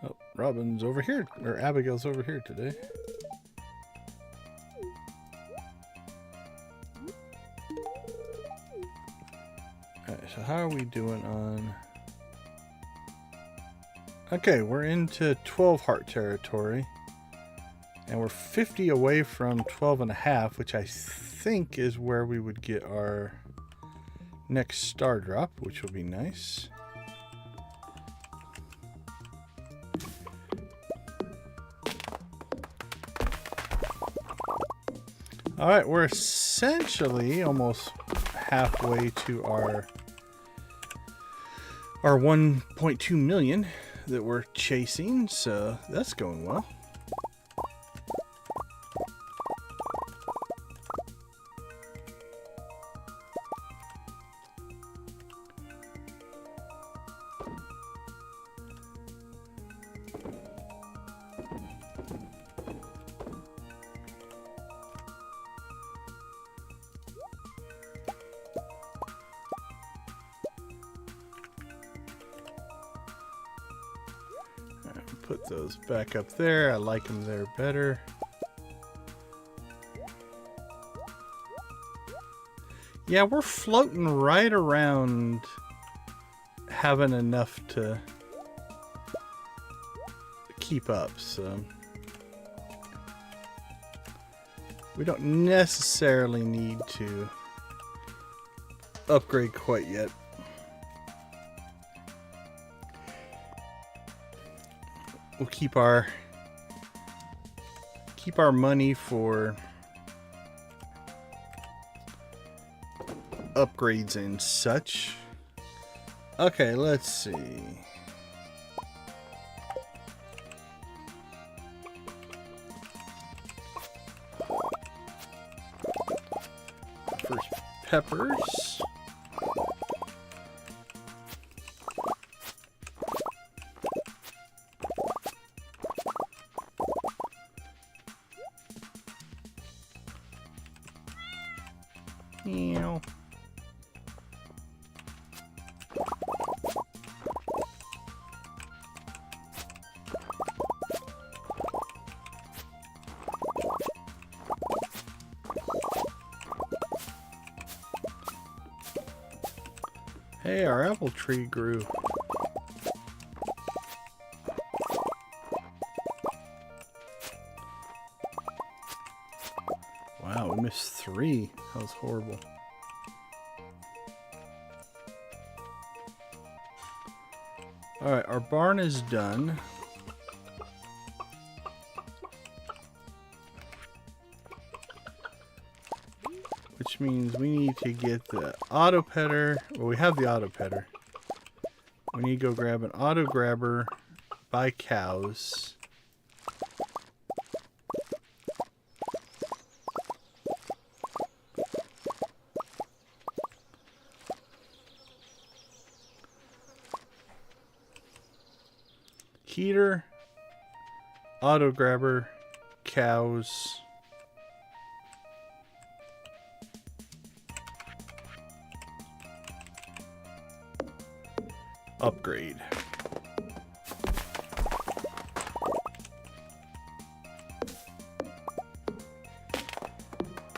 Oh, Robin's over here, or Abigail's over here today. All right, so how are we doing on... Okay, we're into 12 heart territory. And we're 50 away from 12.5, which I think is where we would get our next star drop, which will be nice. Alright, we're essentially almost halfway to our 1.2 million that we're chasing, so that's going well. Put those back up there. I like them there better. Yeah, we're floating right around having enough to keep up, so we don't necessarily need to upgrade quite yet. We'll keep our money for upgrades and such. Okay, let's see. First, peppers. Meow. Hey, our apple tree grew. Wow, we missed 3. That was horrible. Alright, our barn is done. Which means we need to get the auto petter. Well, we have the auto petter. We need to go grab an auto grabber, buy cows. Heater, auto grabber, cows. Upgrade.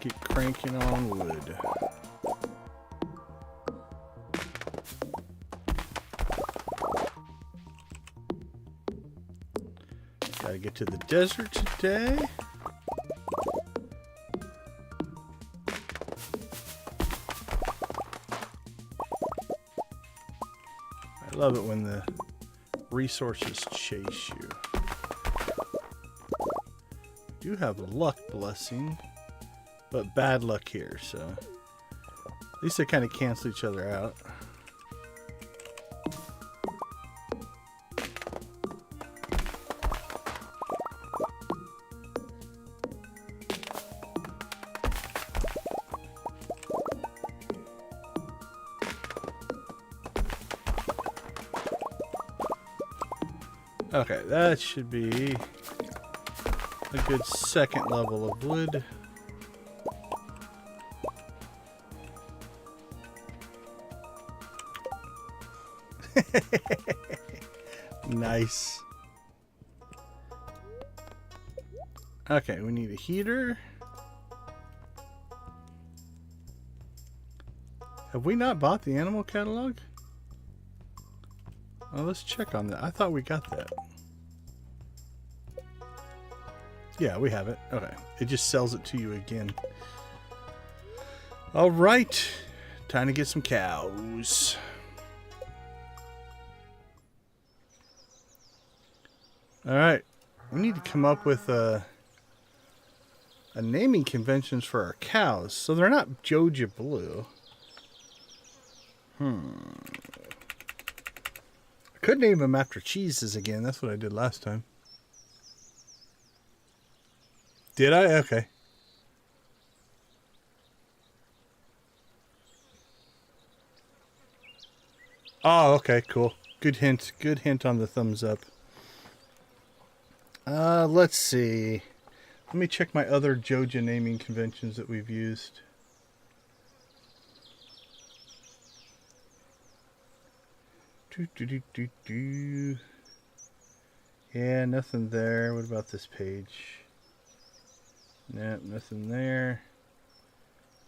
Keep cranking on wood. Gotta get to the desert today. I love it when the resources chase you. You have a luck blessing, but bad luck here, so at least they kind of cancel each other out. Okay, that should be a good second level of wood. Nice. Okay, we need a heater. Have we not bought the animal catalog? Oh, let's check on that. I thought we got that. Yeah, we have it. Okay. It just sells it to you again. All right. Time to get some cows. All right. We need to come up with a naming conventions for our cows. So they're not Joja Blue. I could name them after cheeses again. That's what I did last time. Did I? Okay. Oh, okay, cool. Good hint. Good hint on the thumbs up. Let's see. Let me check my other Joja naming conventions that we've used. Yeah, nothing there. What about this page? Nope, nothing there.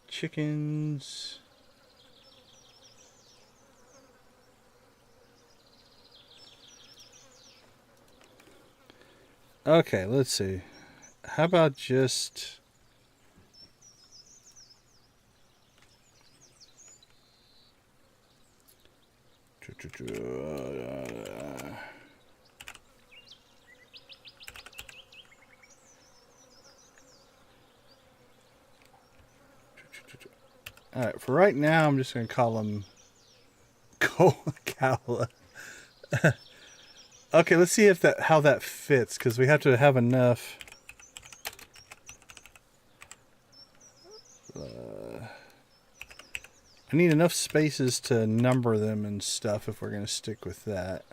Chickens. Okay, let's see. How about just... Alright, for right now, I'm just going to call them Cowla. Okay, let's see if how that fits, because we have to have enough. I need enough spaces to number them and stuff if we're going to stick with that.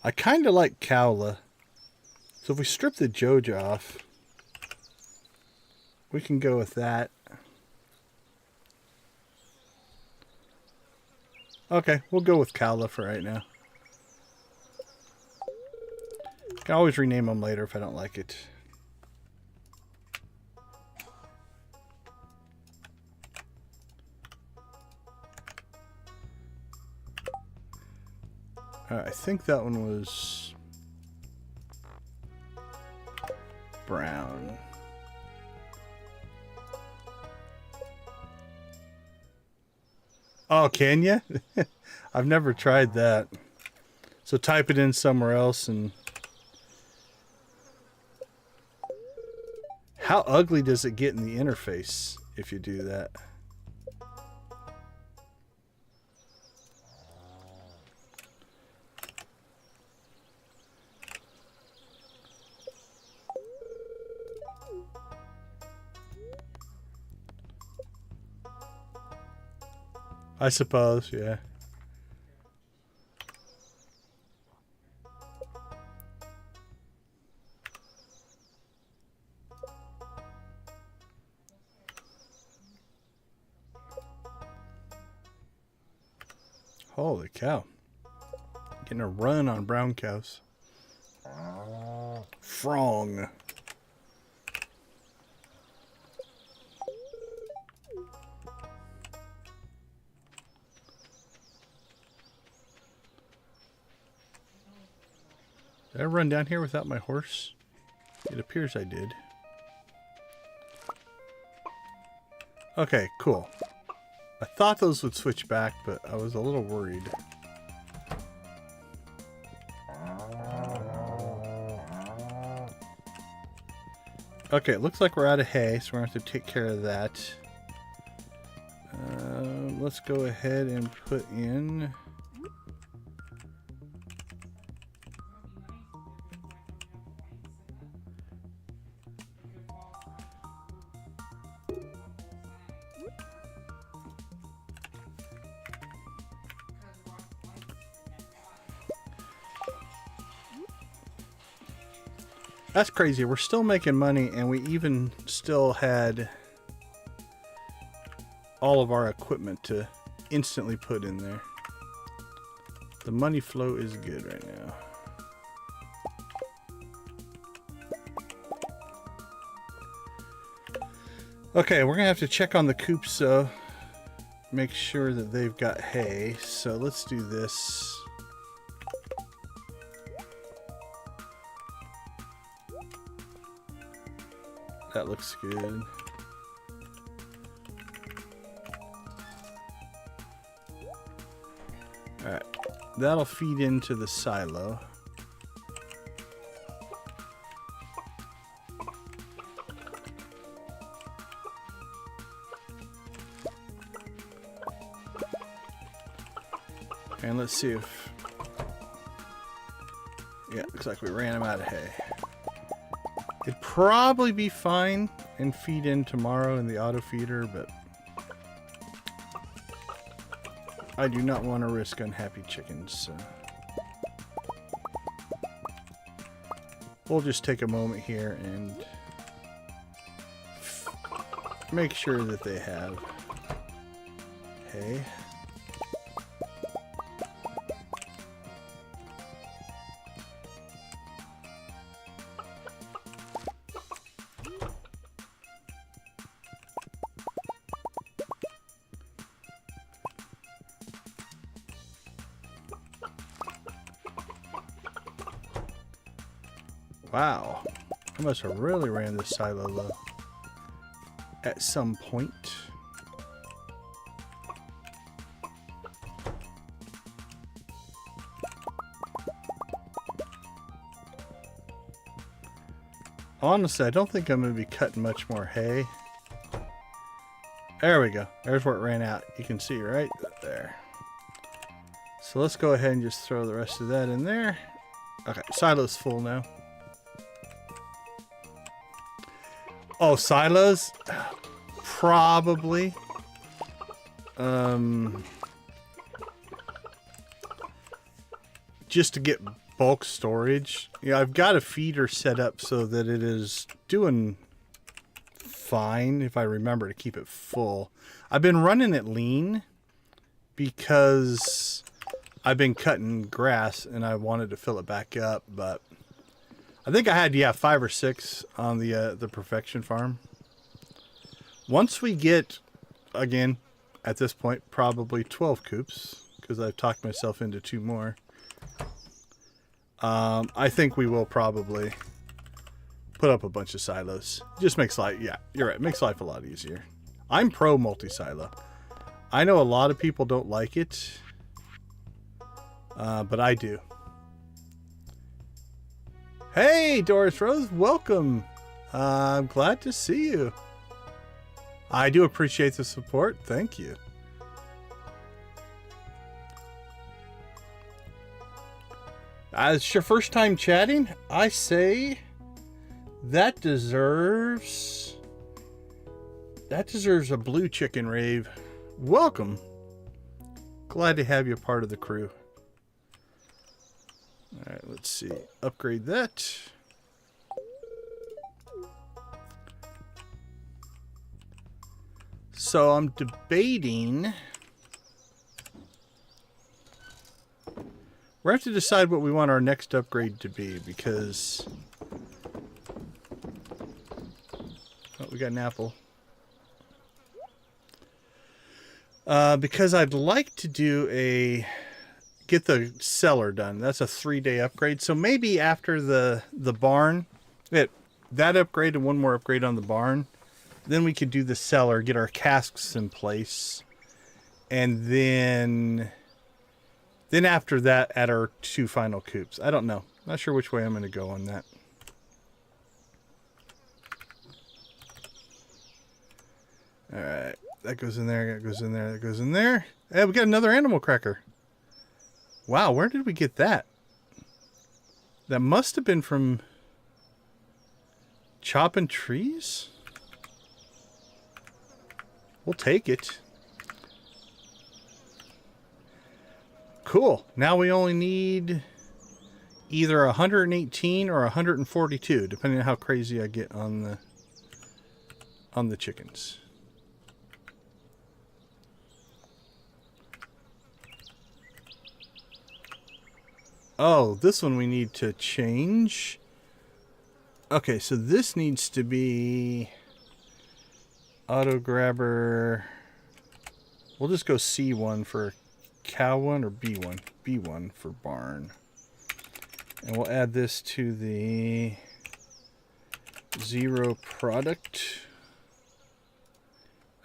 I kind of like Cowla. So if we strip the Joja off, we can go with that. Okay, we'll go with Cowla for right now. Can always rename them later if I don't like it. I think that one was brown. Oh, can you? I've never tried that. So type it in somewhere else and... How ugly does it get in the interface if you do that? I suppose, yeah. Holy cow. Getting a run on brown cows. Frong. Did I run down here without my horse? It appears I did. Okay, cool. I thought those would switch back, but I was a little worried. Okay, it looks like we're out of hay, so we're going to have to take care of that. Let's go ahead and put in... That's crazy. We're still making money, and we even still had all of our equipment to instantly put in there. The money flow is good right now. Okay, we're gonna have to check on the coops, so make sure that they've got hay. So let's do this. That looks good. Alright, that'll feed into the silo. And let's see if... Yeah, looks like we ran him out of hay. It'd probably be fine and feed in tomorrow in the auto feeder, but I do not want to risk unhappy chickens, so we'll just take a moment here and make sure that they have hay. Wow, I must have really ran this silo low at some point. Honestly, I don't think I'm going to be cutting much more hay. There we go. There's where it ran out. You can see right there. So let's go ahead and just throw the rest of that in there. Okay, silo's full now. Oh, silos? Probably. Just to get bulk storage. Yeah, I've got a feeder set up so that it is doing fine if I remember to keep it full. I've been running it lean because I've been cutting grass and I wanted to fill it back up, but I think I had, yeah, 5 or 6 on the perfection farm. Once we get, again, at this point, probably 12 coops, because I've talked myself into 2 more. I think we will probably put up a bunch of silos. Just makes life, yeah, you're right, makes life a lot easier. I'm pro multi-silo. I know a lot of people don't like it, but I do. Hey, Doris Rose, welcome. I'm glad to see you. I do appreciate the support. Thank you. As it's your first time chatting, I say that deserves a blue chicken rave. Welcome. Glad to have you a part of the crew. All right, let's see. Upgrade that. So I'm debating. We have to decide what we want our next upgrade to be because... Oh, we got an apple. Because I'd like to do get the cellar done. That's a 3-day upgrade. So maybe after the barn, that upgrade and one more upgrade on the barn, then we could do the cellar, get our casks in place, and then after that, add our 2 final coops. I don't know. Not sure which way I'm going to go on that. All right, that goes in there. That goes in there. That goes in there. Hey, we got another animal cracker. Wow, where did we get that? That must have been from chopping trees? We'll take it. Cool. Now we only need either 118 or 142, depending on how crazy I get on the chickens. Oh, this one we need to change. Okay, so this needs to be auto grabber. We'll just go C1 for cow one, or B1. B1 for barn. And we'll add this to the 0 product.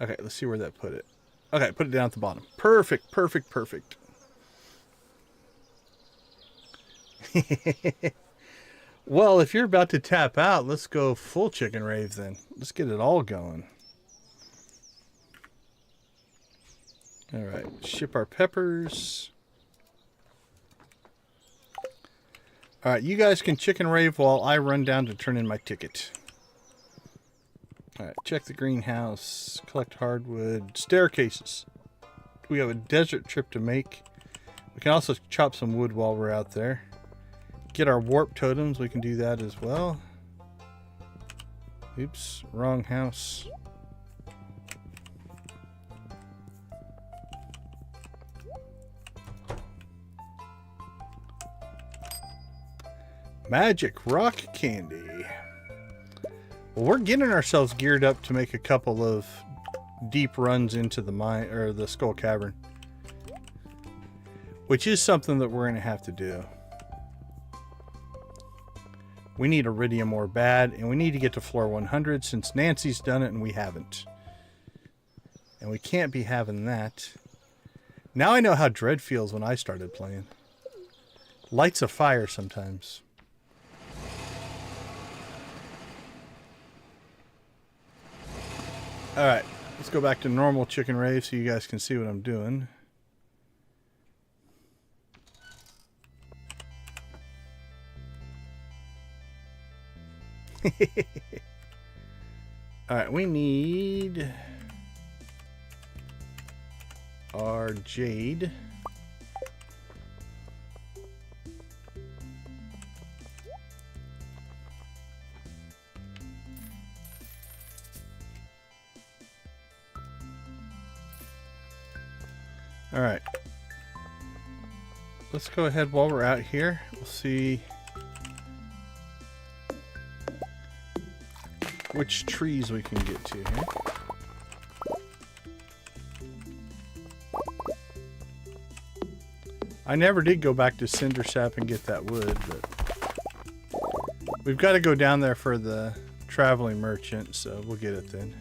Okay, let's see where that put it. Okay, put it down at the bottom. Perfect, perfect, perfect. Well, if you're about to tap out, let's go full chicken rave then. Let's get it all going. All right, ship our peppers. All right, you guys can chicken rave while I run down to turn in my ticket. All right, check the greenhouse, collect hardwood, staircases. We have a desert trip to make. We can also chop some wood while we're out there. Get our warp totems, we can do that as well. Oops, wrong house. Magic rock candy. Well, we're getting ourselves geared up to make a couple of deep runs into the mine, or the Skull Cavern, which is something that we're going to have to do. We need iridium ore bad, and we need to get to floor 100 since Nancy's done it and we haven't. And we can't be having that. Now I know how Dread feels when I started playing. Lights a fire sometimes. Alright, let's go back to normal chicken rave so you guys can see what I'm doing. Alright, we need our jade. Alright. Let's go ahead while we're out here. We'll see which trees we can get to here. I never did go back to Cinder Sap and get that wood, but we've got to go down there for the traveling merchant, so we'll get it then.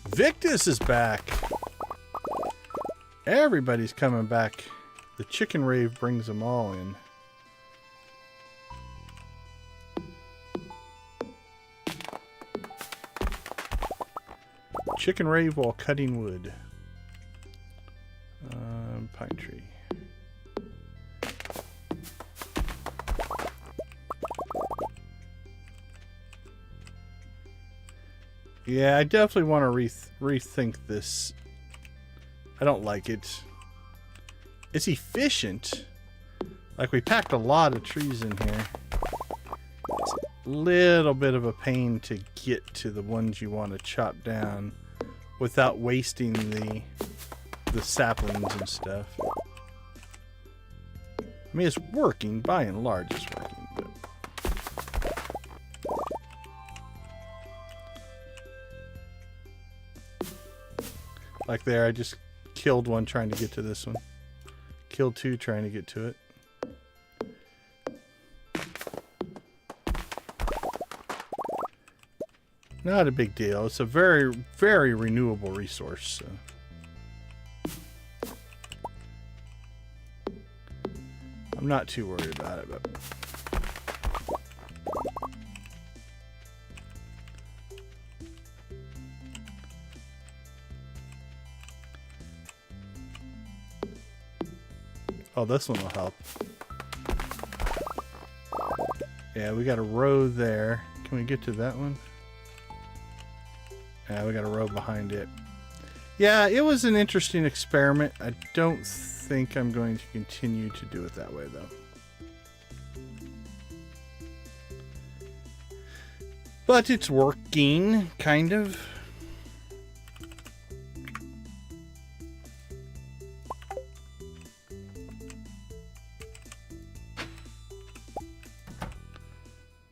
Victus is back! Everybody's coming back. The chicken rave brings them all in. Chicken rave while cutting wood. Pine tree. Yeah, I definitely want to rethink this. I don't like it. It's efficient. Like, we packed a lot of trees in here. It's a little bit of a pain to get to the ones you want to chop down without wasting the saplings and stuff. I mean, it's working. By and large, it's working. But like there, I just killed one trying to get to this one. Killed two trying to get to it. Not a big deal. It's a very, very renewable resource. So. I'm not too worried about it, but oh, this one will help. Yeah, we got a row there. Can we get to that one? Yeah, we got a row behind it. Yeah, it was an interesting experiment. I don't think I'm going to continue to do it that way, though. But it's working, kind of.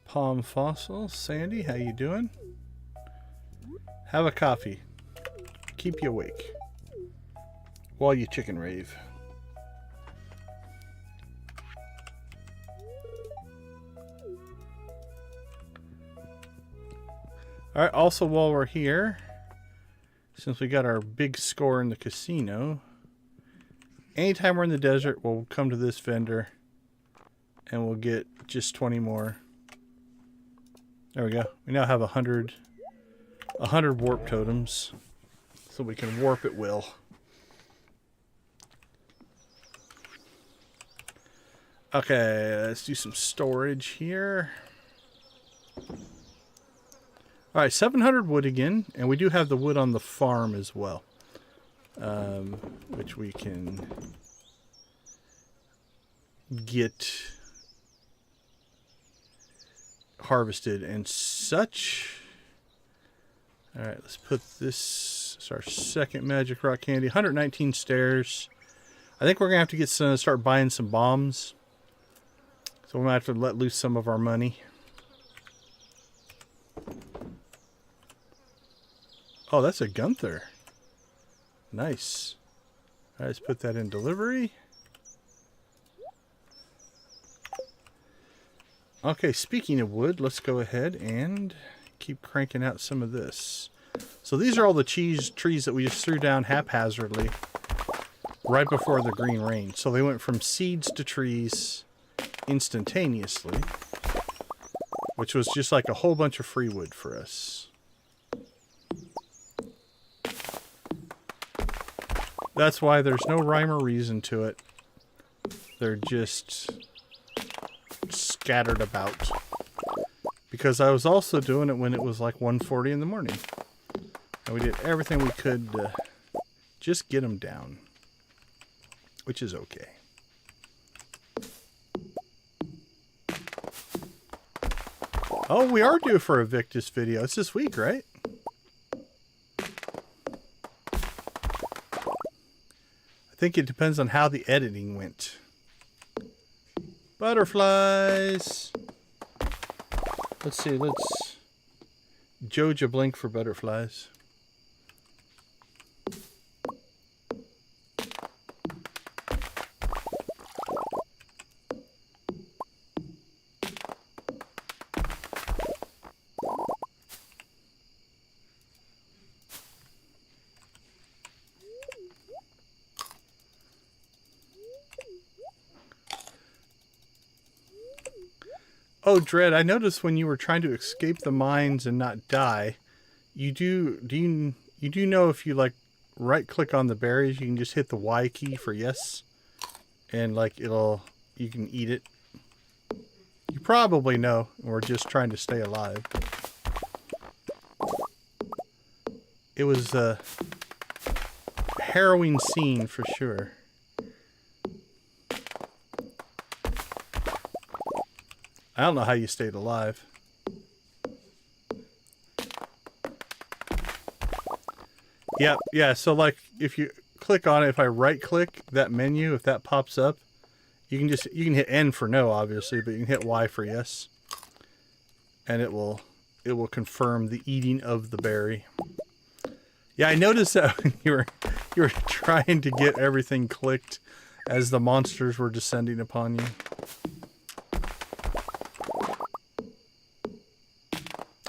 Palm Fossil, Sandy, how you doing? Have a coffee. Keep you awake while you chicken rave. Alright, also while we're here, since we got our big score in the casino, anytime we're in the desert, we'll come to this vendor and we'll get just 20 more. There we go. We now have 100 warp totems, so we can warp at will. Okay, let's do some storage here. Alright, 700 wood again, and we do have the wood on the farm as well, which we can get harvested and such. Alright, let's put this, it's our second magic rock candy. 119 stairs. I think we're going to have to get some, start buying some bombs. So we might have to let loose some of our money. Oh, that's a Gunther. Nice. Alright, let's put that in delivery. Okay, speaking of wood, let's go ahead and keep cranking out some of this. So these are all the cheese trees that we just threw down haphazardly right before the green rain. So they went from seeds to trees instantaneously, which was just like a whole bunch of free wood for us. That's why there's no rhyme or reason to it. They're just scattered about. Because I was also doing it when it was like 1:40 in the morning. And we did everything we could to just get them down. Which is okay. Oh, we are due for a Victus video. It's this week, right? I think it depends on how the editing went. Butterflies. Let's see, let's Joja blink for butterflies. Oh, Dread, I noticed when you were trying to escape the mines and not die, you do know if you like right click on the berries, you can just hit the Y key for yes, and like you can eat it. You probably know, we're just trying to stay alive. It was a harrowing scene for sure. I don't know how you stayed alive. Yeah, so like if you click on it, if I right click that menu, if that pops up, you can hit N for no, obviously, but you can hit Y for yes. And it will confirm the eating of the berry. Yeah, I noticed that when you were trying to get everything clicked as the monsters were descending upon you.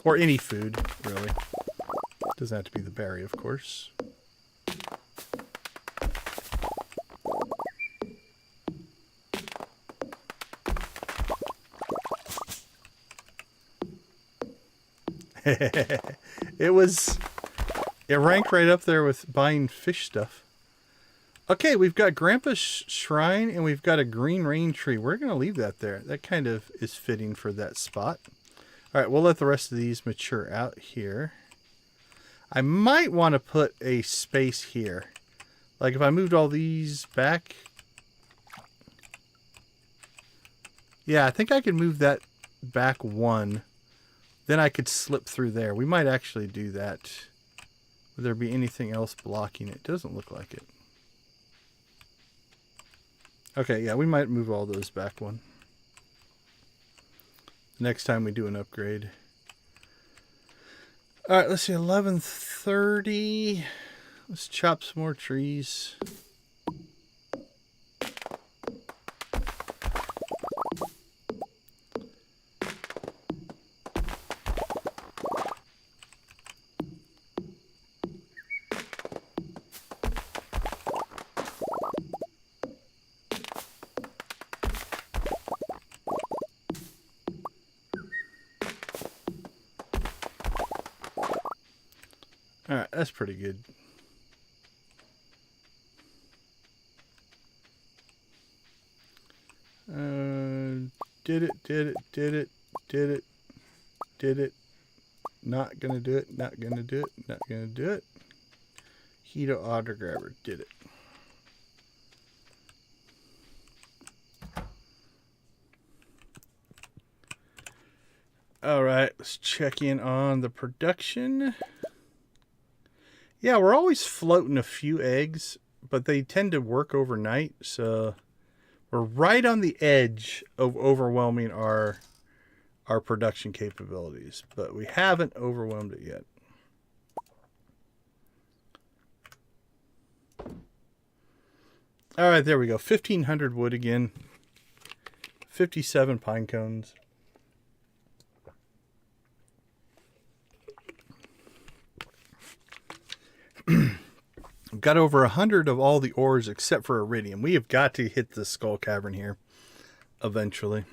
Or any food, really. Doesn't have to be the berry, of course. It ranked right up there with buying fish stuff. Okay, we've got Grandpa's Shrine and we've got a green rain tree. We're going to leave that there. That kind of is fitting for that spot. All right, we'll let the rest of these mature out here. I might want to put a space here. Like if I moved all these back. Yeah, I think I could move that back one. Then I could slip through there. We might actually do that. Would there be anything else blocking it? Doesn't look like it. Okay, yeah, we might move all those back one. Next time we do an upgrade. Alright, let's see, 11:30. Let's chop some more trees. Alright, that's pretty good. Did it. Not gonna do it, not gonna do it, not gonna do it. Hito Otter Grabber did it. Alright, let's check in on the production. Yeah, we're always floating a few eggs, but they tend to work overnight, so we're right on the edge of overwhelming our production capabilities, but we haven't overwhelmed it yet. All right, there we go. 1,500 wood again. 57 pine cones. We've got over 100 of all the ores except for iridium. We have got to hit the skull cavern here eventually.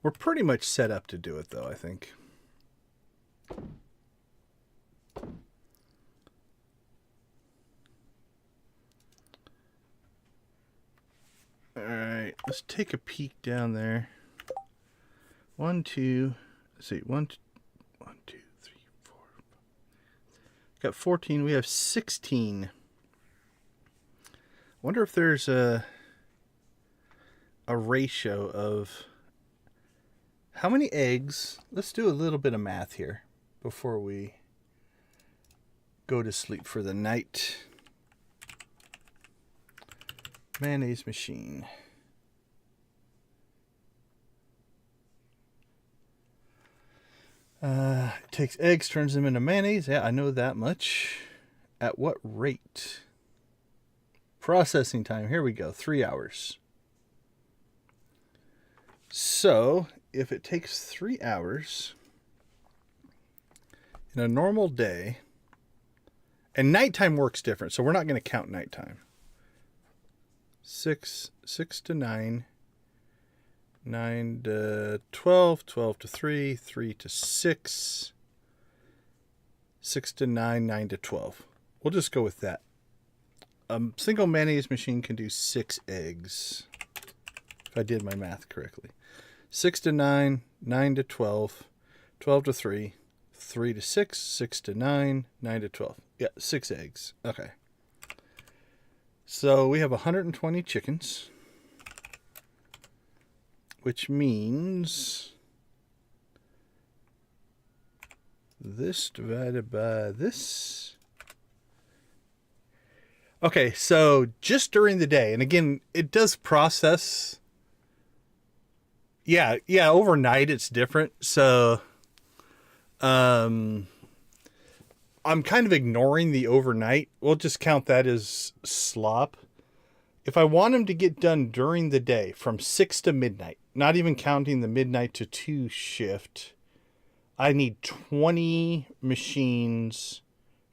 We're pretty much set up to do it, though, I think. All right, let's take a peek down there. 1, 2, let's see, 1, 2, 3, 4. Got 14. We have 16. Wonder if there's a ratio of how many eggs. Let's do a little bit of math here before we go to sleep for the night. Mayonnaise machine. It takes eggs, turns them into mayonnaise. Yeah, I know that much. At what rate? Processing time. Here we go. 3 hours. So, if it takes 3 hours in a normal day, and nighttime works different, so we're not going to count nighttime. 6 to 9, 9 to 12, 12 to 3, 3 to 6, 6 to 9, 9 to 12. We'll just go with that. A single mayonnaise machine can do 6 eggs, if I did my math correctly. 6 to 9, 9 to 12, 12 to 3, 3 to 6, 6 to 9, 9 to 12. Yeah, 6 eggs. Okay. So we have 120 chickens, which means this divided by this. Okay, so just during the day, and again, it does process. Yeah, overnight it's different. So I'm kind of ignoring the overnight. We'll just count that as slop. If I want them to get done during the day from 6 to midnight, not even counting the midnight to 2 shift, I need 20 machines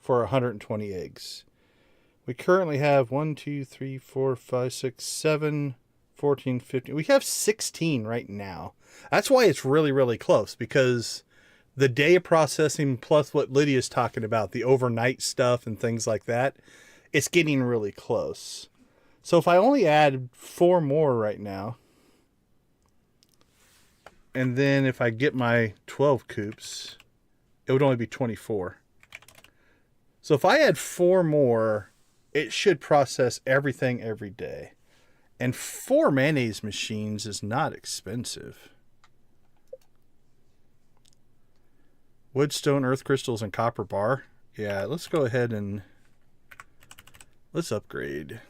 for 120 eggs. We currently have 1, 2, 3, 4, 5, 6, 7, 14, 15. We have 16 right now. That's why it's really, really close, because the day of processing plus what Lydia's talking about, the overnight stuff and things like that, it's getting really close. So if I only add 4 more right now, And then if I get my 12 coops, it would only be 24. So if I add 4 more, it should process everything every day. And 4 mayonnaise machines is not expensive. Wood, stone, earth crystals, and copper bar. Yeah, let's go ahead and let's upgrade.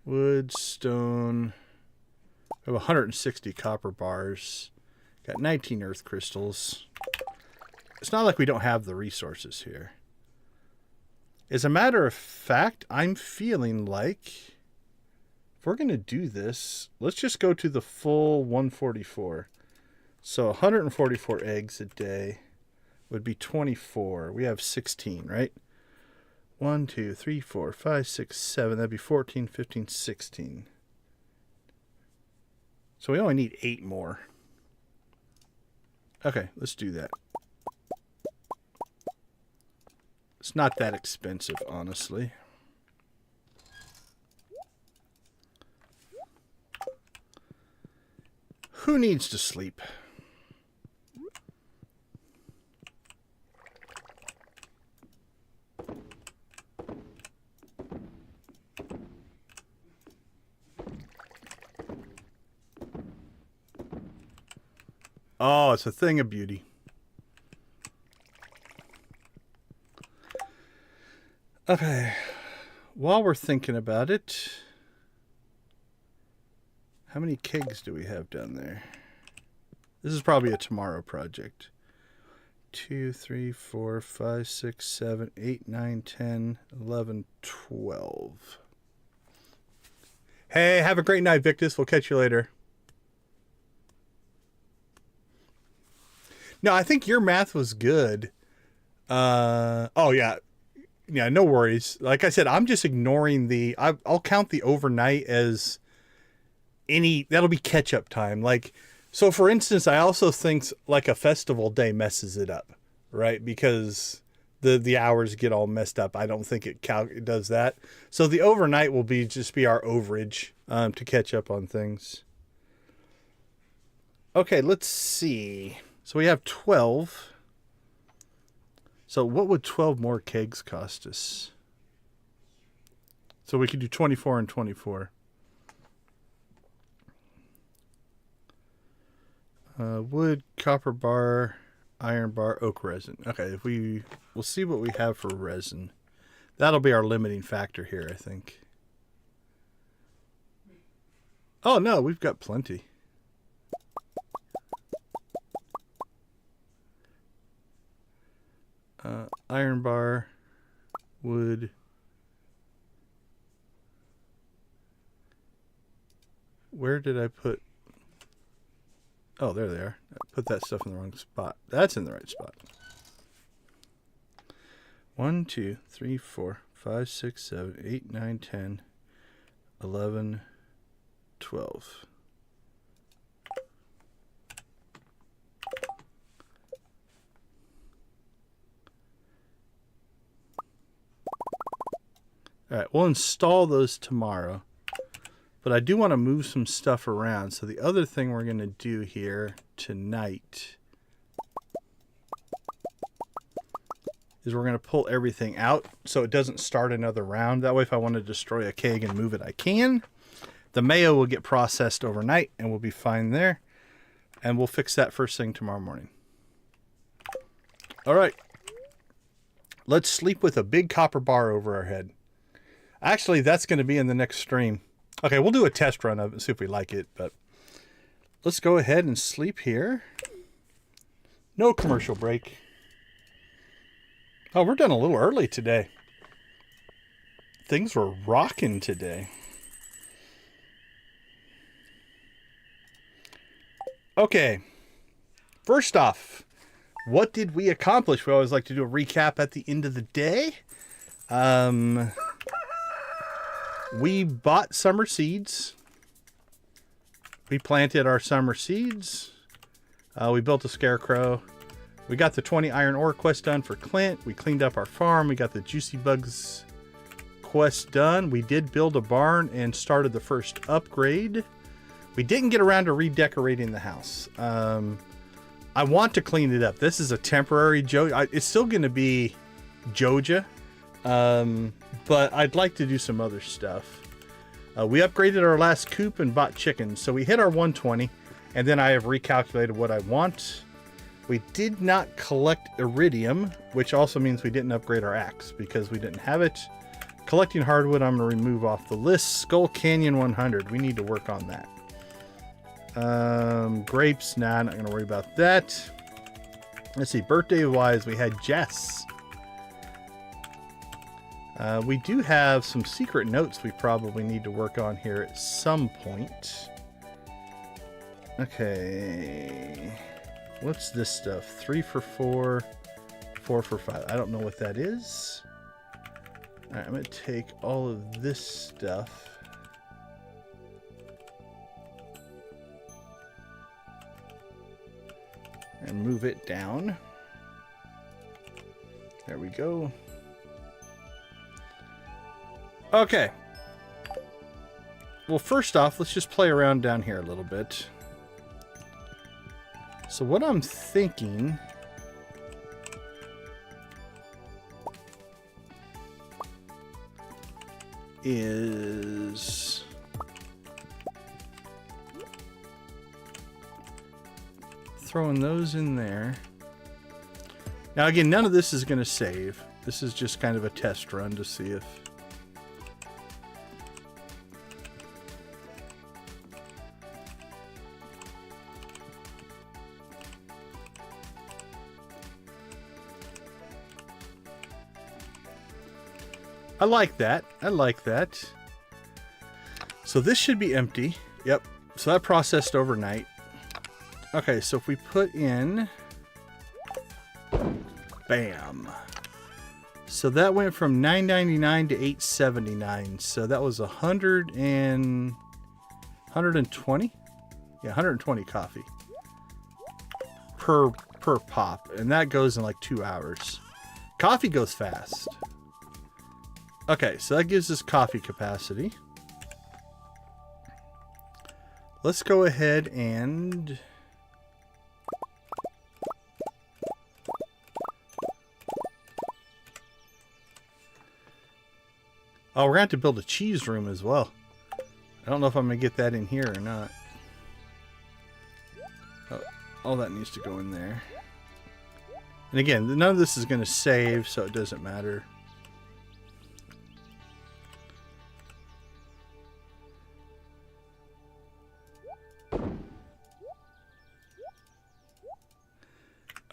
Wood, stone. We have 160 copper bars. Got 19 earth crystals. It's not like we don't have the resources here. As a matter of fact, I'm feeling like if we're going to do this, let's just go to the full 144. So 144 eggs a day would be 24. We have 16, right? 1, 2, 3, 4, 5, 6, 7. That'd be 14, 15, 16. So we only need 8 more. Okay, let's do that. It's not that expensive, honestly. Who needs to sleep? Oh, it's a thing of beauty. Okay. While we're thinking about it, how many kegs do we have down there? This is probably a tomorrow project. 2, 3, 4, 5, 6, 7, 8, 9, 10, 11, 12. Hey, have a great night, Victus. We'll catch you later. No, I think your math was good. Oh, yeah. Yeah, no worries. Like I said, I'm just ignoring the... I'll count the overnight as any... That'll be catch-up time. Like, so for instance, I also think like a festival day messes it up, right? Because the hours get all messed up. I don't think it does that. So the overnight will just be our overage to catch up on things. Okay, let's see. So we have 12. So what would 12 more kegs cost us? So we could do 24 and 24. Wood, copper bar, iron bar, oak resin. Okay, we'll see what we have for resin. That'll be our limiting factor here, I think. Oh no, we've got plenty. Iron bar, wood. Where did I put? Oh, there they are. I put that stuff in the wrong spot. That's in the right spot. 1, 2, 3, 4, 5, 6, 7, 8, 9, 10, 11, 12. All right, we'll install those tomorrow. But I do want to move some stuff around. So the other thing we're going to do here tonight is we're going to pull everything out so it doesn't start another round. That way if I want to destroy a keg and move it, I can. The mayo will get processed overnight and we'll be fine there. And we'll fix that first thing tomorrow morning. All right. Let's sleep with a big copper bar over our head. Actually, that's going to be in the next stream. Okay, we'll do a test run of it and see if we like it, but let's go ahead and sleep here. No commercial break. Oh, we're done a little early today. Things were rocking today. Okay. First off, what did we accomplish? We always like to do a recap at the end of the day. We bought summer seeds. We planted our summer seeds. We built a scarecrow. We got the 20 iron ore quest done for Clint. We cleaned up our farm. We got the juicy bugs quest done. We did build a barn and started the first upgrade. We didn't get around to redecorating the house. I want to clean it up. This is a temporary Joja. It's still going to be Joja, but I'd like to do some other stuff. We upgraded our last coop and bought chickens, so we hit our 120, and then I have recalculated what I want. We did not collect iridium, which also means we didn't upgrade our axe because we didn't have it. Collecting hardwood, I'm going to remove off the list. Skull Canyon 100, we need to work on that. Grapes, nah, not going to worry about that. Let's see, birthday-wise, we had Jess. We do have some secret notes we probably need to work on here at some point. Okay. What's this stuff? 3 for 4, 4 for 5. I don't know what that is. All right, I'm going to take all of this stuff. And move it down. There we go. Okay. Well, first off, let's just play around down here a little bit. So what I'm thinking is throwing those in there. Now again, none of this is going to save. This is just kind of a test run to see if I like that. I like that. So this should be empty. Yep. So that processed overnight. Okay, so if we put in... Bam. So that went from $9.99 to $8.79. So that was 120? Yeah, 120 coffee. Per pop. And that goes in like 2 hours. Coffee goes fast. Okay, so that gives us coffee capacity. Let's go ahead and... Oh, we're going to have to build a cheese room as well. I don't know if I'm going to get that in here or not. Oh, all that needs to go in there. And again, none of this is going to save, so it doesn't matter.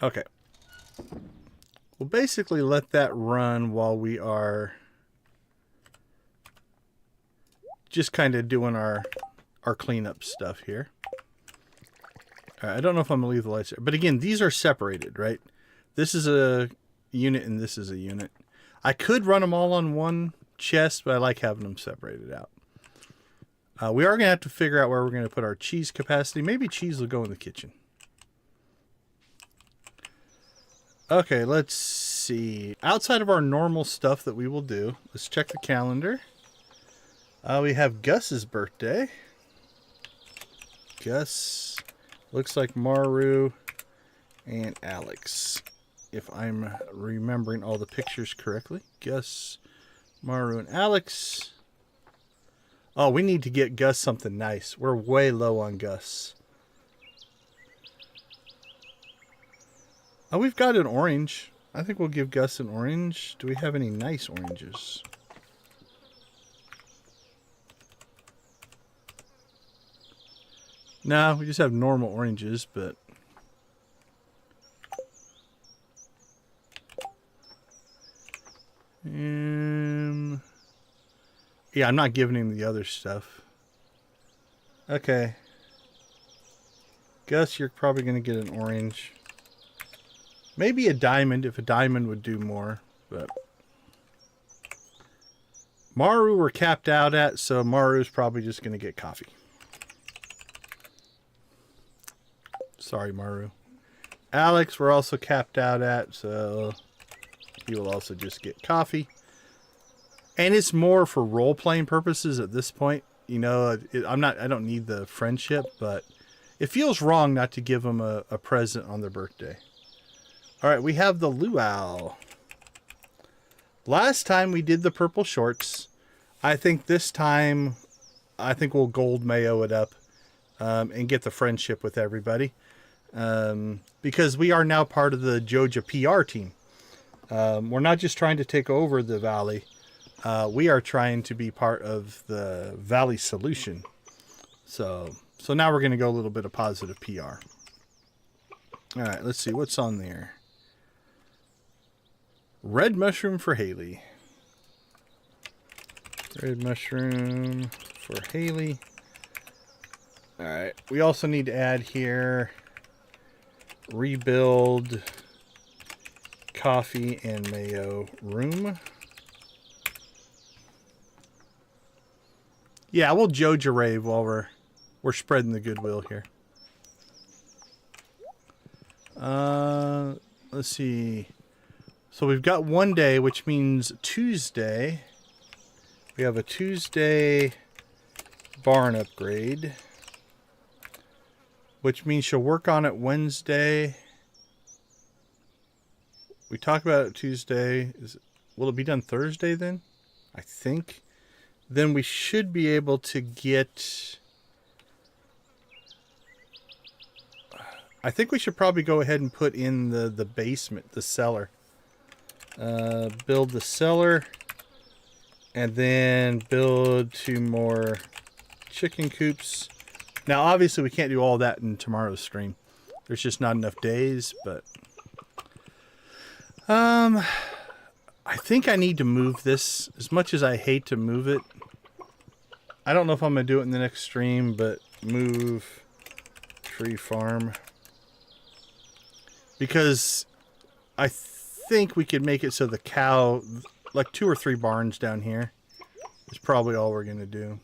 Okay. We'll basically let that run while we are just kind of doing our cleanup stuff here. All right, I don't know if I'm going to leave the lights there. But again, these are separated, right? This is a unit and this is a unit. I could run them all on one chest, but I like having them separated out. We are going to have to figure out where we're going to put our cheese capacity. Maybe cheese will go in the kitchen. Okay, let's see. Outside of our normal stuff that we will do, let's check the calendar. We have Gus's birthday. Gus, looks like Maru and Alex, if I'm remembering all the pictures correctly. Gus, Maru, and Alex. Oh, we need to get Gus something nice. We're way low on Gus. Oh, we've got an orange. I think we'll give Gus an orange. Do we have any nice oranges? No, we just have normal oranges, but... yeah, I'm not giving him the other stuff. Okay. Gus, you're probably going to get an orange. Maybe a diamond, if a diamond would do more, but... Maru we're capped out at, so Maru's probably just going to get coffee. Sorry, Maru. Alex we're also capped out at, so he will also just get coffee. And it's more for role-playing purposes at this point. You know, I don't need the friendship, but it feels wrong not to give them a present on their birthday. All right, we have the luau. Last time we did the purple shorts. I think this time, we'll gold mayo it up and get the friendship with everybody. Because we are now part of the Joja PR team. We're not just trying to take over the valley. We are trying to be part of the valley solution. So now we're going to go a little bit of positive PR. All right, let's see what's on there. Red mushroom for Haley. Red mushroom for Haley. All right, we also need to add here rebuild coffee and mayo room. Yeah, we'll Joja rave while we're spreading the goodwill here. Let's see. So we've got one day, which means Tuesday. We have a Tuesday barn upgrade, which means she'll work on it Wednesday. We talk about it Tuesday. Will it be done Thursday then? I think. Then we should be able to get... I think we should probably go ahead and put in the basement, the cellar. Build the cellar. And then build 2 more chicken coops. Now, obviously, we can't do all that in tomorrow's stream. There's just not enough days, but... I think I need to move this. As much as I hate to move it, I don't know if I'm going to do it in the next stream, but move tree farm. Because I think we could make it so the cow, like 2 or 3 barns down here, is probably all we're going to do.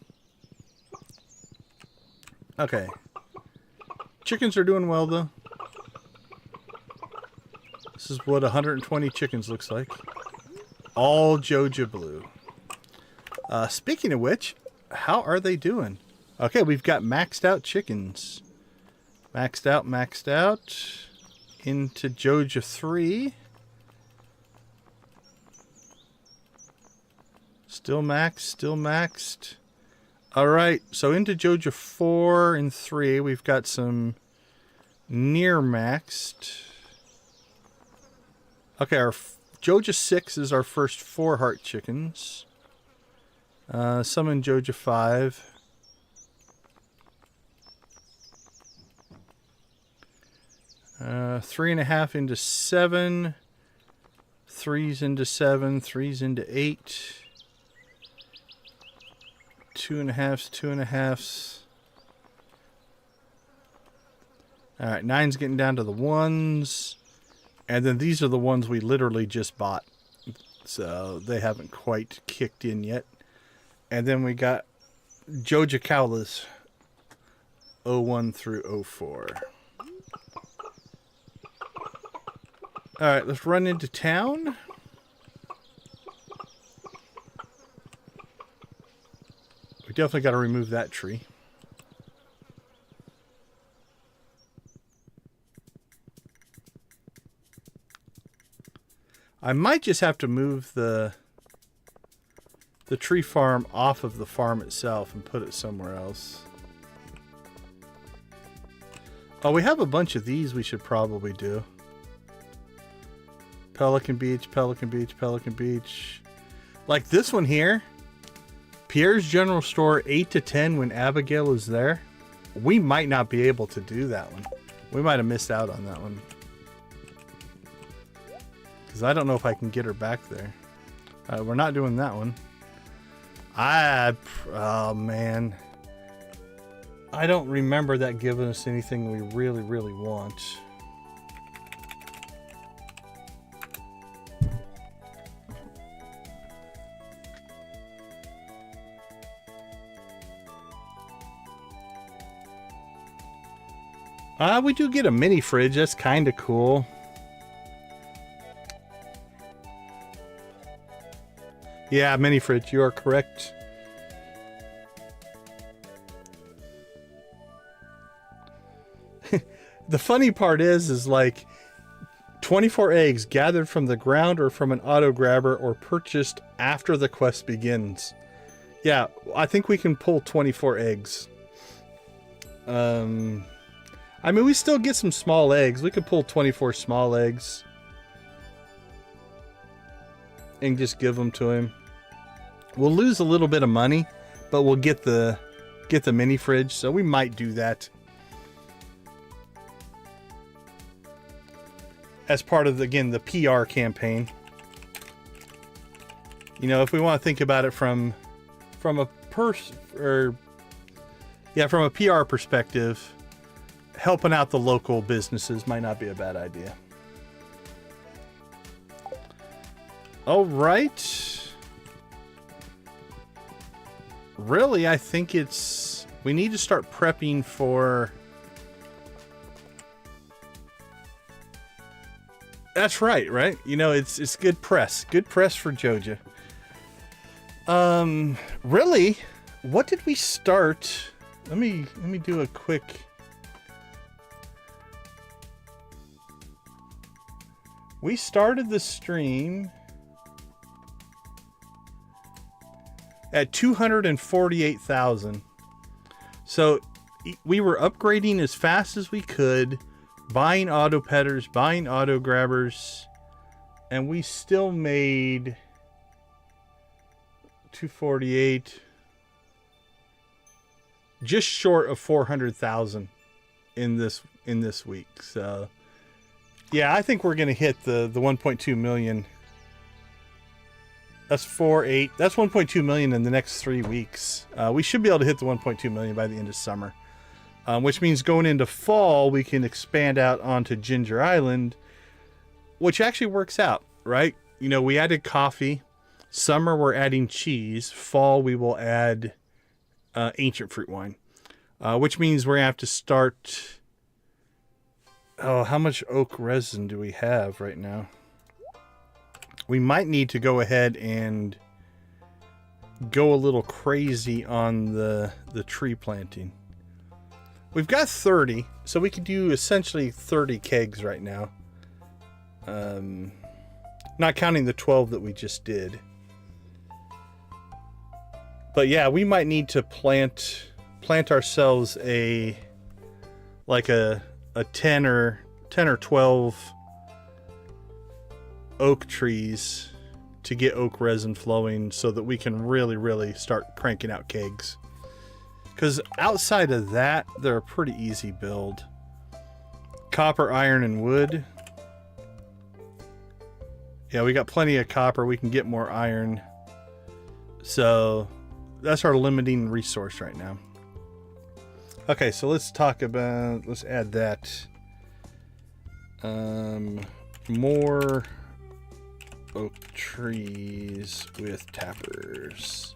Okay. Chickens are doing well, though. This is what 120 chickens looks like. All Joja Blue. Speaking of which, how are they doing? Okay, we've got maxed out chickens. Maxed out. Into Joja 3. Still maxed. Alright, so into Joja 4 and 3, we've got some near maxed. Okay, our Joja 6 is our first 4 heart chickens. Some in Joja 5. Uh, 3.5 into 7. 3s into 7. 3s into 8. 2.5s, 2.5s. Alright, 9's getting down to the 1s. And then these are the ones we literally just bought. So they haven't quite kicked in yet. And then we got Joja Cowlas 01 through 04. Alright, let's run into town. We definitely got to remove that tree. I might just have to move the tree farm off of the farm itself and put it somewhere else. Oh, we have a bunch of these we should probably do. Pelican Beach, Pelican Beach, Pelican Beach. Like this one here. Pierre's General Store 8 to 10 when Abigail is there. We might not be able to do that one. We might have missed out on that one. Because I don't know if I can get her back there. We're not doing that one. Oh man. I don't remember that giving us anything we really, really want. We do get a mini fridge. That's kind of cool. Yeah, mini fridge. You are correct. The funny part is like 24 eggs gathered from the ground or from an auto grabber or purchased after the quest begins. Yeah, I think we can pull 24 eggs. I mean, we still get some small eggs. We could pull 24 small eggs and just give them to him. We'll lose a little bit of money, but we'll get the mini fridge, so we might do that as part of again the PR campaign. You know, if we want to think about it from a PR perspective, helping out the local businesses might not be a bad idea. All right. Really, I think we need to start prepping for... That's right? You know, it's good press. Good press for Joja. Really, what did we start? Let me do a quick... We started the stream at 248,000. So we were upgrading as fast as we could, buying auto petters, buying auto grabbers, and we still made 248, just short of 400,000 in this week. So yeah, I think we're going to hit the 1.2 million. That's 4.8. That's 1.2 million in the next 3 weeks. We should be able to hit the 1.2 million by the end of summer, which means going into fall, we can expand out onto Ginger Island, which actually works out, right? You know, we added coffee. Summer, we're adding cheese. Fall, we will add ancient fruit wine, which means we're going to have to start... Oh, how much oak resin do we have right now? We might need to go ahead and go a little crazy on the tree planting. We've got 30, so we could do essentially 30 kegs right now. Not counting the 12 that we just did. But yeah, we might need to plant ourselves a 10 or 12 oak trees to get oak resin flowing so that we can really start cranking out kegs. Because outside of that, they're a pretty easy build. Copper, iron, and wood. Yeah, we got plenty of copper. We can get more iron. So that's our limiting resource right now. Okay, so let's add that. More oak trees with tappers.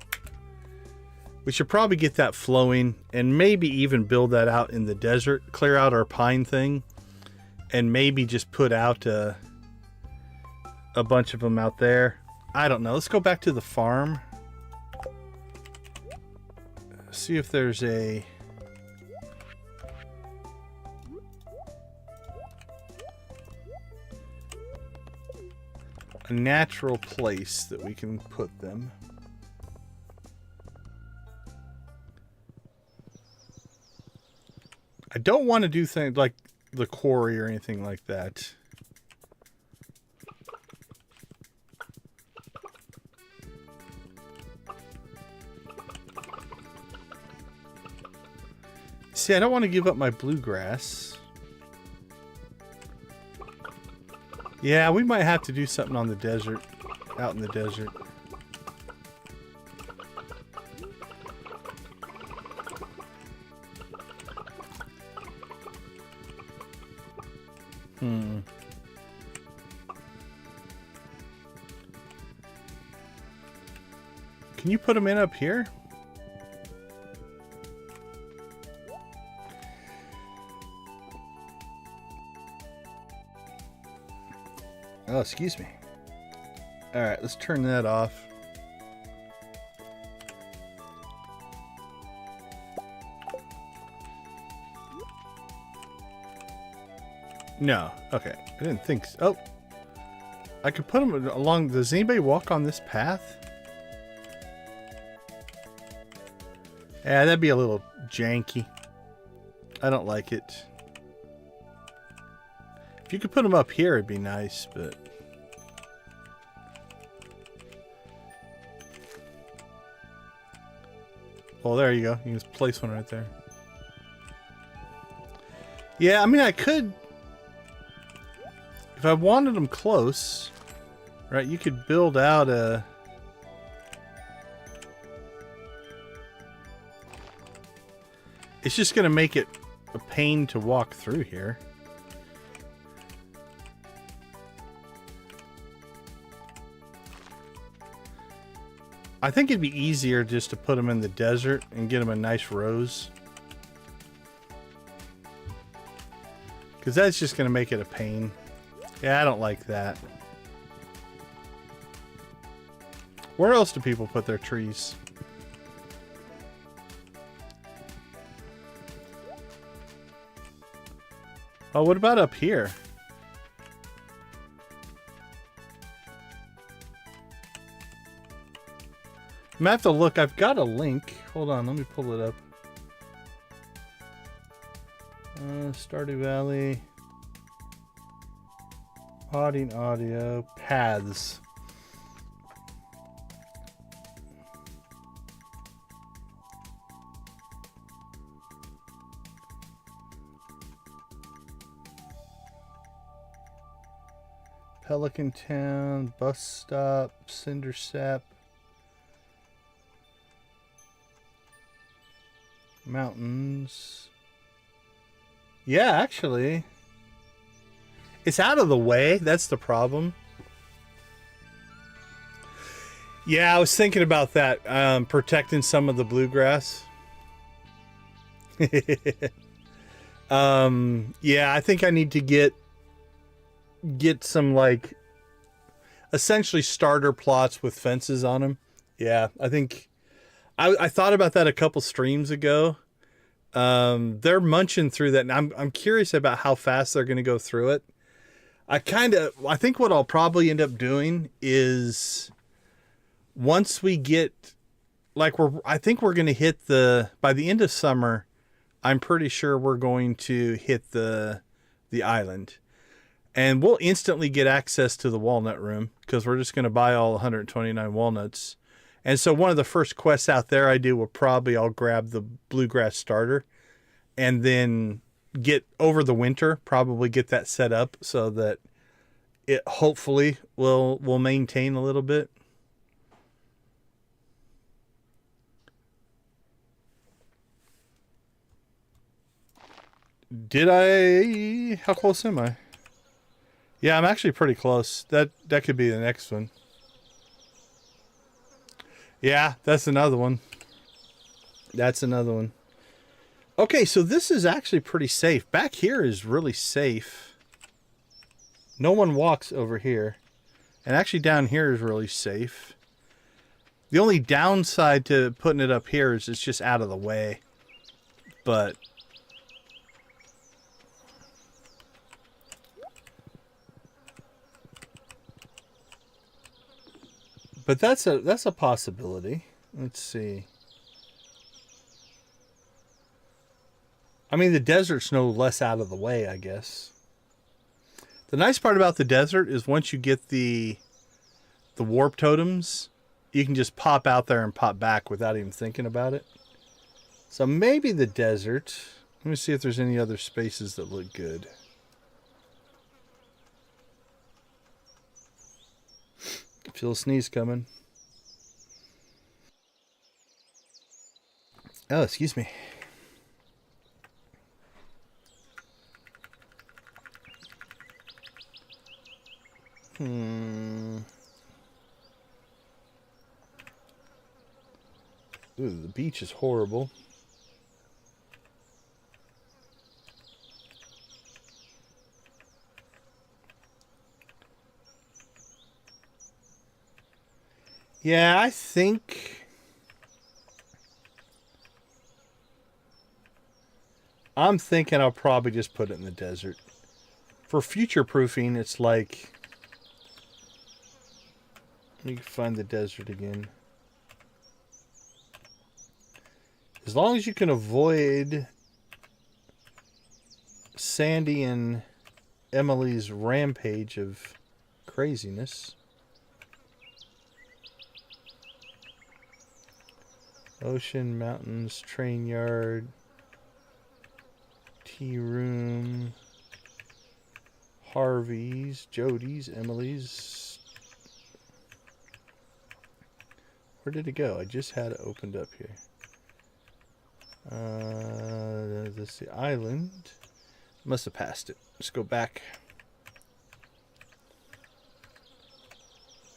We should probably get that flowing and maybe even build that out in the desert. Clear out our pine thing and maybe just put out a bunch of them out there. I don't know. Let's go back to the farm. See if there's a natural place that we can put them. I don't want to do things like the quarry or anything like that. See, I don't want to give up my bluegrass. Yeah, we might have to do something on the desert, out in the desert. Can you put them in up here? Oh, excuse me. All right, let's turn that off. No. Okay. I didn't think so. Oh. I could put them along. Does anybody walk on this path? Yeah, that'd be a little janky. I don't like it. If you could put them up here, it'd be nice, but... Well, there you go. You can just place one right there. Yeah, I mean, I could... If I wanted them close, right, you could build out a... It's just going to make it a pain to walk through here. I think it'd be easier just to put them in the desert and get them in nice rows. Because that's just going to make it a pain. Yeah, I don't like that. Where else do people put their trees? Oh, what about up here? I'm gonna have to look. I've got a link. Hold on, let me pull it up. Stardew Valley. Audio. Paths. Pelican Town, bus stop, cinder sap, mountains. Yeah, actually, it's out of the way. That's the problem. Yeah, I was thinking about that. Protecting some of the bluegrass. Yeah, I think I need to get some, like, essentially starter plots with fences on them. Yeah, I think I thought about that a couple streams ago. They're munching through that, and I'm curious about how fast they're going to go through it. I think what I'll probably end up doing is once we get, like, I think we're going to hit by the end of summer, I'm pretty sure we're going to hit the island. And we'll instantly get access to the walnut room because we're just going to buy all 129 walnuts. And so one of the first quests out there I do I'll grab the bluegrass starter and then get over the winter, probably get that set up so that it hopefully will maintain a little bit. How close am I? Yeah, I'm actually pretty close. That could be the next one. Yeah, that's another one. Okay, so this is actually pretty safe. Back here is really safe. No one walks over here. And actually down here is really safe. The only downside to putting it up here is it's just out of the way. But that's a possibility. Let's see. I mean, the desert's no less out of the way, I guess. The nice part about the desert is once you get the warp totems, you can just pop out there and pop back without even thinking about it. So maybe the desert. Let me see if there's any other spaces that look good. Feel a sneeze coming. Oh, excuse me. Ooh, the beach is horrible. Yeah, I'm thinking I'll probably just put it in the desert. for future proofing, it's like, let me find the desert again. As long as you can avoid Sandy and Emily's rampage of craziness. Ocean, mountains, train yard, tea room, Harvey's, Jody's, Emily's. Where did it go? I just had it opened up here. That's the island. Must have passed it. Let's go back.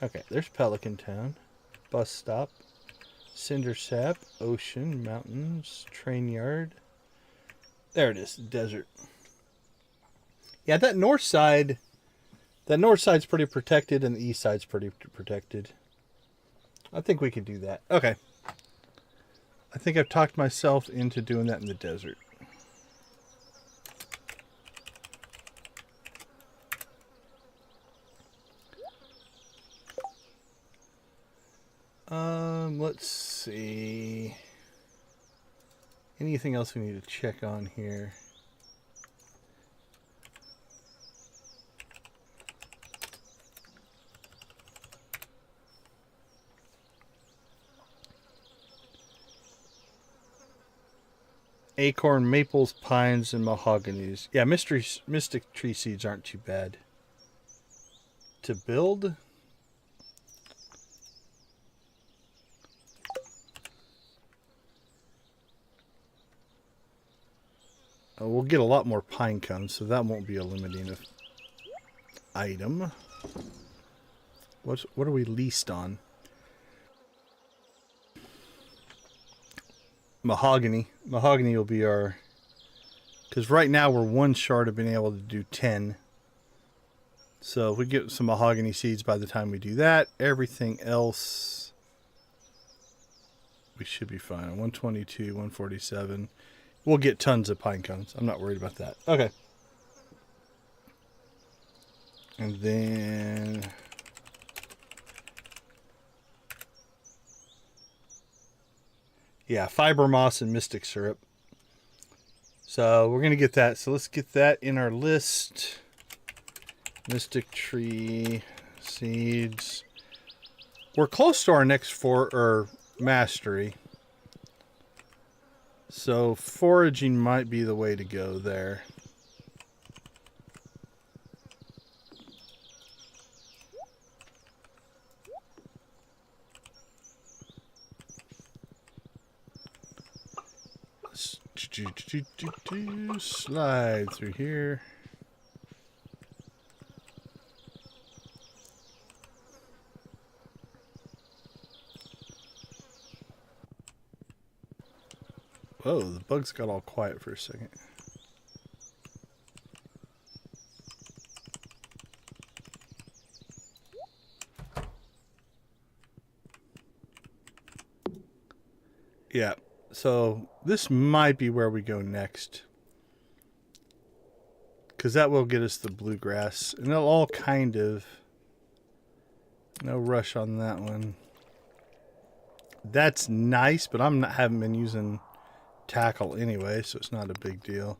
Okay, there's Pelican Town. Bus stop. Cinder Sap. Ocean. Mountains. Train yard. There it is. Desert. Yeah, that north side's pretty protected and the east side's pretty protected. I think we can do that. Okay. I think I've talked myself into doing that in the desert. Let's see. Anything else we need to check on here? Acorn, maples, pines, and mahoganies. Yeah, mystic tree seeds aren't too bad to build. We'll get a lot more pine cones, so that won't be a limiting item. What are we leased on? Mahogany. Mahogany will be our... Because right now we're one short of being able to do 10. So if we get some mahogany seeds by the time we do that, everything else... we should be fine. 122, 147... We'll get tons of pine cones. I'm not worried about that. Okay. And then... yeah, fiber moss and mystic syrup. So we're going to get that. So let's get that in our list. Mystic tree seeds. We're close to our next mastery. So foraging might be the way to go there. Let's slide through here. Oh, the bugs got all quiet for a second. Yeah, so this might be where we go next. Because that will get us the bluegrass. And they'll all kind of... no rush on that one. That's nice, but haven't been using... tackle anyway, so it's not a big deal.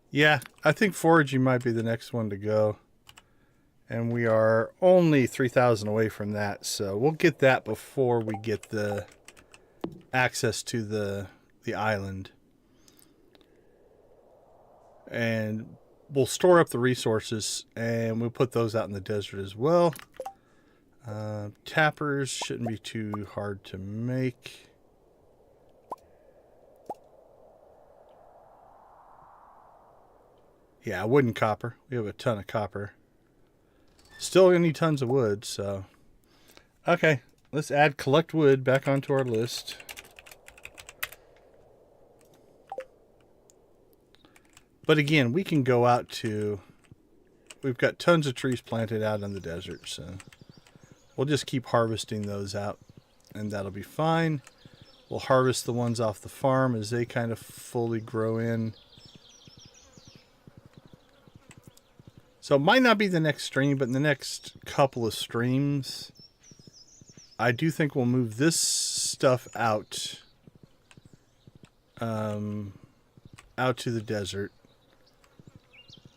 Yeah, I think foraging might be the next one to go. And we are only 3,000 away from that, so we'll get that before we get the access to the island. And we'll store up the resources, and we'll put those out in the desert as well. Tappers shouldn't be too hard to make. Yeah, wood and copper. We have a ton of copper. Still gonna need tons of wood, so... okay, let's add collect wood back onto our list. But again, we can go out to... we've got tons of trees planted out in the desert, so... we'll just keep harvesting those out, and that'll be fine. We'll harvest the ones off the farm as they kind of fully grow in. So it might not be the next stream, but in the next couple of streams, I do think we'll move this stuff out. Out to the desert.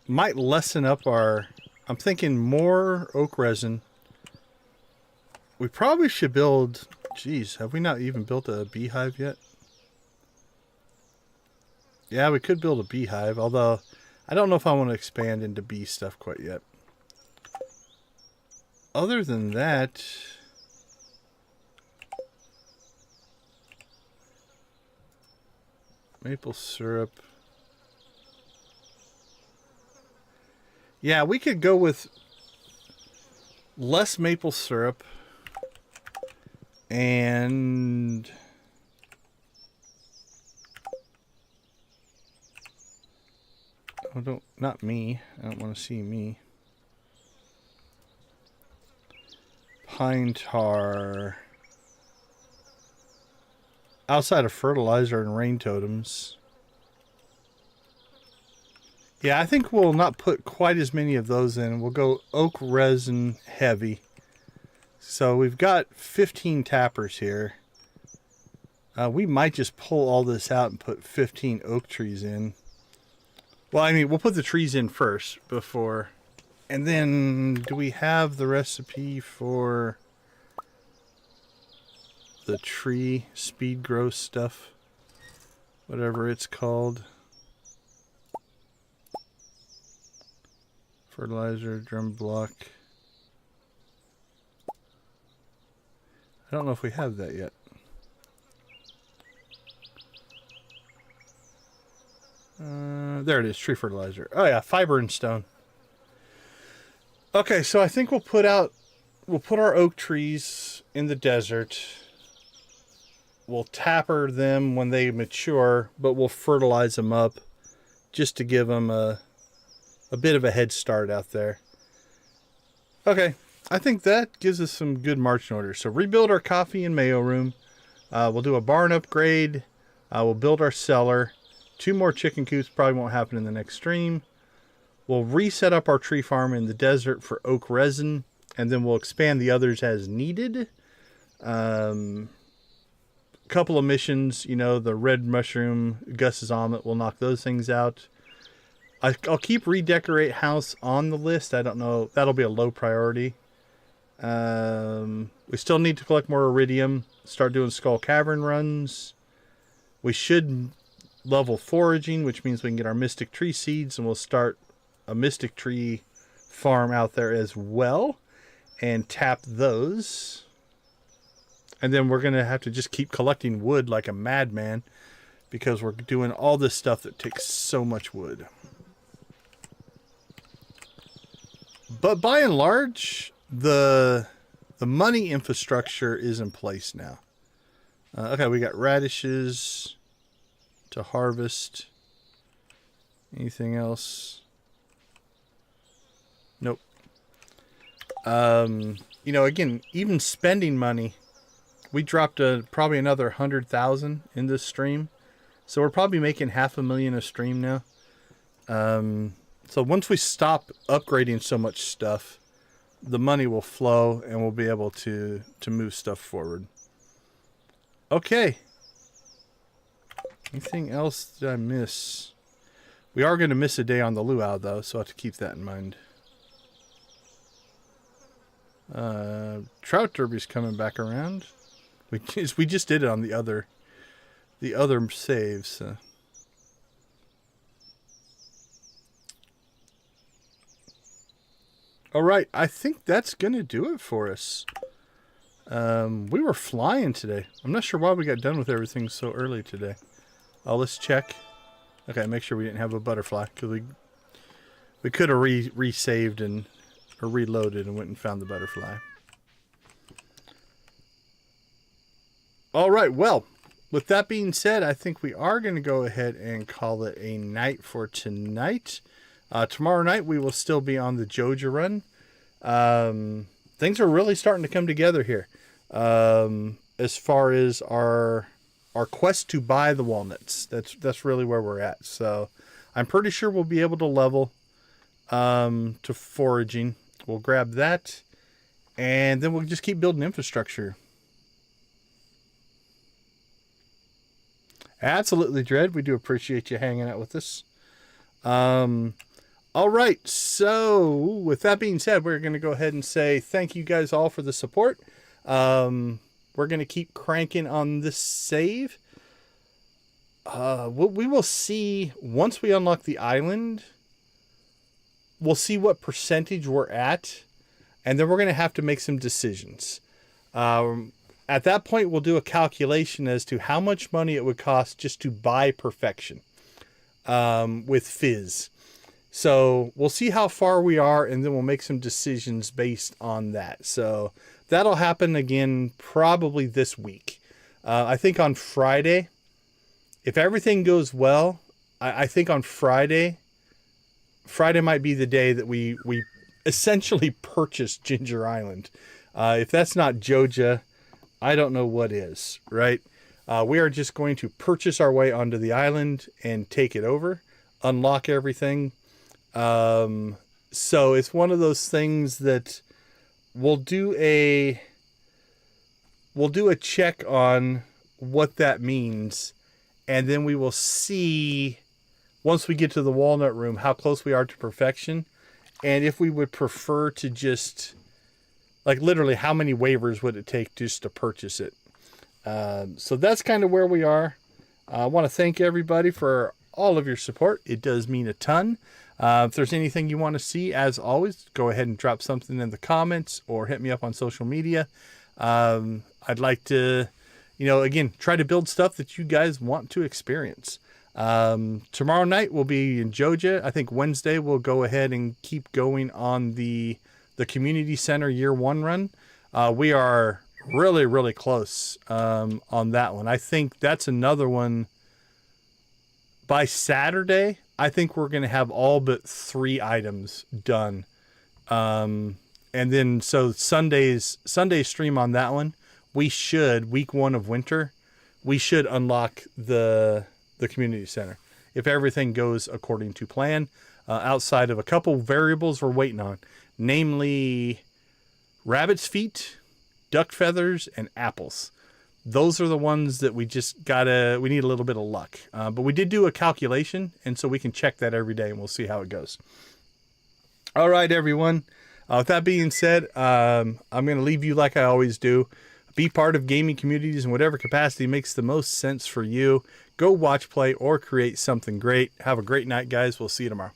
Might lessen up our... I'm thinking more oak resin. We probably should build... Geez, have we not even built a beehive yet? Yeah, we could build a beehive, although I don't know if I want to expand into bee stuff quite yet. Other than that... Maple syrup. Yeah, we could go with less maple syrup and not me. I don't want to see me. Pine tar. Outside of fertilizer and rain totems. Yeah, I think we'll not put quite as many of those in. We'll go oak resin heavy. So we've got 15 tappers here. We might just pull all this out and put 15 oak trees in. Well, I mean, we'll put the trees in first before. And then, do we have the recipe for the tree speed growth stuff? Whatever it's called. Fertilizer, drum block. I don't know if we have that yet. There it is, tree fertilizer. Oh yeah, fiber and stone. Okay, so I think we'll put our oak trees in the desert. We'll tapper them when they mature, but we'll fertilize them up just to give them a bit of a head start out there. Okay, I think that gives us some good marching orders. So rebuild our coffee and mayo room. We'll do a barn upgrade. We'll build our cellar. 2 more chicken coops probably won't happen in the next stream. We'll reset up our tree farm in the desert for oak resin, and then we'll expand the others as needed. Couple of missions, you know, the red mushroom, Gus's omelet, we'll knock those things out. I'll keep redecorate house on the list. I don't know, that'll be a low priority. We still need to collect more iridium, start doing Skull Cavern runs. We should level foraging, which means we can get our mystic tree seeds, and we'll start a mystic tree farm out there as well and tap those. And then we're going to have to just keep collecting wood like a madman because we're doing all this stuff that takes so much wood. But by and large, the money infrastructure is in place now. Okay, we got radishes to harvest. Anything else? Nope. You know, again, even spending money, we dropped probably another 100,000 in this stream. So we're probably making $500,000 a stream now. So once we stop upgrading so much stuff, the money will flow and we'll be able to move stuff forward. Okay. Anything else did I miss? We are going to miss a day on the luau though, so I have to keep that in mind. Trout derby's coming back around. We just did it on the other saves. All right, I think that's gonna do it for us. We were flying today. I'm not sure why we got done with everything so early today. Let's check. Okay, make sure we didn't have a butterfly because we could have resaved or reloaded and went and found the butterfly. All right, well, with that being said, I think we are going to go ahead and call it a night for tonight. Tomorrow night, we will still be on the Joja run. Things are really starting to come together here. As far as our quest to buy the walnuts. That's really where we're at. So I'm pretty sure we'll be able to level. to foraging. We'll grab that, and then we'll just keep building infrastructure. Absolutely, Dread. We do appreciate you hanging out with us. All right. So with that being said, we're going to go ahead and say thank you guys all for the support. We're going to keep cranking on this save. We will see once we unlock the island. We'll see what percentage we're at, and then we're going to have to make some decisions. At that point, we'll do a calculation as to how much money it would cost just to buy perfection with Fizz. So we'll see how far we are, and then we'll make some decisions based on that. So that'll happen again probably this week. I think on Friday, if everything goes well, I think on Friday might be the day that we essentially purchase Ginger Island. If that's not Joja, I don't know what is, right? We are just going to purchase our way onto the island and take it over, unlock everything. So it's one of those things that we'll do a check on what that means, and then we will see once we get to the walnut room how close we are to perfection, and if we would prefer to just, like, literally how many waivers would it take just to purchase it. So that's kind of where we are. I want to thank everybody for all of your support. It does mean a ton. If there's anything you want to see, as always, go ahead and drop something in the comments or hit me up on social media. I'd like to, again, try to build stuff that you guys want to experience. Tomorrow night we'll be in Joja. I think Wednesday we'll go ahead and keep going on the community center year 1 run. We are really, really close on that one. I think that's another one. By Saturday, I think we're going to have all but 3 items done. And then so Sunday stream on that one, we should, week 1 of winter, we should unlock the community center if everything goes according to plan, outside of a couple variables we're waiting on, namely rabbit's feet, duck feathers, and apples. Those are the ones that we need a little bit of luck. But we did do a calculation, and so we can check that every day, and we'll see how it goes. All right, everyone. With that being said, I'm going to leave you like I always do. Be part of gaming communities in whatever capacity makes the most sense for you. Go watch, play, or create something great. Have a great night, guys. We'll see you tomorrow.